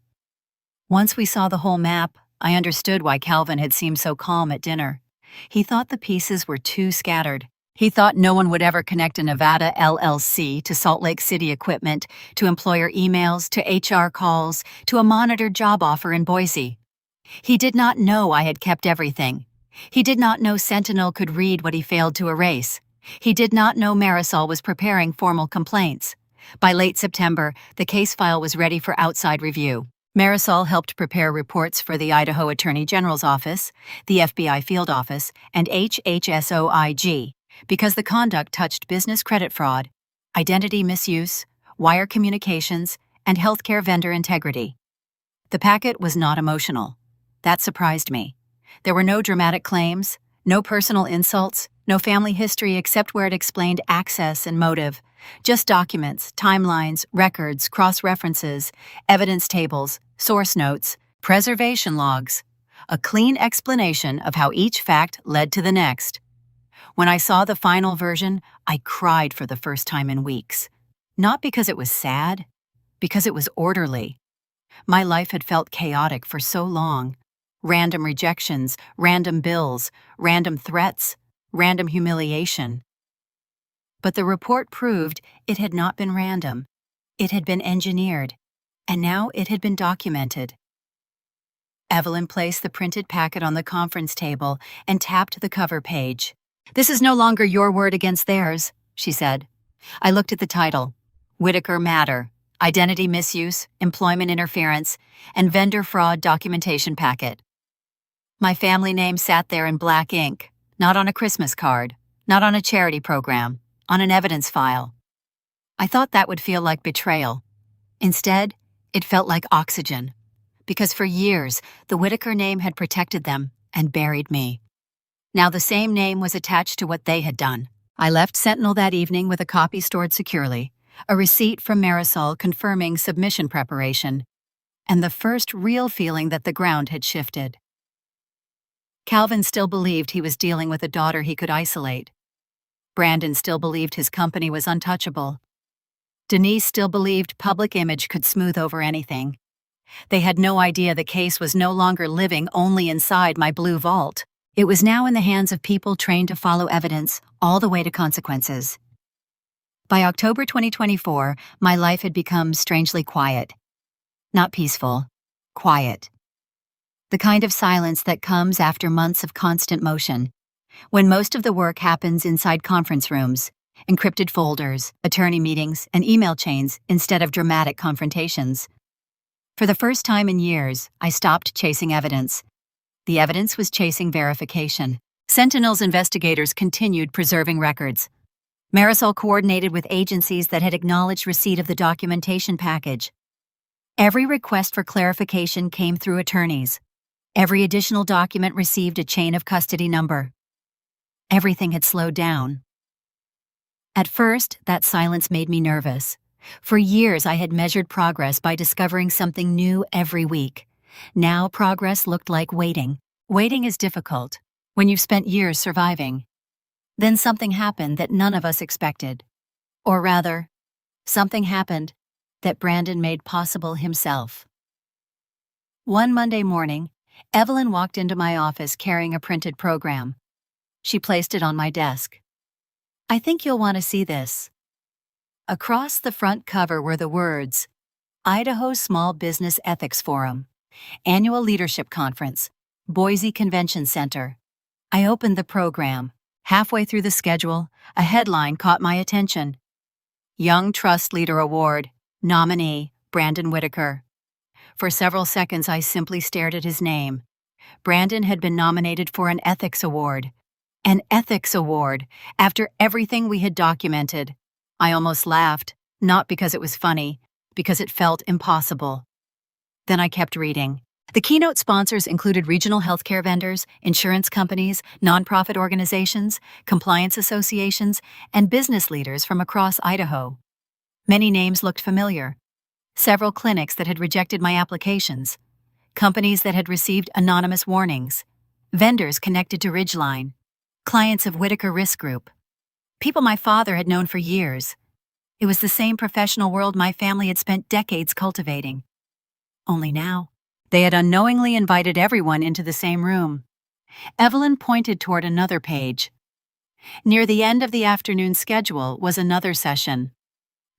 Once we saw the whole map, I understood why Calvin had seemed so calm at dinner. He thought the pieces were too scattered. He thought no one would ever connect a Nevada LLC to Salt Lake City equipment, to employer emails, to HR calls, to a monitored job offer in Boise. He did not know I had kept everything. He did not know Sentinel could read what he failed to erase. He did not know Marisol was preparing formal complaints. By late September, the case file was ready for outside review. Marisol helped prepare reports for the Idaho Attorney General's office, the FBI field office, and HHSOIG, because the conduct touched business credit fraud, identity misuse, wire communications, and healthcare vendor integrity. The packet was not emotional. That surprised me. There were no dramatic claims, no personal insults, no family history except where it explained access and motive. Just documents, timelines, records, cross-references, evidence tables, source notes, preservation logs. A clean explanation of how each fact led to the next. When I saw the final version, I cried for the first time in weeks. Not because it was sad, because it was orderly. My life had felt chaotic for so long. Random rejections, random bills, random threats, random humiliation. But the report proved it had not been random. It had been engineered, and now it had been documented. Evelyn placed the printed packet on the conference table and tapped the cover page. "This is no longer your word against theirs," she said. I looked at the title, Whitaker Matter, Identity Misuse, Employment Interference, and Vendor Fraud Documentation Packet. My family name sat there in black ink, not on a Christmas card, not on a charity program, on an evidence file. I thought that would feel like betrayal. Instead, it felt like oxygen, because for years, the Whitaker name had protected them and buried me. Now the same name was attached to what they had done. I left Sentinel that evening with a copy stored securely, a receipt from Marisol confirming submission preparation, and the first real feeling that the ground had shifted. Calvin still believed he was dealing with a daughter he could isolate. Brandon still believed his company was untouchable. Denise still believed public image could smooth over anything. They had no idea the case was no longer living only inside my blue vault. It was now in the hands of people trained to follow evidence all the way to consequences. By October 2024, my life had become strangely quiet. Not peaceful, quiet. The kind of silence that comes after months of constant motion, when most of the work happens inside conference rooms, encrypted folders, attorney meetings, and email chains instead of dramatic confrontations. For the first time in years, I stopped chasing evidence. The evidence was chasing verification. Sentinel's investigators continued preserving records. Marisol coordinated with agencies that had acknowledged receipt of the documentation package. Every request for clarification came through attorneys. Every additional document received a chain of custody number. Everything had slowed down. At first, that silence made me nervous. For years, I had measured progress by discovering something new every week. Now, progress looked like waiting. Waiting is difficult when you've spent years surviving. Then something happened that none of us expected. Or rather, something happened that Brandon made possible himself. One Monday morning, Evelyn walked into my office carrying a printed program. She placed it on my desk. "I think you'll want to see this." Across the front cover were the words, "Idaho Small Business Ethics Forum, Annual Leadership Conference, Boise Convention Center." I opened the program. Halfway through the schedule, a headline caught my attention. Young Trust Leader Award, nominee, Brandon Whitaker. For several seconds, I simply stared at his name. Brandon had been nominated for an ethics award. An ethics award, after everything we had documented. I almost laughed, not because it was funny, because it felt impossible. Then I kept reading. The keynote sponsors included regional healthcare vendors, insurance companies, nonprofit organizations, compliance associations, and business leaders from across Idaho. Many names looked familiar. Several clinics that had rejected my applications, companies that had received anonymous warnings, vendors connected to Ridgeline, clients of Whitaker Risk Group, people my father had known for years. It was the same professional world my family had spent decades cultivating. Only now, they had unknowingly invited everyone into the same room. Evelyn pointed toward another page. Near the end of the afternoon schedule was another session.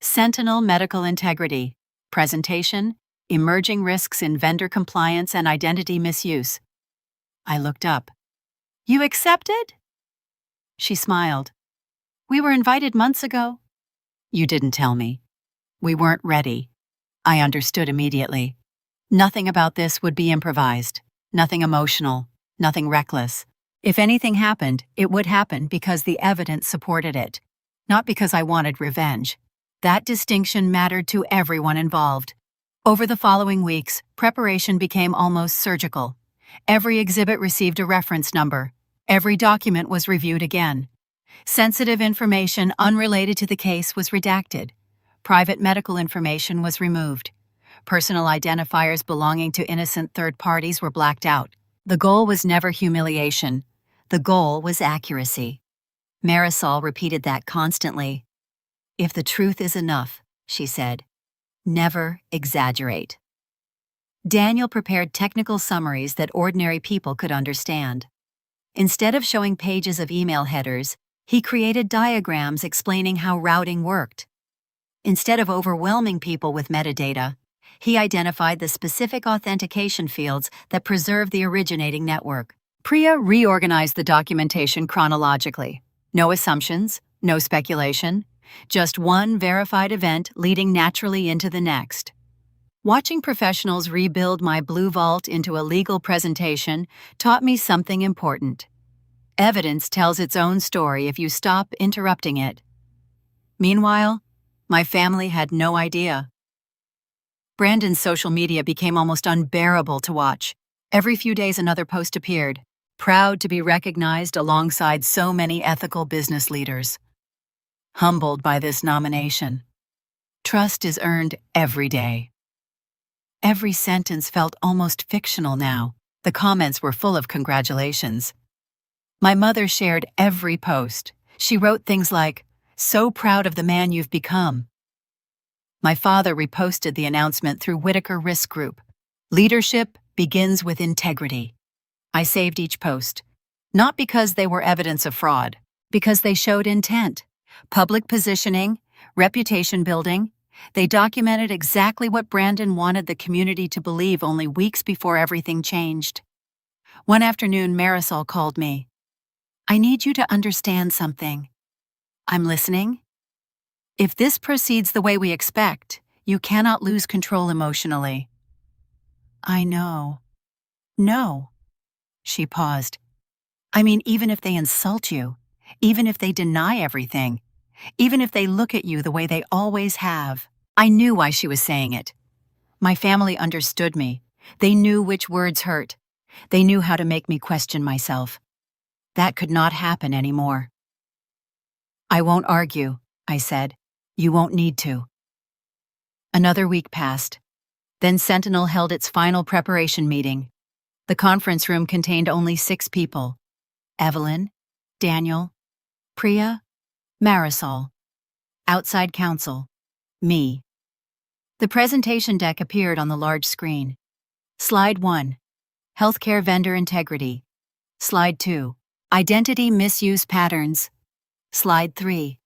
Sentinel Medical Integrity, Presentation, Emerging Risks in Vendor Compliance and Identity Misuse. I looked up. "You accepted?" She smiled. "We were invited months ago." "You didn't tell me." "We weren't ready." I understood immediately. Nothing about this would be improvised, nothing emotional, nothing reckless. If anything happened, it would happen because the evidence supported it, not because I wanted revenge. That distinction mattered to everyone involved. Over the following weeks, preparation became almost surgical. Every exhibit received a reference number. Every document was reviewed again. Sensitive information unrelated to the case was redacted. Private medical information was removed. Personal identifiers belonging to innocent third parties were blacked out. The goal was never humiliation. The goal was accuracy. Marisol repeated that constantly. "If the truth is enough," she said, "never exaggerate." Daniel prepared technical summaries that ordinary people could understand. Instead of showing pages of email headers, he created diagrams explaining how routing worked. Instead of overwhelming people with metadata, he identified the specific authentication fields that preserve the originating network. Priya reorganized the documentation chronologically. No assumptions, no speculation, just one verified event leading naturally into the next. Watching professionals rebuild my Blue Vault into a legal presentation taught me something important. Evidence tells its own story if you stop interrupting it. Meanwhile, my family had no idea. Brandon's social media became almost unbearable to watch. Every few days another post appeared, proud to be recognized alongside so many ethical business leaders. Humbled by this nomination. Trust is earned every day. Every sentence felt almost fictional now. The comments were full of congratulations. My mother shared every post. She wrote things like, "So proud of the man you've become." My father reposted the announcement through Whitaker Risk Group. Leadership begins with integrity. I saved each post, not because they were evidence of fraud, because they showed intent, public positioning, reputation building. They documented exactly what Brandon wanted the community to believe only weeks before everything changed. One afternoon, Marisol called me. "I need you to understand something." "I'm listening." "If this proceeds the way we expect, you cannot lose control emotionally." "I know." "No." She paused. "I mean, even if they insult you, even if they deny everything, even if they look at you the way they always have." I knew why she was saying it. My family understood me. They knew which words hurt. They knew how to make me question myself. That could not happen anymore. "I won't argue," I said. "You won't need to." Another week passed. Then Sentinel held its final preparation meeting. The conference room contained only 6 people: Evelyn, Daniel, Priya, Marisol. Outside counsel, me. The presentation deck appeared on the large screen. Slide 1, Healthcare Vendor Integrity. Slide 2, Identity Misuse Patterns. Slide 3,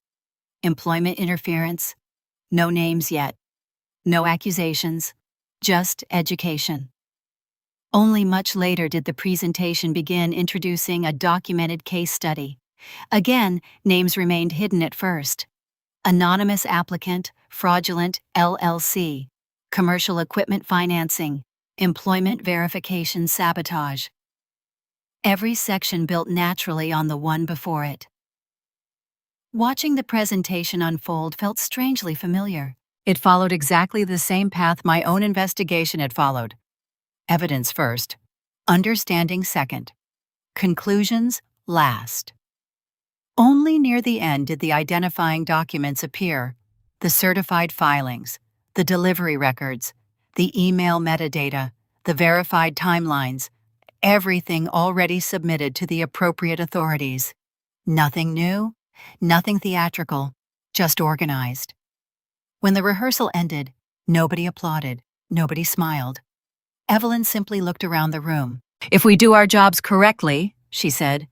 Employment Interference. No names yet. No accusations. Just education. Only much later did the presentation begin introducing a documented case study. Again, names remained hidden at first. Anonymous applicant, fraudulent LLC, commercial equipment financing, employment verification sabotage. Every section built naturally on the one before it. Watching the presentation unfold felt strangely familiar. It followed exactly the same path my own investigation had followed. Evidence first, understanding second, conclusions last. Only near the end did the identifying documents appear: the certified filings, the delivery records, the email metadata, the verified timelines, everything already submitted to the appropriate authorities. Nothing new, nothing theatrical, just organized. When the rehearsal ended, nobody applauded, nobody smiled. Evelyn simply looked around the room. "If we do our jobs correctly," she said,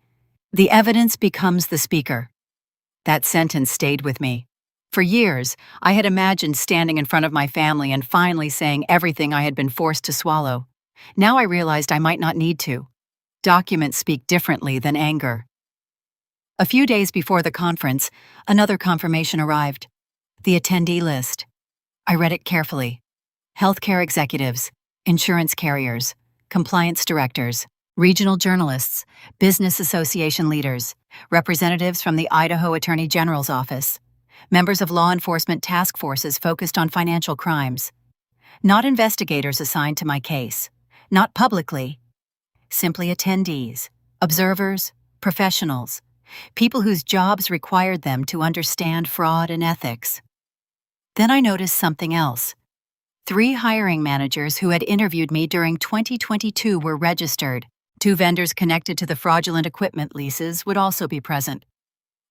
"the evidence becomes the speaker." That sentence stayed with me. For years, I had imagined standing in front of my family and finally saying everything I had been forced to swallow. Now I realized I might not need to. Documents speak differently than anger. A few days before the conference, another confirmation arrived: the attendee list. I read it carefully. Healthcare executives, insurance carriers, compliance directors, regional journalists, business association leaders, representatives from the Idaho Attorney General's office, members of law enforcement task forces focused on financial crimes. Not investigators assigned to my case, not publicly, simply attendees, observers, professionals, people whose jobs required them to understand fraud and ethics. Then I noticed something else. 3 hiring managers who had interviewed me during 2022 were registered. 2 vendors connected to the fraudulent equipment leases would also be present.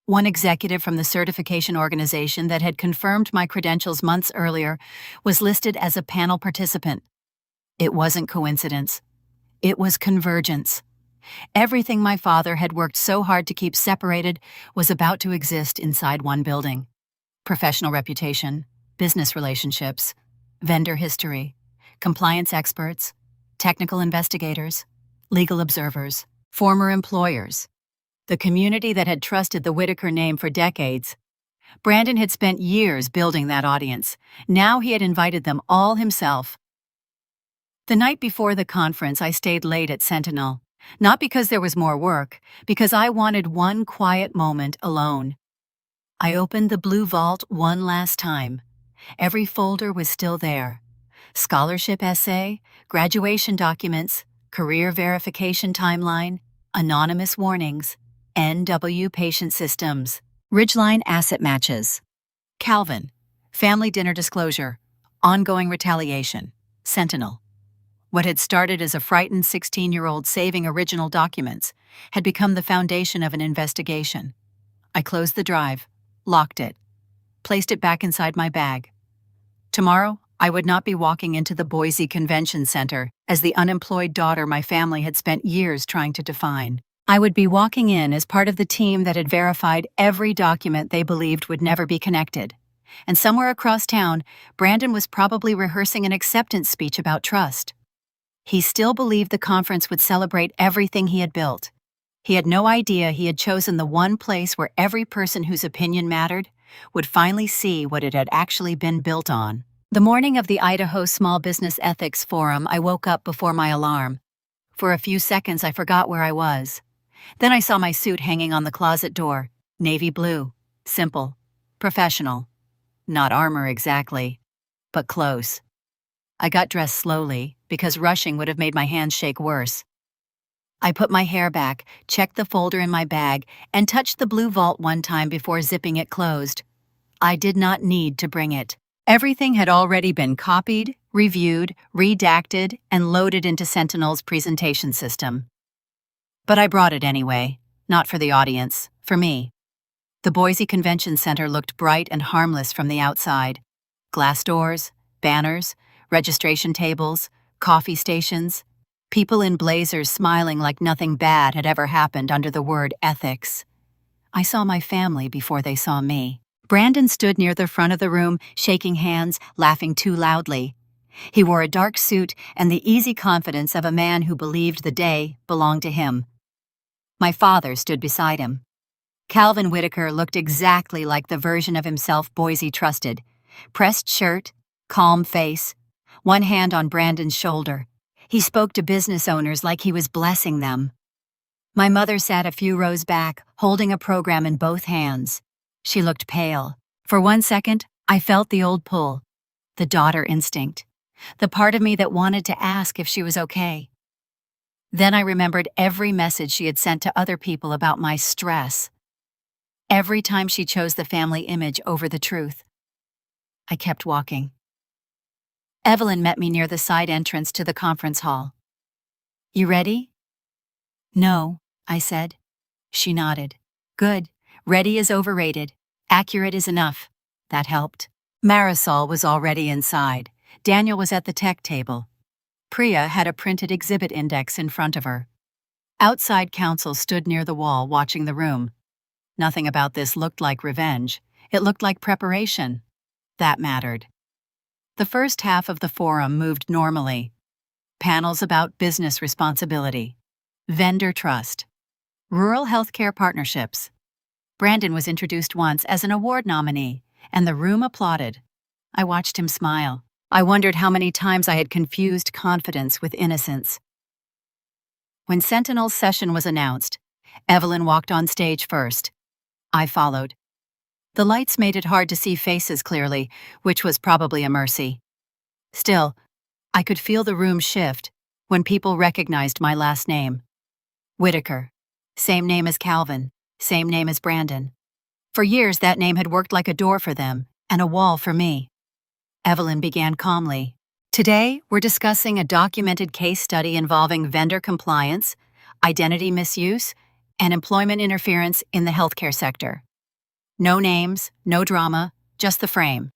One executive from the certification organization that had confirmed my credentials months earlier was listed as a panel participant. It wasn't coincidence. It was convergence. Everything my father had worked so hard to keep separated was about to exist inside one building. Professional reputation, business relationships, vendor history, compliance experts, technical investigators, legal observers, former employers. The community that had trusted the Whitaker name for decades. Brandon had spent years building that audience. Now he had invited them all himself. The night before the conference, I stayed late at Sentinel. Not because there was more work, because I wanted one quiet moment alone. I opened the Blue Vault one last time. Every folder was still there. Scholarship essay, graduation documents, career verification timeline, anonymous warnings, NW patient systems, Ridgeline asset matches, Calvin, family dinner disclosure, ongoing retaliation, Sentinel. What had started as a frightened 16-year-old saving original documents had become the foundation of an investigation. I closed the drive, locked it, placed it back inside my bag. Tomorrow, I would not be walking into the Boise Convention Center as the unemployed daughter my family had spent years trying to define. I would be walking in as part of the team that had verified every document they believed would never be connected. And somewhere across town, Brandon was probably rehearsing an acceptance speech about trust. He still believed the conference would celebrate everything he had built. He had no idea he had chosen the one place where every person whose opinion mattered would finally see what it had actually been built on. The morning of the Idaho Small Business Ethics Forum, I woke up before my alarm. For a few seconds, I forgot where I was. Then I saw my suit hanging on the closet door, navy blue, simple, professional. Not armor exactly, but close. I got dressed slowly, because rushing would have made my hands shake worse. I put my hair back, checked the folder in my bag, and touched the blue vault one time before zipping it closed. I did not need to bring it. Everything had already been copied, reviewed, redacted, and loaded into Sentinel's presentation system. But I brought it anyway, not for the audience, for me. The Boise Convention Center looked bright and harmless from the outside. Glass doors, banners, registration tables, coffee stations, people in blazers smiling like nothing bad had ever happened under the word ethics. I saw my family before they saw me. Brandon stood near the front of the room, shaking hands, laughing too loudly. He wore a dark suit and the easy confidence of a man who believed the day belonged to him. My father stood beside him. Calvin Whitaker looked exactly like the version of himself Boise trusted. Pressed shirt, calm face, one hand on Brandon's shoulder. He spoke to business owners like he was blessing them. My mother sat a few rows back, holding a program in both hands. She looked pale. For 1 second, I felt the old pull, the daughter instinct, the part of me that wanted to ask if she was okay. Then I remembered every message she had sent to other people about my stress. Every time she chose the family image over the truth. I kept walking. Evelyn met me near the side entrance to the conference hall. "You ready?" "No," I said. She nodded. "Good. Ready is overrated. Accurate is enough." That helped. Marisol was already inside. Daniel was at the tech table. Priya had a printed exhibit index in front of her. Outside counsel stood near the wall watching the room. Nothing about this looked like revenge. It looked like preparation. That mattered. The first half of the forum moved normally. Panels about business responsibility, vendor trust, rural healthcare partnerships. Brandon was introduced once as an award nominee, and the room applauded. I watched him smile. I wondered how many times I had confused confidence with innocence. When Sentinel's session was announced, Evelyn walked on stage first. I followed. The lights made it hard to see faces clearly, which was probably a mercy. Still, I could feel the room shift when people recognized my last name. Whitaker. Same name as Calvin. Same name as Brandon. For years, that name had worked like a door for them and a wall for me. Evelyn began calmly. "Today, we're discussing a documented case study involving vendor compliance, identity misuse, and employment interference in the healthcare sector. No names, no drama, just the frame."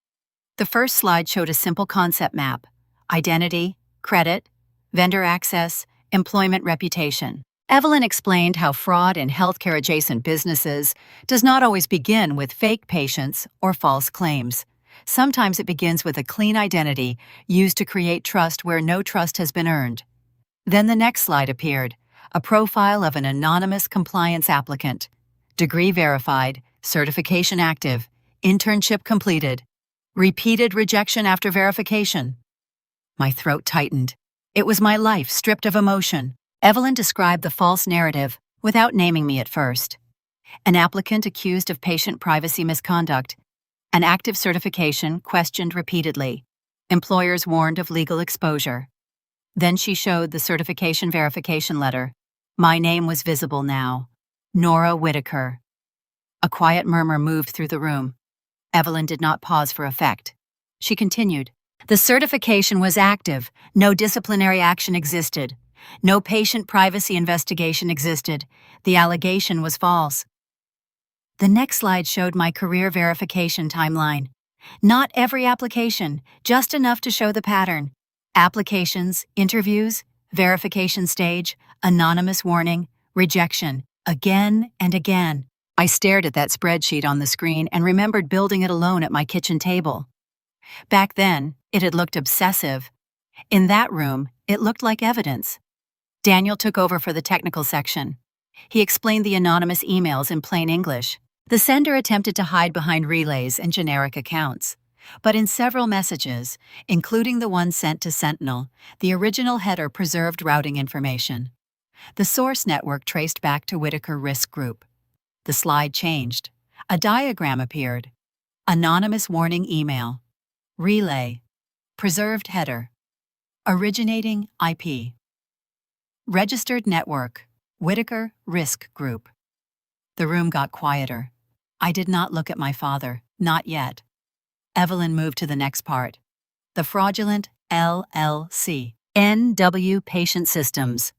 The first slide showed a simple concept map: identity, credit, vendor access, employment reputation. Evelyn explained how fraud in healthcare-adjacent businesses does not always begin with fake patients or false claims. Sometimes it begins with a clean identity used to create trust where no trust has been earned. Then the next slide appeared, a profile of an anonymous compliance applicant. Degree verified, certification active, internship completed, repeated rejection after verification. My throat tightened. It was my life stripped of emotion. Evelyn described the false narrative without naming me at first. An applicant accused of patient privacy misconduct. An active certification questioned repeatedly. Employers warned of legal exposure. Then she showed the certification verification letter. My name was visible now. Nora Whitaker. A quiet murmur moved through the room. Evelyn did not pause for effect. She continued. The certification was active. No disciplinary action existed. No patient privacy investigation existed. The allegation was false. The next slide showed my career verification timeline. Not every application, just enough to show the pattern. Applications, interviews, verification stage, anonymous warning, rejection, again and again. I stared at that spreadsheet on the screen and remembered building it alone at my kitchen table. Back then, it had looked obsessive. In that room, it looked like evidence. Daniel took over for the technical section. He explained the anonymous emails in plain English. The sender attempted to hide behind relays and generic accounts. But in several messages, including the one sent to Sentinel, the original header preserved routing information. The source network traced back to Whitaker Risk Group. The slide changed. A diagram appeared. Anonymous warning email. Relay. Preserved header. Originating IP. Registered network. Whitaker Risk Group. The room got quieter. I did not look at my father, not yet. Evelyn moved to the next part. The fraudulent LLC. NW Patient Systems.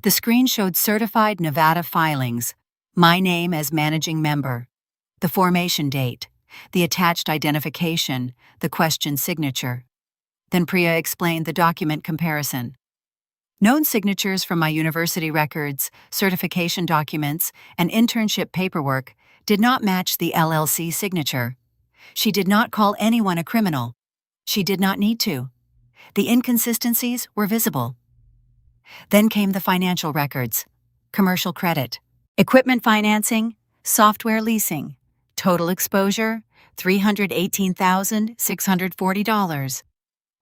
The screen showed certified Nevada filings, my name as managing member, the formation date, the attached identification, the question signature. Then Priya explained the document comparison. Known signatures from my university records, certification documents, and internship paperwork did not match the LLC signature. She did not call anyone a criminal. She did not need to. The inconsistencies were visible. Then came the financial records, commercial credit, equipment financing, software leasing, total exposure, $318,640,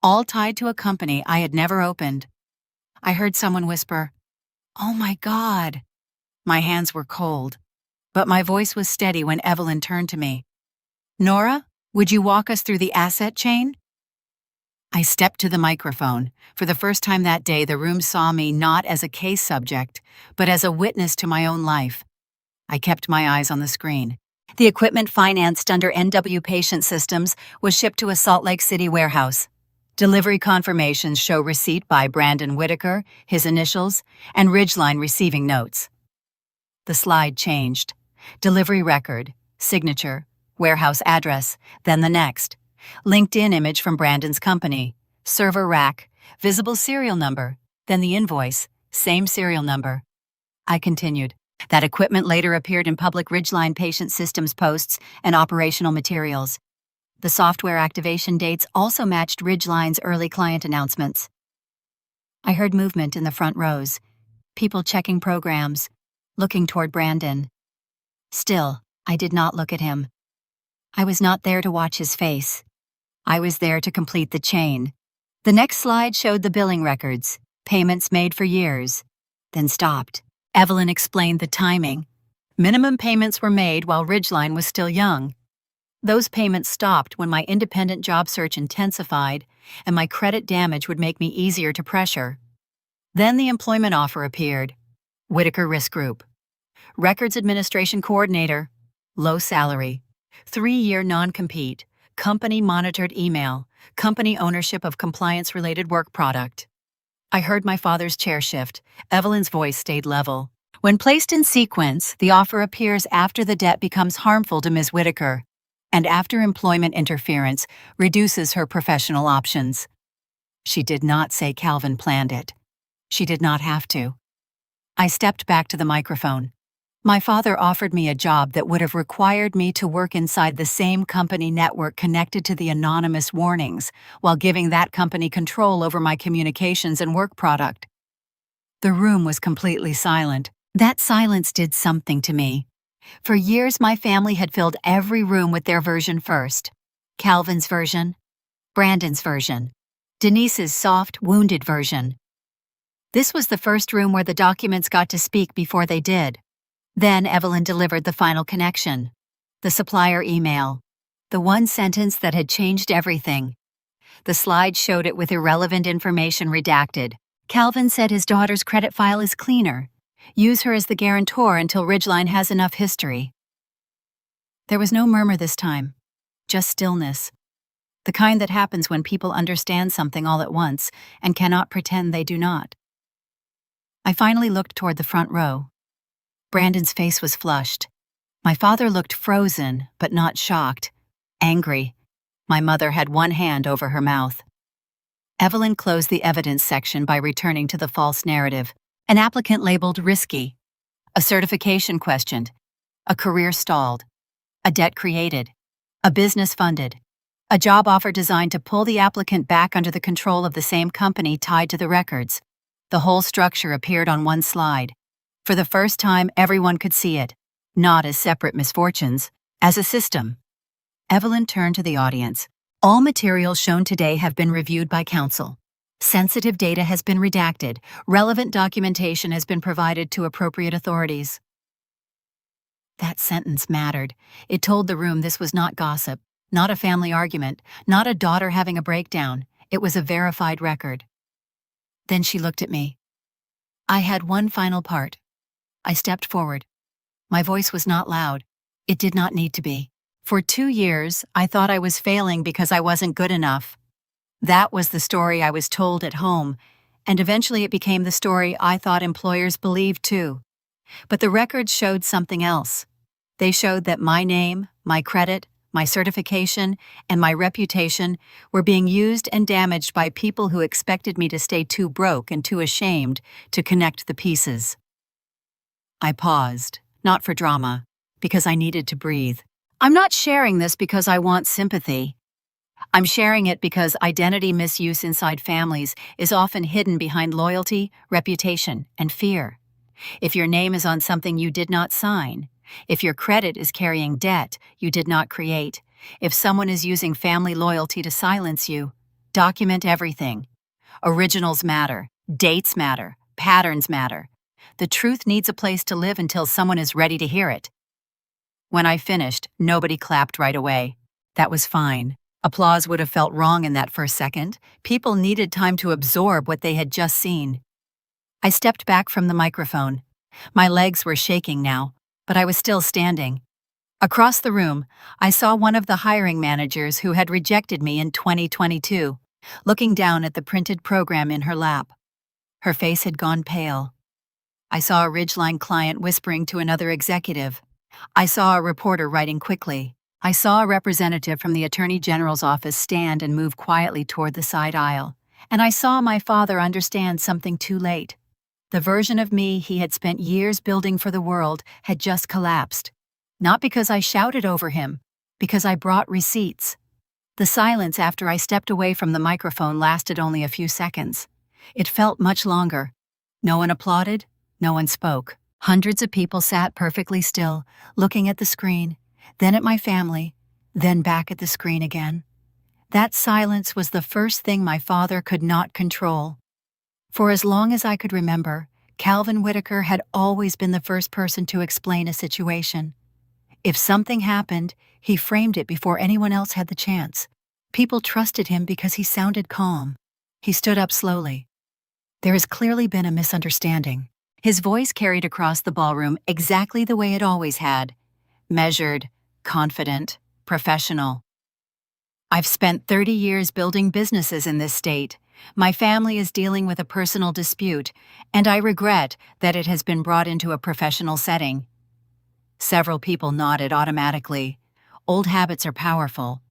all tied to a company I had never opened. I heard someone whisper, "Oh my God." My hands were cold, but my voice was steady when Evelyn turned to me. "Nora, would you walk us through the asset chain?" I stepped to the microphone. For the first time that day, the room saw me not as a case subject, but as a witness to my own life. I kept my eyes on the screen. The equipment financed under NW Patient Systems was shipped to a Salt Lake City warehouse. Delivery confirmations show receipt by Brandon Whitaker, his initials, and Ridgeline receiving notes. The slide changed. Delivery record, signature, warehouse address, then the next. LinkedIn image from Brandon's company, server rack, visible serial number, then the invoice, same serial number. I continued. That equipment later appeared in public Ridgeline Patient Systems posts and operational materials. The software activation dates also matched Ridgeline's early client announcements. I heard movement in the front rows, people checking programs, looking toward Brandon. Still, I did not look at him. I was not there to watch his face. I was there to complete the chain. The next slide showed the billing records, payments made for years, then stopped. Evelyn explained the timing. Minimum payments were made while Ridgeline was still young. Those payments stopped when my independent job search intensified and my credit damage would make me easier to pressure. Then the employment offer appeared. Whitaker Risk Group. Records Administration Coordinator. Low salary. 3-year non-compete. Company monitored email. Company ownership of compliance-related work product. I heard my father's chair shift. Evelyn's voice stayed level. When placed in sequence, the offer appears after the debt becomes harmful to Ms. Whitaker, and after employment interference reduces her professional options. She did not say Calvin planned it. She did not have to. I stepped back to the microphone. My father offered me a job that would have required me to work inside the same company network connected to the anonymous warnings, while giving that company control over my communications and work product. The room was completely silent. That silence did something to me. For years, my family had filled every room with their version first. Calvin's version, Brandon's version, Denise's soft, wounded version. This was the first room where the documents got to speak before they did. Then Evelyn delivered the final connection. The supplier email. The one sentence that had changed everything. The slide showed it with irrelevant information redacted. Calvin said his daughter's credit file is cleaner. Use her as the guarantor until Ridgeline has enough history. There was no murmur this time, just stillness. The kind that happens when people understand something all at once and cannot pretend they do not. I finally looked toward the front row. Brandon's face was flushed. My father looked frozen, but not shocked. Angry. My mother had one hand over her mouth. Evelyn closed the evidence section by returning to the false narrative. An applicant labeled risky, a certification questioned, a career stalled, a debt created, a business funded, a job offer designed to pull the applicant back under the control of the same company tied to the records. The whole structure appeared on one slide. For the first time, everyone could see it, not as separate misfortunes, as a system. Evelyn turned to the audience. All materials shown today have been reviewed by counsel. Sensitive data has been redacted. Relevant documentation has been provided to appropriate authorities. That sentence mattered. It told the room this was not gossip, not a family argument, not a daughter having a breakdown. It was a verified record. Then she looked at me. I had one final part. I stepped forward. My voice was not loud. It did not need to be. For 2 years, I thought I was failing because I wasn't good enough. That was the story I was told at home, and eventually it became the story I thought employers believed too. But the records showed something else. They showed that my name, my credit, my certification, and my reputation were being used and damaged by people who expected me to stay too broke and too ashamed to connect the pieces. I paused, not for drama, because I needed to breathe. I'm not sharing this because I want sympathy. I'm sharing it because identity misuse inside families is often hidden behind loyalty, reputation, and fear. If your name is on something you did not sign, if your credit is carrying debt you did not create, if someone is using family loyalty to silence you, document everything. Originals matter, dates matter, patterns matter. The truth needs a place to live until someone is ready to hear it. When I finished, nobody clapped right away. That was fine. Applause would have felt wrong in that first second. People needed time to absorb what they had just seen. I stepped back from the microphone. My legs were shaking now, but I was still standing. Across the room, I saw one of the hiring managers who had rejected me in 2022, looking down at the printed program in her lap. Her face had gone pale. I saw a Ridgeline client whispering to another executive. I saw a reporter writing quickly. I saw a representative from the Attorney General's office stand and move quietly toward the side aisle. And I saw my father understand something too late. The version of me he had spent years building for the world had just collapsed. Not because I shouted over him, because I brought receipts. The silence after I stepped away from the microphone lasted only a few seconds. It felt much longer. No one applauded, no one spoke. Hundreds of people sat perfectly still, looking at the screen, then at my family, then back at the screen again. That silence was the first thing my father could not control. For as long as I could remember, Calvin Whitaker had always been the first person to explain a situation. If something happened, he framed it before anyone else had the chance. People trusted him because he sounded calm. He stood up slowly. There has clearly been a misunderstanding. His voice carried across the ballroom exactly the way it always had. Measured, confident, professional. I've spent 30 years building businesses in this state. My family is dealing with a personal dispute, and I regret that it has been brought into a professional setting. Several people nodded automatically. Old habits are powerful.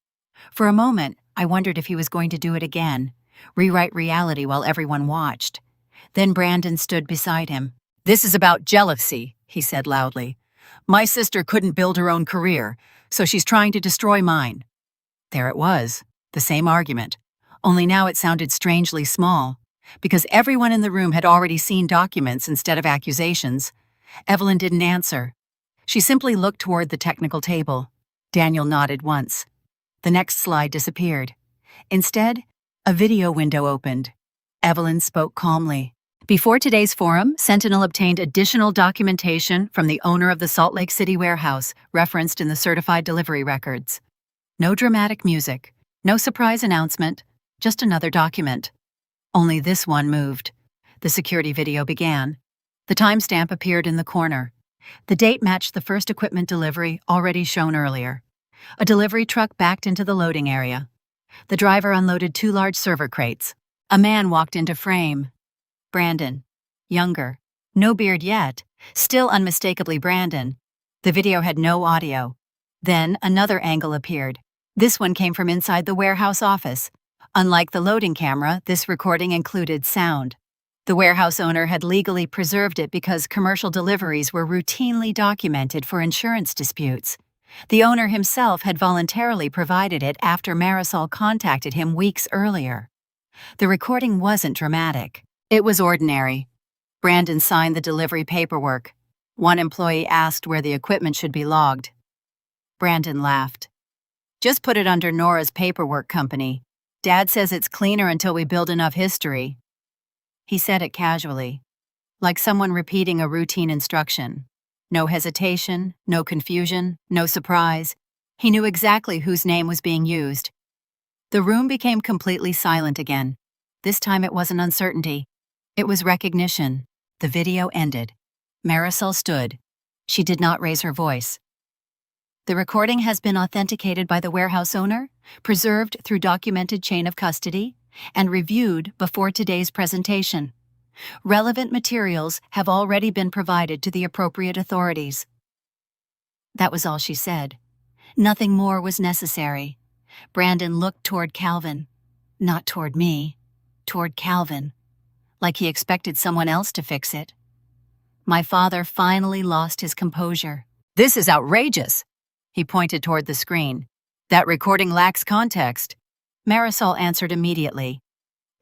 For a moment, I wondered if he was going to do it again, rewrite reality while everyone watched. Then Brandon stood beside him. "This is about jealousy," he said loudly. "My sister couldn't build her own career, so she's trying to destroy mine." There it was, the same argument, only now it sounded strangely small, because everyone in the room had already seen documents instead of accusations. Evelyn didn't answer. She simply looked toward the technical table. Daniel nodded once. The next slide disappeared. Instead, a video window opened. Evelyn spoke calmly. Before today's forum, Sentinel obtained additional documentation from the owner of the Salt Lake City warehouse referenced in the certified delivery records. No dramatic music, no surprise announcement, just another document. Only this one moved. The security video began. The timestamp appeared in the corner. The date matched the first equipment delivery already shown earlier. A delivery truck backed into the loading area. The driver unloaded 2 large server crates. A man walked into frame. Brandon. Younger. No beard yet. Still unmistakably Brandon. The video had no audio. Then another angle appeared. This one came from inside the warehouse office. Unlike the loading camera, this recording included sound. The warehouse owner had legally preserved it because commercial deliveries were routinely documented for insurance disputes. The owner himself had voluntarily provided it after Marisol contacted him weeks earlier. The recording wasn't dramatic. It was ordinary. Brandon signed the delivery paperwork. One employee asked where the equipment should be logged. Brandon laughed. "Just put it under Nora's paperwork company. Dad says it's cleaner until we build enough history." He said it casually, like someone repeating a routine instruction. No hesitation, no confusion, no surprise. He knew exactly whose name was being used. The room became completely silent again. This time it wasn't uncertainty. It was recognition. The video ended. Marisol stood. She did not raise her voice. "The recording has been authenticated by the warehouse owner, preserved through documented chain of custody, and reviewed before today's presentation. Relevant materials have already been provided to the appropriate authorities." That was all she said. Nothing more was necessary. Brandon looked toward Calvin. Not toward me. Toward Calvin. Like he expected someone else to fix it. My father finally lost his composure. "This is outrageous." He pointed toward the screen. "That recording lacks context." Marisol answered immediately.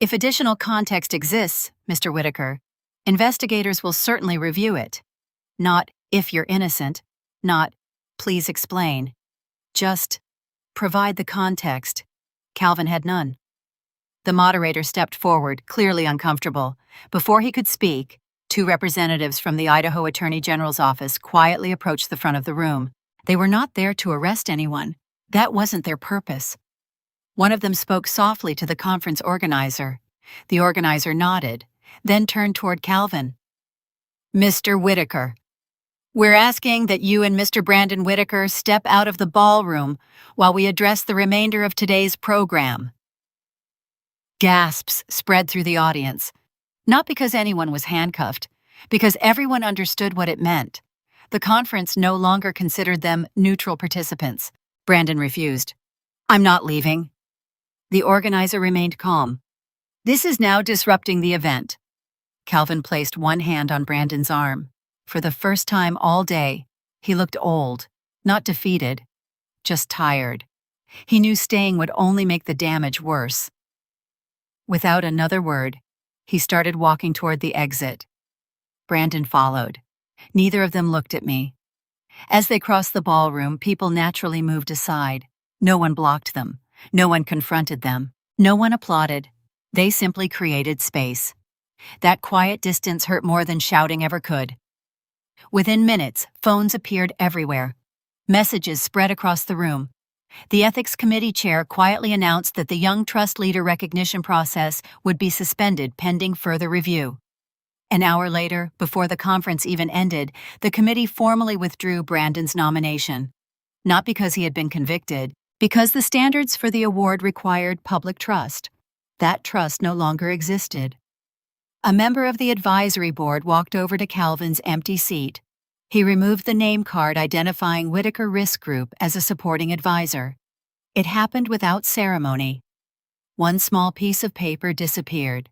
"If additional context exists, Mr. Whitaker, investigators will certainly review it. Not, if you're innocent. Not, please explain. Just, provide the context." Calvin had none. The moderator stepped forward, clearly uncomfortable. Before he could speak, two representatives from the Idaho Attorney General's office quietly approached the front of the room. They were not there to arrest anyone. That wasn't their purpose. One of them spoke softly to the conference organizer. The organizer nodded, then turned toward Calvin. "Mr. Whitaker, we're asking that you and Mr. Brandon Whitaker step out of the ballroom while we address the remainder of today's program." Gasps spread through the audience. Not because anyone was handcuffed, because everyone understood what it meant. The conference no longer considered them neutral participants. Brandon refused. "I'm not leaving." The organizer remained calm. "This is now disrupting the event." Calvin placed one hand on Brandon's arm. For the first time all day, he looked old, not defeated, just tired. He knew staying would only make the damage worse. Without another word, he started walking toward the exit. Brandon followed. Neither of them looked at me. As they crossed the ballroom, people naturally moved aside. No one blocked them. No one confronted them. No one applauded. They simply created space. That quiet distance hurt more than shouting ever could. Within minutes, phones appeared everywhere. Messages spread across the room. The ethics committee chair quietly announced that the young trust leader recognition process would be suspended pending further review. An hour later, before the conference even ended, the committee formally withdrew Brandon's nomination. Not because he had been convicted, because the standards for the award required public trust. That trust no longer existed. A member of the advisory board walked over to Calvin's empty seat. He removed the name card identifying Whitaker Risk Group as a supporting advisor. It happened without ceremony. One small piece of paper disappeared.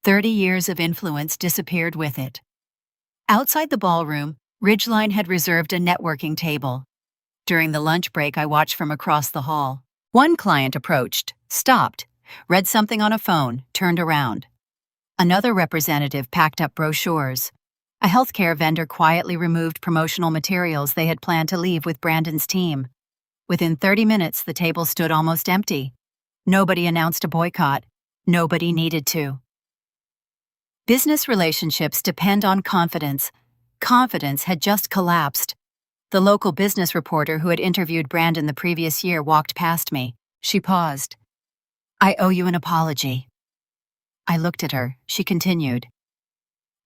30 years of influence disappeared with it. Outside the ballroom, Ridgeline had reserved a networking table. During the lunch break, I watched from across the hall. One client approached, stopped, read something on a phone, turned around. Another representative packed up brochures. A healthcare vendor quietly removed promotional materials they had planned to leave with Brandon's team. Within 30 minutes, the table stood almost empty. Nobody announced a boycott. Nobody needed to. Business relationships depend on confidence. Confidence had just collapsed. The local business reporter who had interviewed Brandon the previous year walked past me. She paused. "I owe you an apology." I looked at her. She continued.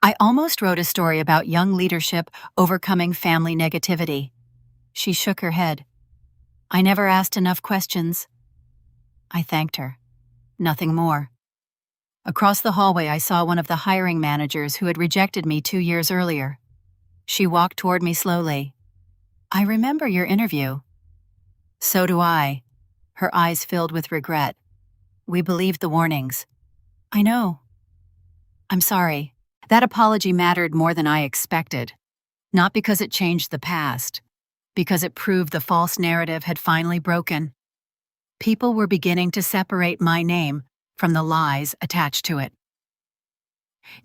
"I almost wrote a story about young leadership overcoming family negativity." She shook her head. "I never asked enough questions." I thanked her. Nothing more. Across the hallway, I saw one of the hiring managers who had rejected me 2 years earlier. She walked toward me slowly. "I remember your interview." "So do I." her eyes filled with regret. "We believed the warnings." "I know. I'm sorry." That apology mattered more than I expected. Not because it changed the past, because it proved the false narrative had finally broken. People were beginning to separate my name from the lies attached to it.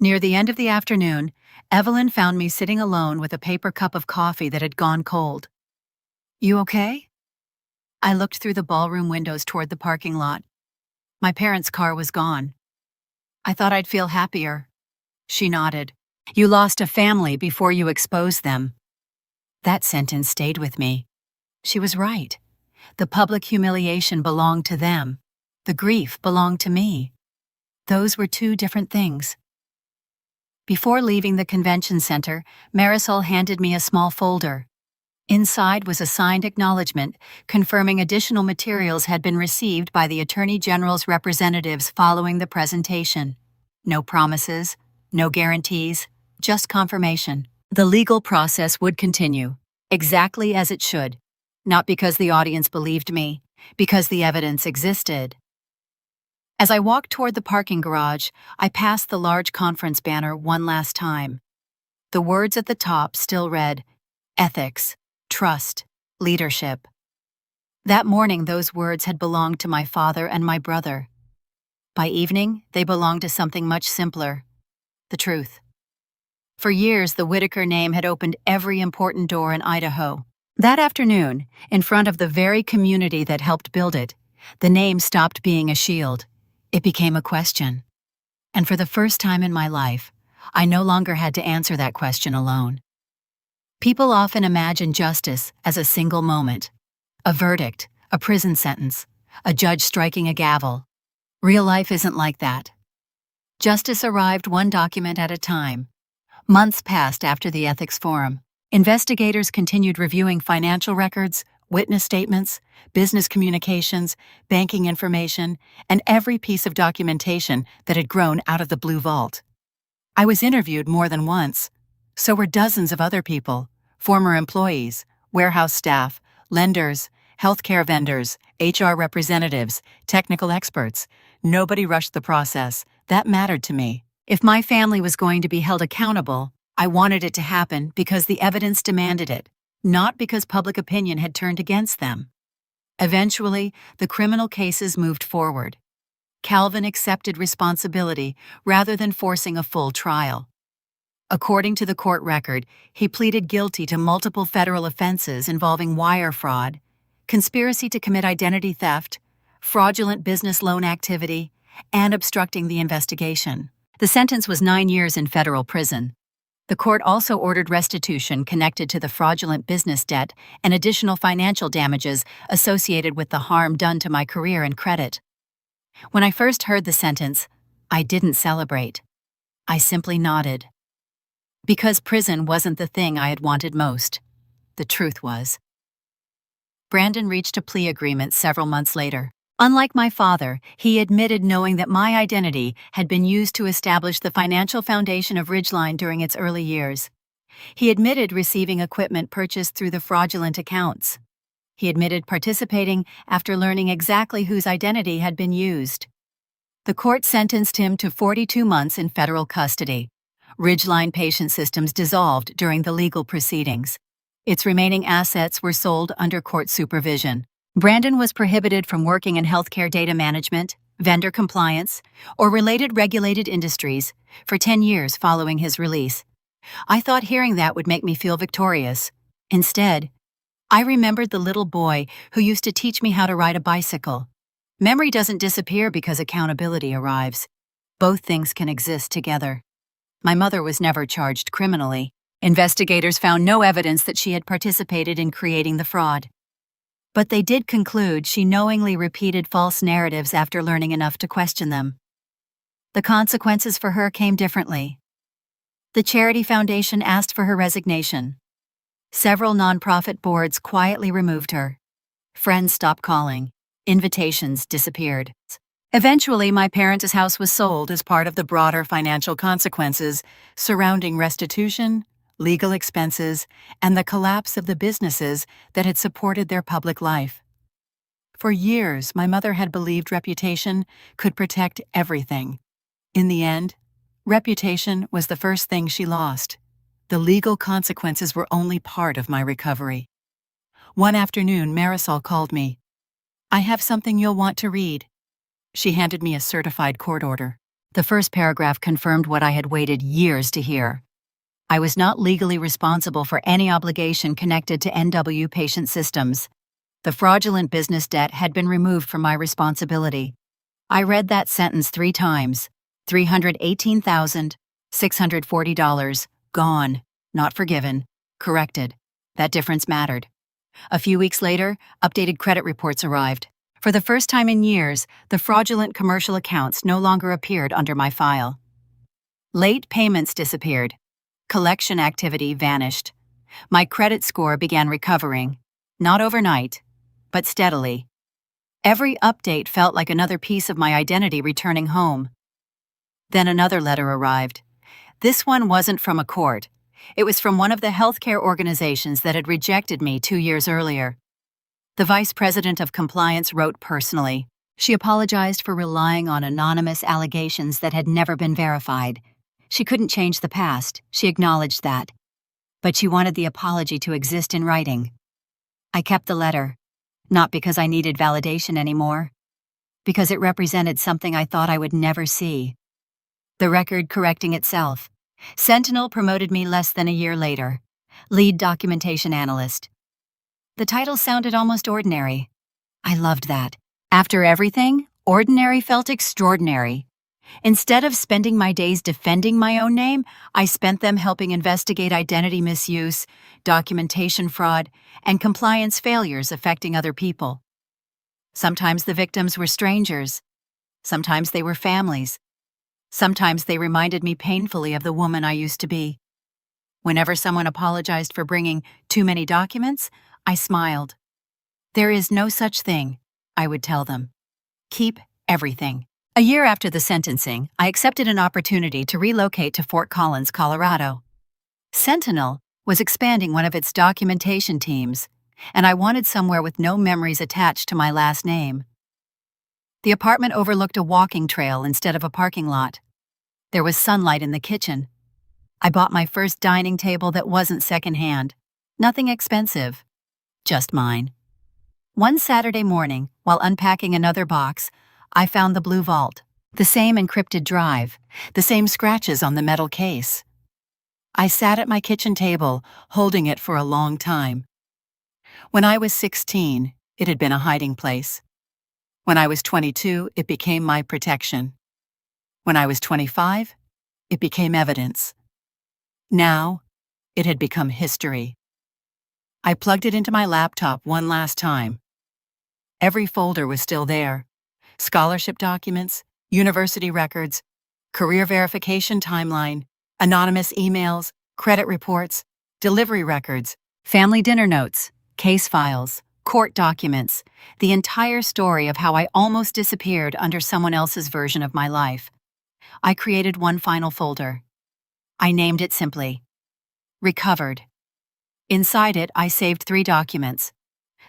Near the end of the afternoon, Evelyn found me sitting alone with a paper cup of coffee that had gone cold. "You okay?" I looked through the ballroom windows toward the parking lot. My parents' car was gone. "I thought I'd feel happier." She nodded. "You lost a family before you exposed them." That sentence stayed with me. She was right. The public humiliation belonged to them. The grief belonged to me. Those were two different things. Before leaving the convention center, Marisol handed me a small folder. Inside was a signed acknowledgement confirming additional materials had been received by the Attorney General's representatives following the presentation. No promises, no guarantees, just confirmation. The legal process would continue, exactly as it should, not because the audience believed me, because the evidence existed. As I walked toward the parking garage, I passed the large conference banner one last time. The words at the top still read, "Ethics, Trust, Leadership." That morning, those words had belonged to my father and my brother. By evening, they belonged to something much simpler: the truth. For years, the Whitaker name had opened every important door in Idaho. That afternoon, in front of the very community that helped build it, the name stopped being a shield. It became a question. And for the first time in my life, I no longer had to answer that question alone. People often imagine justice as a single moment: a verdict, a prison sentence, a judge striking a gavel. Real life isn't like that. Justice arrived one document at a time. Months passed after the ethics forum. Investigators continued reviewing financial records, witness statements, business communications, banking information, and every piece of documentation that had grown out of the Blue Vault. I was interviewed more than once. So were dozens of other people: former employees, warehouse staff, lenders, healthcare vendors, HR representatives, technical experts. Nobody rushed the process. That mattered to me. If my family was going to be held accountable, I wanted it to happen because the evidence demanded it, not because public opinion had turned against them. Eventually, the criminal cases moved forward. Calvin accepted responsibility rather than forcing a full trial. According to the court record, he pleaded guilty to multiple federal offenses involving wire fraud, conspiracy to commit identity theft, fraudulent business loan activity, and obstructing the investigation. The sentence was 9 years in federal prison. The court also ordered restitution connected to the fraudulent business debt and additional financial damages associated with the harm done to my career and credit. When I first heard the sentence, I didn't celebrate. I simply nodded. Because prison wasn't the thing I had wanted most. The truth was. Brandon reached a plea agreement several months later. Unlike my father, he admitted knowing that my identity had been used to establish the financial foundation of Ridgeline during its early years. He admitted receiving equipment purchased through the fraudulent accounts. He admitted participating after learning exactly whose identity had been used. The court sentenced him to 42 months in federal custody. Ridgeline Patient Systems dissolved during the legal proceedings. Its remaining assets were sold under court supervision. Brandon was prohibited from working in healthcare data management, vendor compliance, or related regulated industries for 10 years following his release. I thought hearing that would make me feel victorious. Instead, I remembered the little boy who used to teach me how to ride a bicycle. Memory doesn't disappear because accountability arrives. Both things can exist together. My mother was never charged criminally. Investigators found no evidence that she had participated in creating the fraud. But they did conclude she knowingly repeated false narratives after learning enough to question them. The consequences for her came differently. The Charity Foundation asked for her resignation. Several nonprofit boards quietly removed her. Friends stopped calling. Invitations disappeared. Eventually, my parents' house was sold as part of the broader financial consequences surrounding restitution, legal expenses, and the collapse of the businesses that had supported their public life. For years, my mother had believed reputation could protect everything. In the end, reputation was the first thing she lost. The legal consequences were only part of my recovery. One afternoon, Marisol called me. "I have something you'll want to read." She handed me a certified court order. The first paragraph confirmed what I had waited years to hear. I was not legally responsible for any obligation connected to NW Patient Systems. The fraudulent business debt had been removed from my responsibility. I read that sentence 3 times. $318,640. Gone. Not forgiven. Corrected. That difference mattered. A few weeks later, updated credit reports arrived. For the first time in years, the fraudulent commercial accounts no longer appeared under my file. Late payments disappeared. Collection activity vanished. My credit score began recovering. Not overnight, but steadily. Every update felt like another piece of my identity returning home. Then another letter arrived. This one wasn't from a court. It was from one of the healthcare organizations that had rejected me 2 years earlier. The vice president of compliance wrote personally. She apologized for relying on anonymous allegations that had never been verified. She couldn't change the past, she acknowledged that. But she wanted the apology to exist in writing. I kept the letter, not because I needed validation anymore, because it represented something I thought I would never see. The record correcting itself. Sentinel promoted me less than a year later. Lead documentation analyst. The title sounded almost ordinary. I loved that. After everything, ordinary felt extraordinary. Instead of spending my days defending my own name, I spent them helping investigate identity misuse, documentation fraud, and compliance failures affecting other people. Sometimes the victims were strangers. Sometimes they were families. Sometimes they reminded me painfully of the woman I used to be. Whenever someone apologized for bringing too many documents, I smiled. "There is no such thing," I would tell them. "Keep everything." A year after the sentencing, I accepted an opportunity to relocate to Fort Collins, Colorado. Sentinel was expanding one of its documentation teams, and I wanted somewhere with no memories attached to my last name. The apartment overlooked a walking trail instead of a parking lot. There was sunlight in the kitchen. I bought my first dining table that wasn't secondhand. Nothing expensive. Just mine. One Saturday morning, while unpacking another box, I found the blue vault, the same encrypted drive, the same scratches on the metal case. I sat at my kitchen table, holding it for a long time. When I was 16, it had been a hiding place. When I was 22, it became my protection. When I was 25, it became evidence. Now, it had become history. I plugged it into my laptop one last time. Every folder was still there. Scholarship documents, university records, career verification timeline, anonymous emails, credit reports, delivery records, family dinner notes, case files, court documents, the entire story of how I almost disappeared under someone else's version of my life. I created one final folder. I named it simply Recovered. Inside it, I saved 3 documents: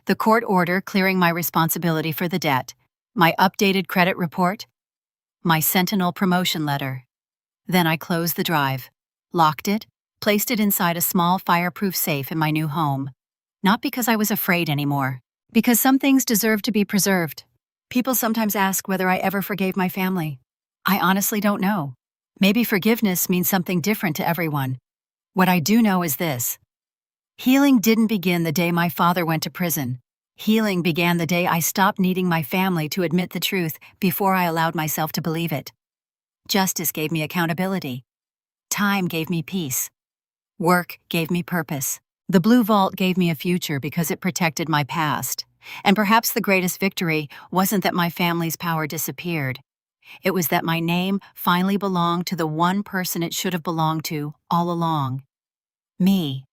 the court order clearing my responsibility for the debt, my updated credit report, my Sentinel promotion letter. Then I closed the drive, locked it, placed it inside a small fireproof safe in my new home. Not because I was afraid anymore, because some things deserve to be preserved. People sometimes ask whether I ever forgave my family. I honestly don't know. Maybe forgiveness means something different to everyone. What I do know is this: healing didn't begin the day my father went to prison. Healing began the day I stopped needing my family to admit the truth before I allowed myself to believe it. Justice gave me accountability. Time gave me peace. Work gave me purpose. The Blue Vault gave me a future because it protected my past. And perhaps the greatest victory wasn't that my family's power disappeared. It was that my name finally belonged to the one person it should have belonged to all along: me.